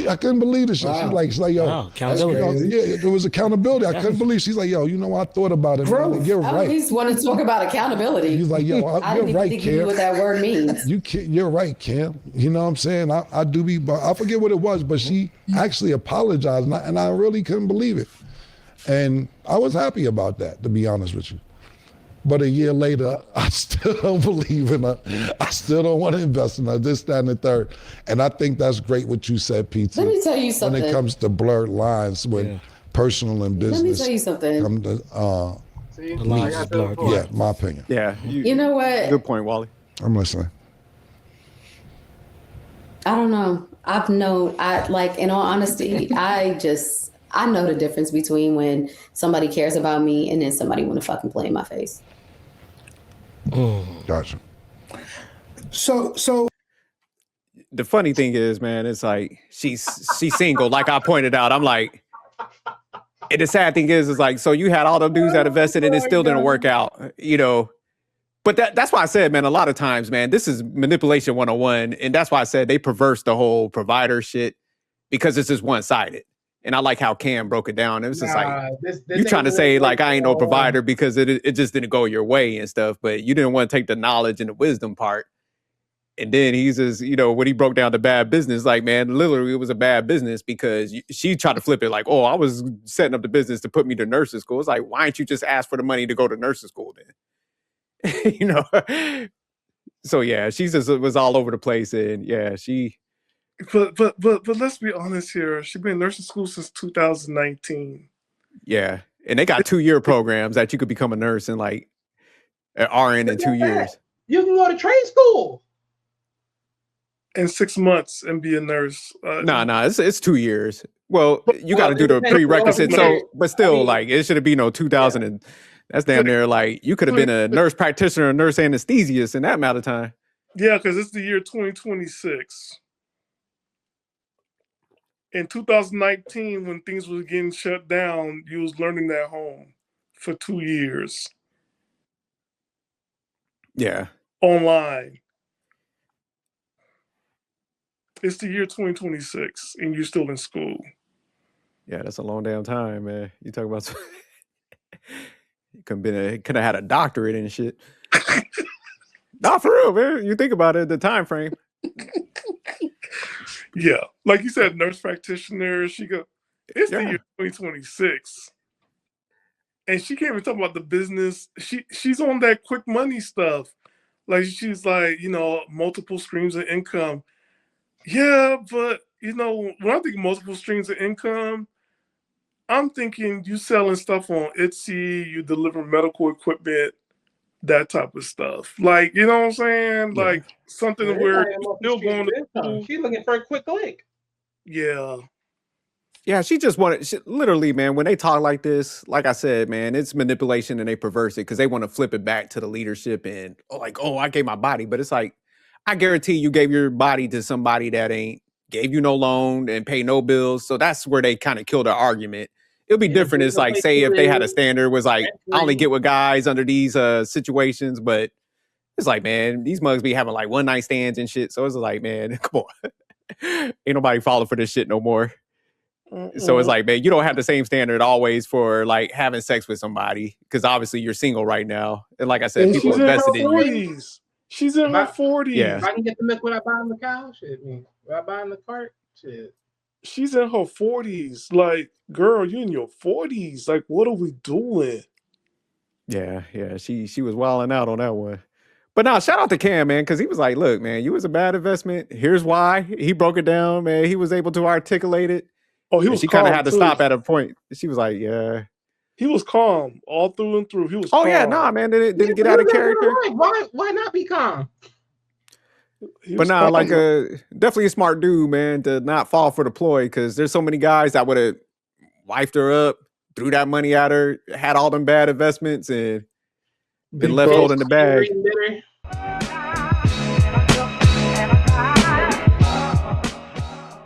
Speaker 6: I couldn't believe it.
Speaker 4: Wow.
Speaker 6: She's like, yo,
Speaker 5: Wow, accountability.
Speaker 6: yeah, there was accountability. I couldn't believe. She's like, yo, you know, I thought about it. Man. Like, you're
Speaker 3: I at
Speaker 6: right.
Speaker 3: least want to talk about accountability.
Speaker 6: He's like, yo,
Speaker 3: I
Speaker 6: you're
Speaker 3: didn't
Speaker 6: right,
Speaker 3: even think you knew
Speaker 6: Cam.
Speaker 3: what that word means.
Speaker 6: You're right, Cam. You know what I'm saying? I do be, but I forget what it was, but she actually apologized, and I really couldn't believe it. And I was happy about that, to be honest with you. But a year later, I still don't believe in her. I still don't want to invest in her, this, that, and the third. And I think that's great what you said, PT.
Speaker 3: Let me tell you something.
Speaker 6: When it comes to blurred lines when personal and business.
Speaker 3: Let me tell you something.
Speaker 6: Come to,
Speaker 7: See,
Speaker 5: The lines
Speaker 7: like I
Speaker 5: is
Speaker 7: said
Speaker 5: blurred.
Speaker 7: before.
Speaker 6: yeah, my opinion.
Speaker 1: Yeah.
Speaker 3: You know what?
Speaker 1: Good point, Wally.
Speaker 6: I'm listening.
Speaker 3: I don't know. In all honesty, I know the difference between when somebody cares about me and then somebody want to fucking play in my face.
Speaker 6: Gotcha.
Speaker 4: So
Speaker 1: The funny thing is, man, it's like she's single. Like I pointed out, I'm like, and the sad thing is like, so you had all the dudes that invested and it still didn't work out, you know. But that's why I said, man, a lot of times, man, this is manipulation 101. And that's why I said they perverse the whole provider shit because it's just one-sided. And I like how Cam broke it down. It was just like, you trying to say like, I ain't no provider because it just didn't go your way and stuff, but you didn't want to take the knowledge and the wisdom part. And then he's just, you know, when he broke down the bad business, like, man, literally it was a bad business because she tried to flip it like, oh, I was setting up the business to put me to nursing school. It's like, why didn't you just ask for the money to go to nursing school then? You know? So yeah, she just was all over the place. And yeah,
Speaker 2: But let's be honest here. She's been in nursing school since 2019.
Speaker 1: yeah. And they got 2-year programs that you could become a nurse in like an RN in 2 years.
Speaker 7: You can go to trade school.
Speaker 2: In 6 months and be a nurse.
Speaker 1: No, it's 2 years. Well, you got to
Speaker 7: Well,
Speaker 1: do
Speaker 7: it
Speaker 1: the
Speaker 7: depends.
Speaker 1: prerequisite.
Speaker 7: Well,
Speaker 1: So, but still,
Speaker 7: I mean,
Speaker 1: like, it should have been 2000 and that's damn near like you could have been a nurse practitioner, a nurse anesthesiast in that amount of time.
Speaker 2: Yeah, because it's the year 2026. In 2019, when things was getting shut down, you was learning at home for 2 years
Speaker 1: Yeah.
Speaker 2: online. It's the year 2026, and you're still in school.
Speaker 1: Yeah, that's a long damn time, man. You talk about you could have had a doctorate and shit. Not for real, man. You think about it, the time frame.
Speaker 2: Yeah, like you said, nurse practitioner. It's the year 2026, and she can't even talk about the business. She's on that quick money stuff. Like she's like, you know, multiple streams of income. Yeah, but you know, when I think multiple streams of income, I'm thinking you selling stuff on Etsy, you deliver medical equipment, that type of stuff. Like, you know what I'm saying?
Speaker 1: Yeah.
Speaker 2: Like something where you're still going to school.
Speaker 7: She's looking for a quick click.
Speaker 2: Yeah.
Speaker 1: Yeah, she just wanted, literally, man, when they talk like this, like I said, man, it's manipulation and they perverse it because they want to flip it back to the leadership and, I gave my body. But it's like, I guarantee you gave your body to somebody that gave you no loan and pay no bills. So that's where they kind of kill their argument. It'll be different. It's like, say if they had a standard was like, I only get with guys under these situations, but it's like, man, these mugs be having like one night stands and shit. So it's like, man, come on. Ain't nobody falling for this shit no more. So it's like, man, you don't have the same standard always for like having sex with somebody because obviously you're single right now. And like I said,
Speaker 2: And
Speaker 1: people
Speaker 2: she's
Speaker 1: invested
Speaker 2: in her
Speaker 1: in you.
Speaker 2: 40s. She's in her 40s.
Speaker 1: Yeah.
Speaker 7: If I can get the milk without buying the cow, shit, man. Without buying the cart, shit.
Speaker 2: She's in her 40s. Like, girl, you in your 40s. Like, what are we doing?
Speaker 1: Yeah. She was wilding out on that one. But now, shout out to Cam, man, because he was like, look, man, you was a bad investment. Here's why. He broke it down, man. He was able to articulate it.
Speaker 2: Oh, he was
Speaker 1: She kind of
Speaker 2: calm,
Speaker 1: had to
Speaker 2: too.
Speaker 1: stop at a point. She was like, yeah.
Speaker 2: He was calm all through and through. He was
Speaker 1: Oh,
Speaker 2: calm.
Speaker 1: yeah, nah, man. Did it get out of character?
Speaker 7: Why not be calm?
Speaker 2: He
Speaker 1: But
Speaker 2: was
Speaker 1: nah,
Speaker 2: calm.
Speaker 1: like definitely a smart dude, man, to not fall for the ploy because there's so many guys that would have wifed her up, threw that money at her, had all them bad investments, and been
Speaker 2: Big
Speaker 1: left
Speaker 2: bro.
Speaker 1: holding the bag.
Speaker 7: Bitter.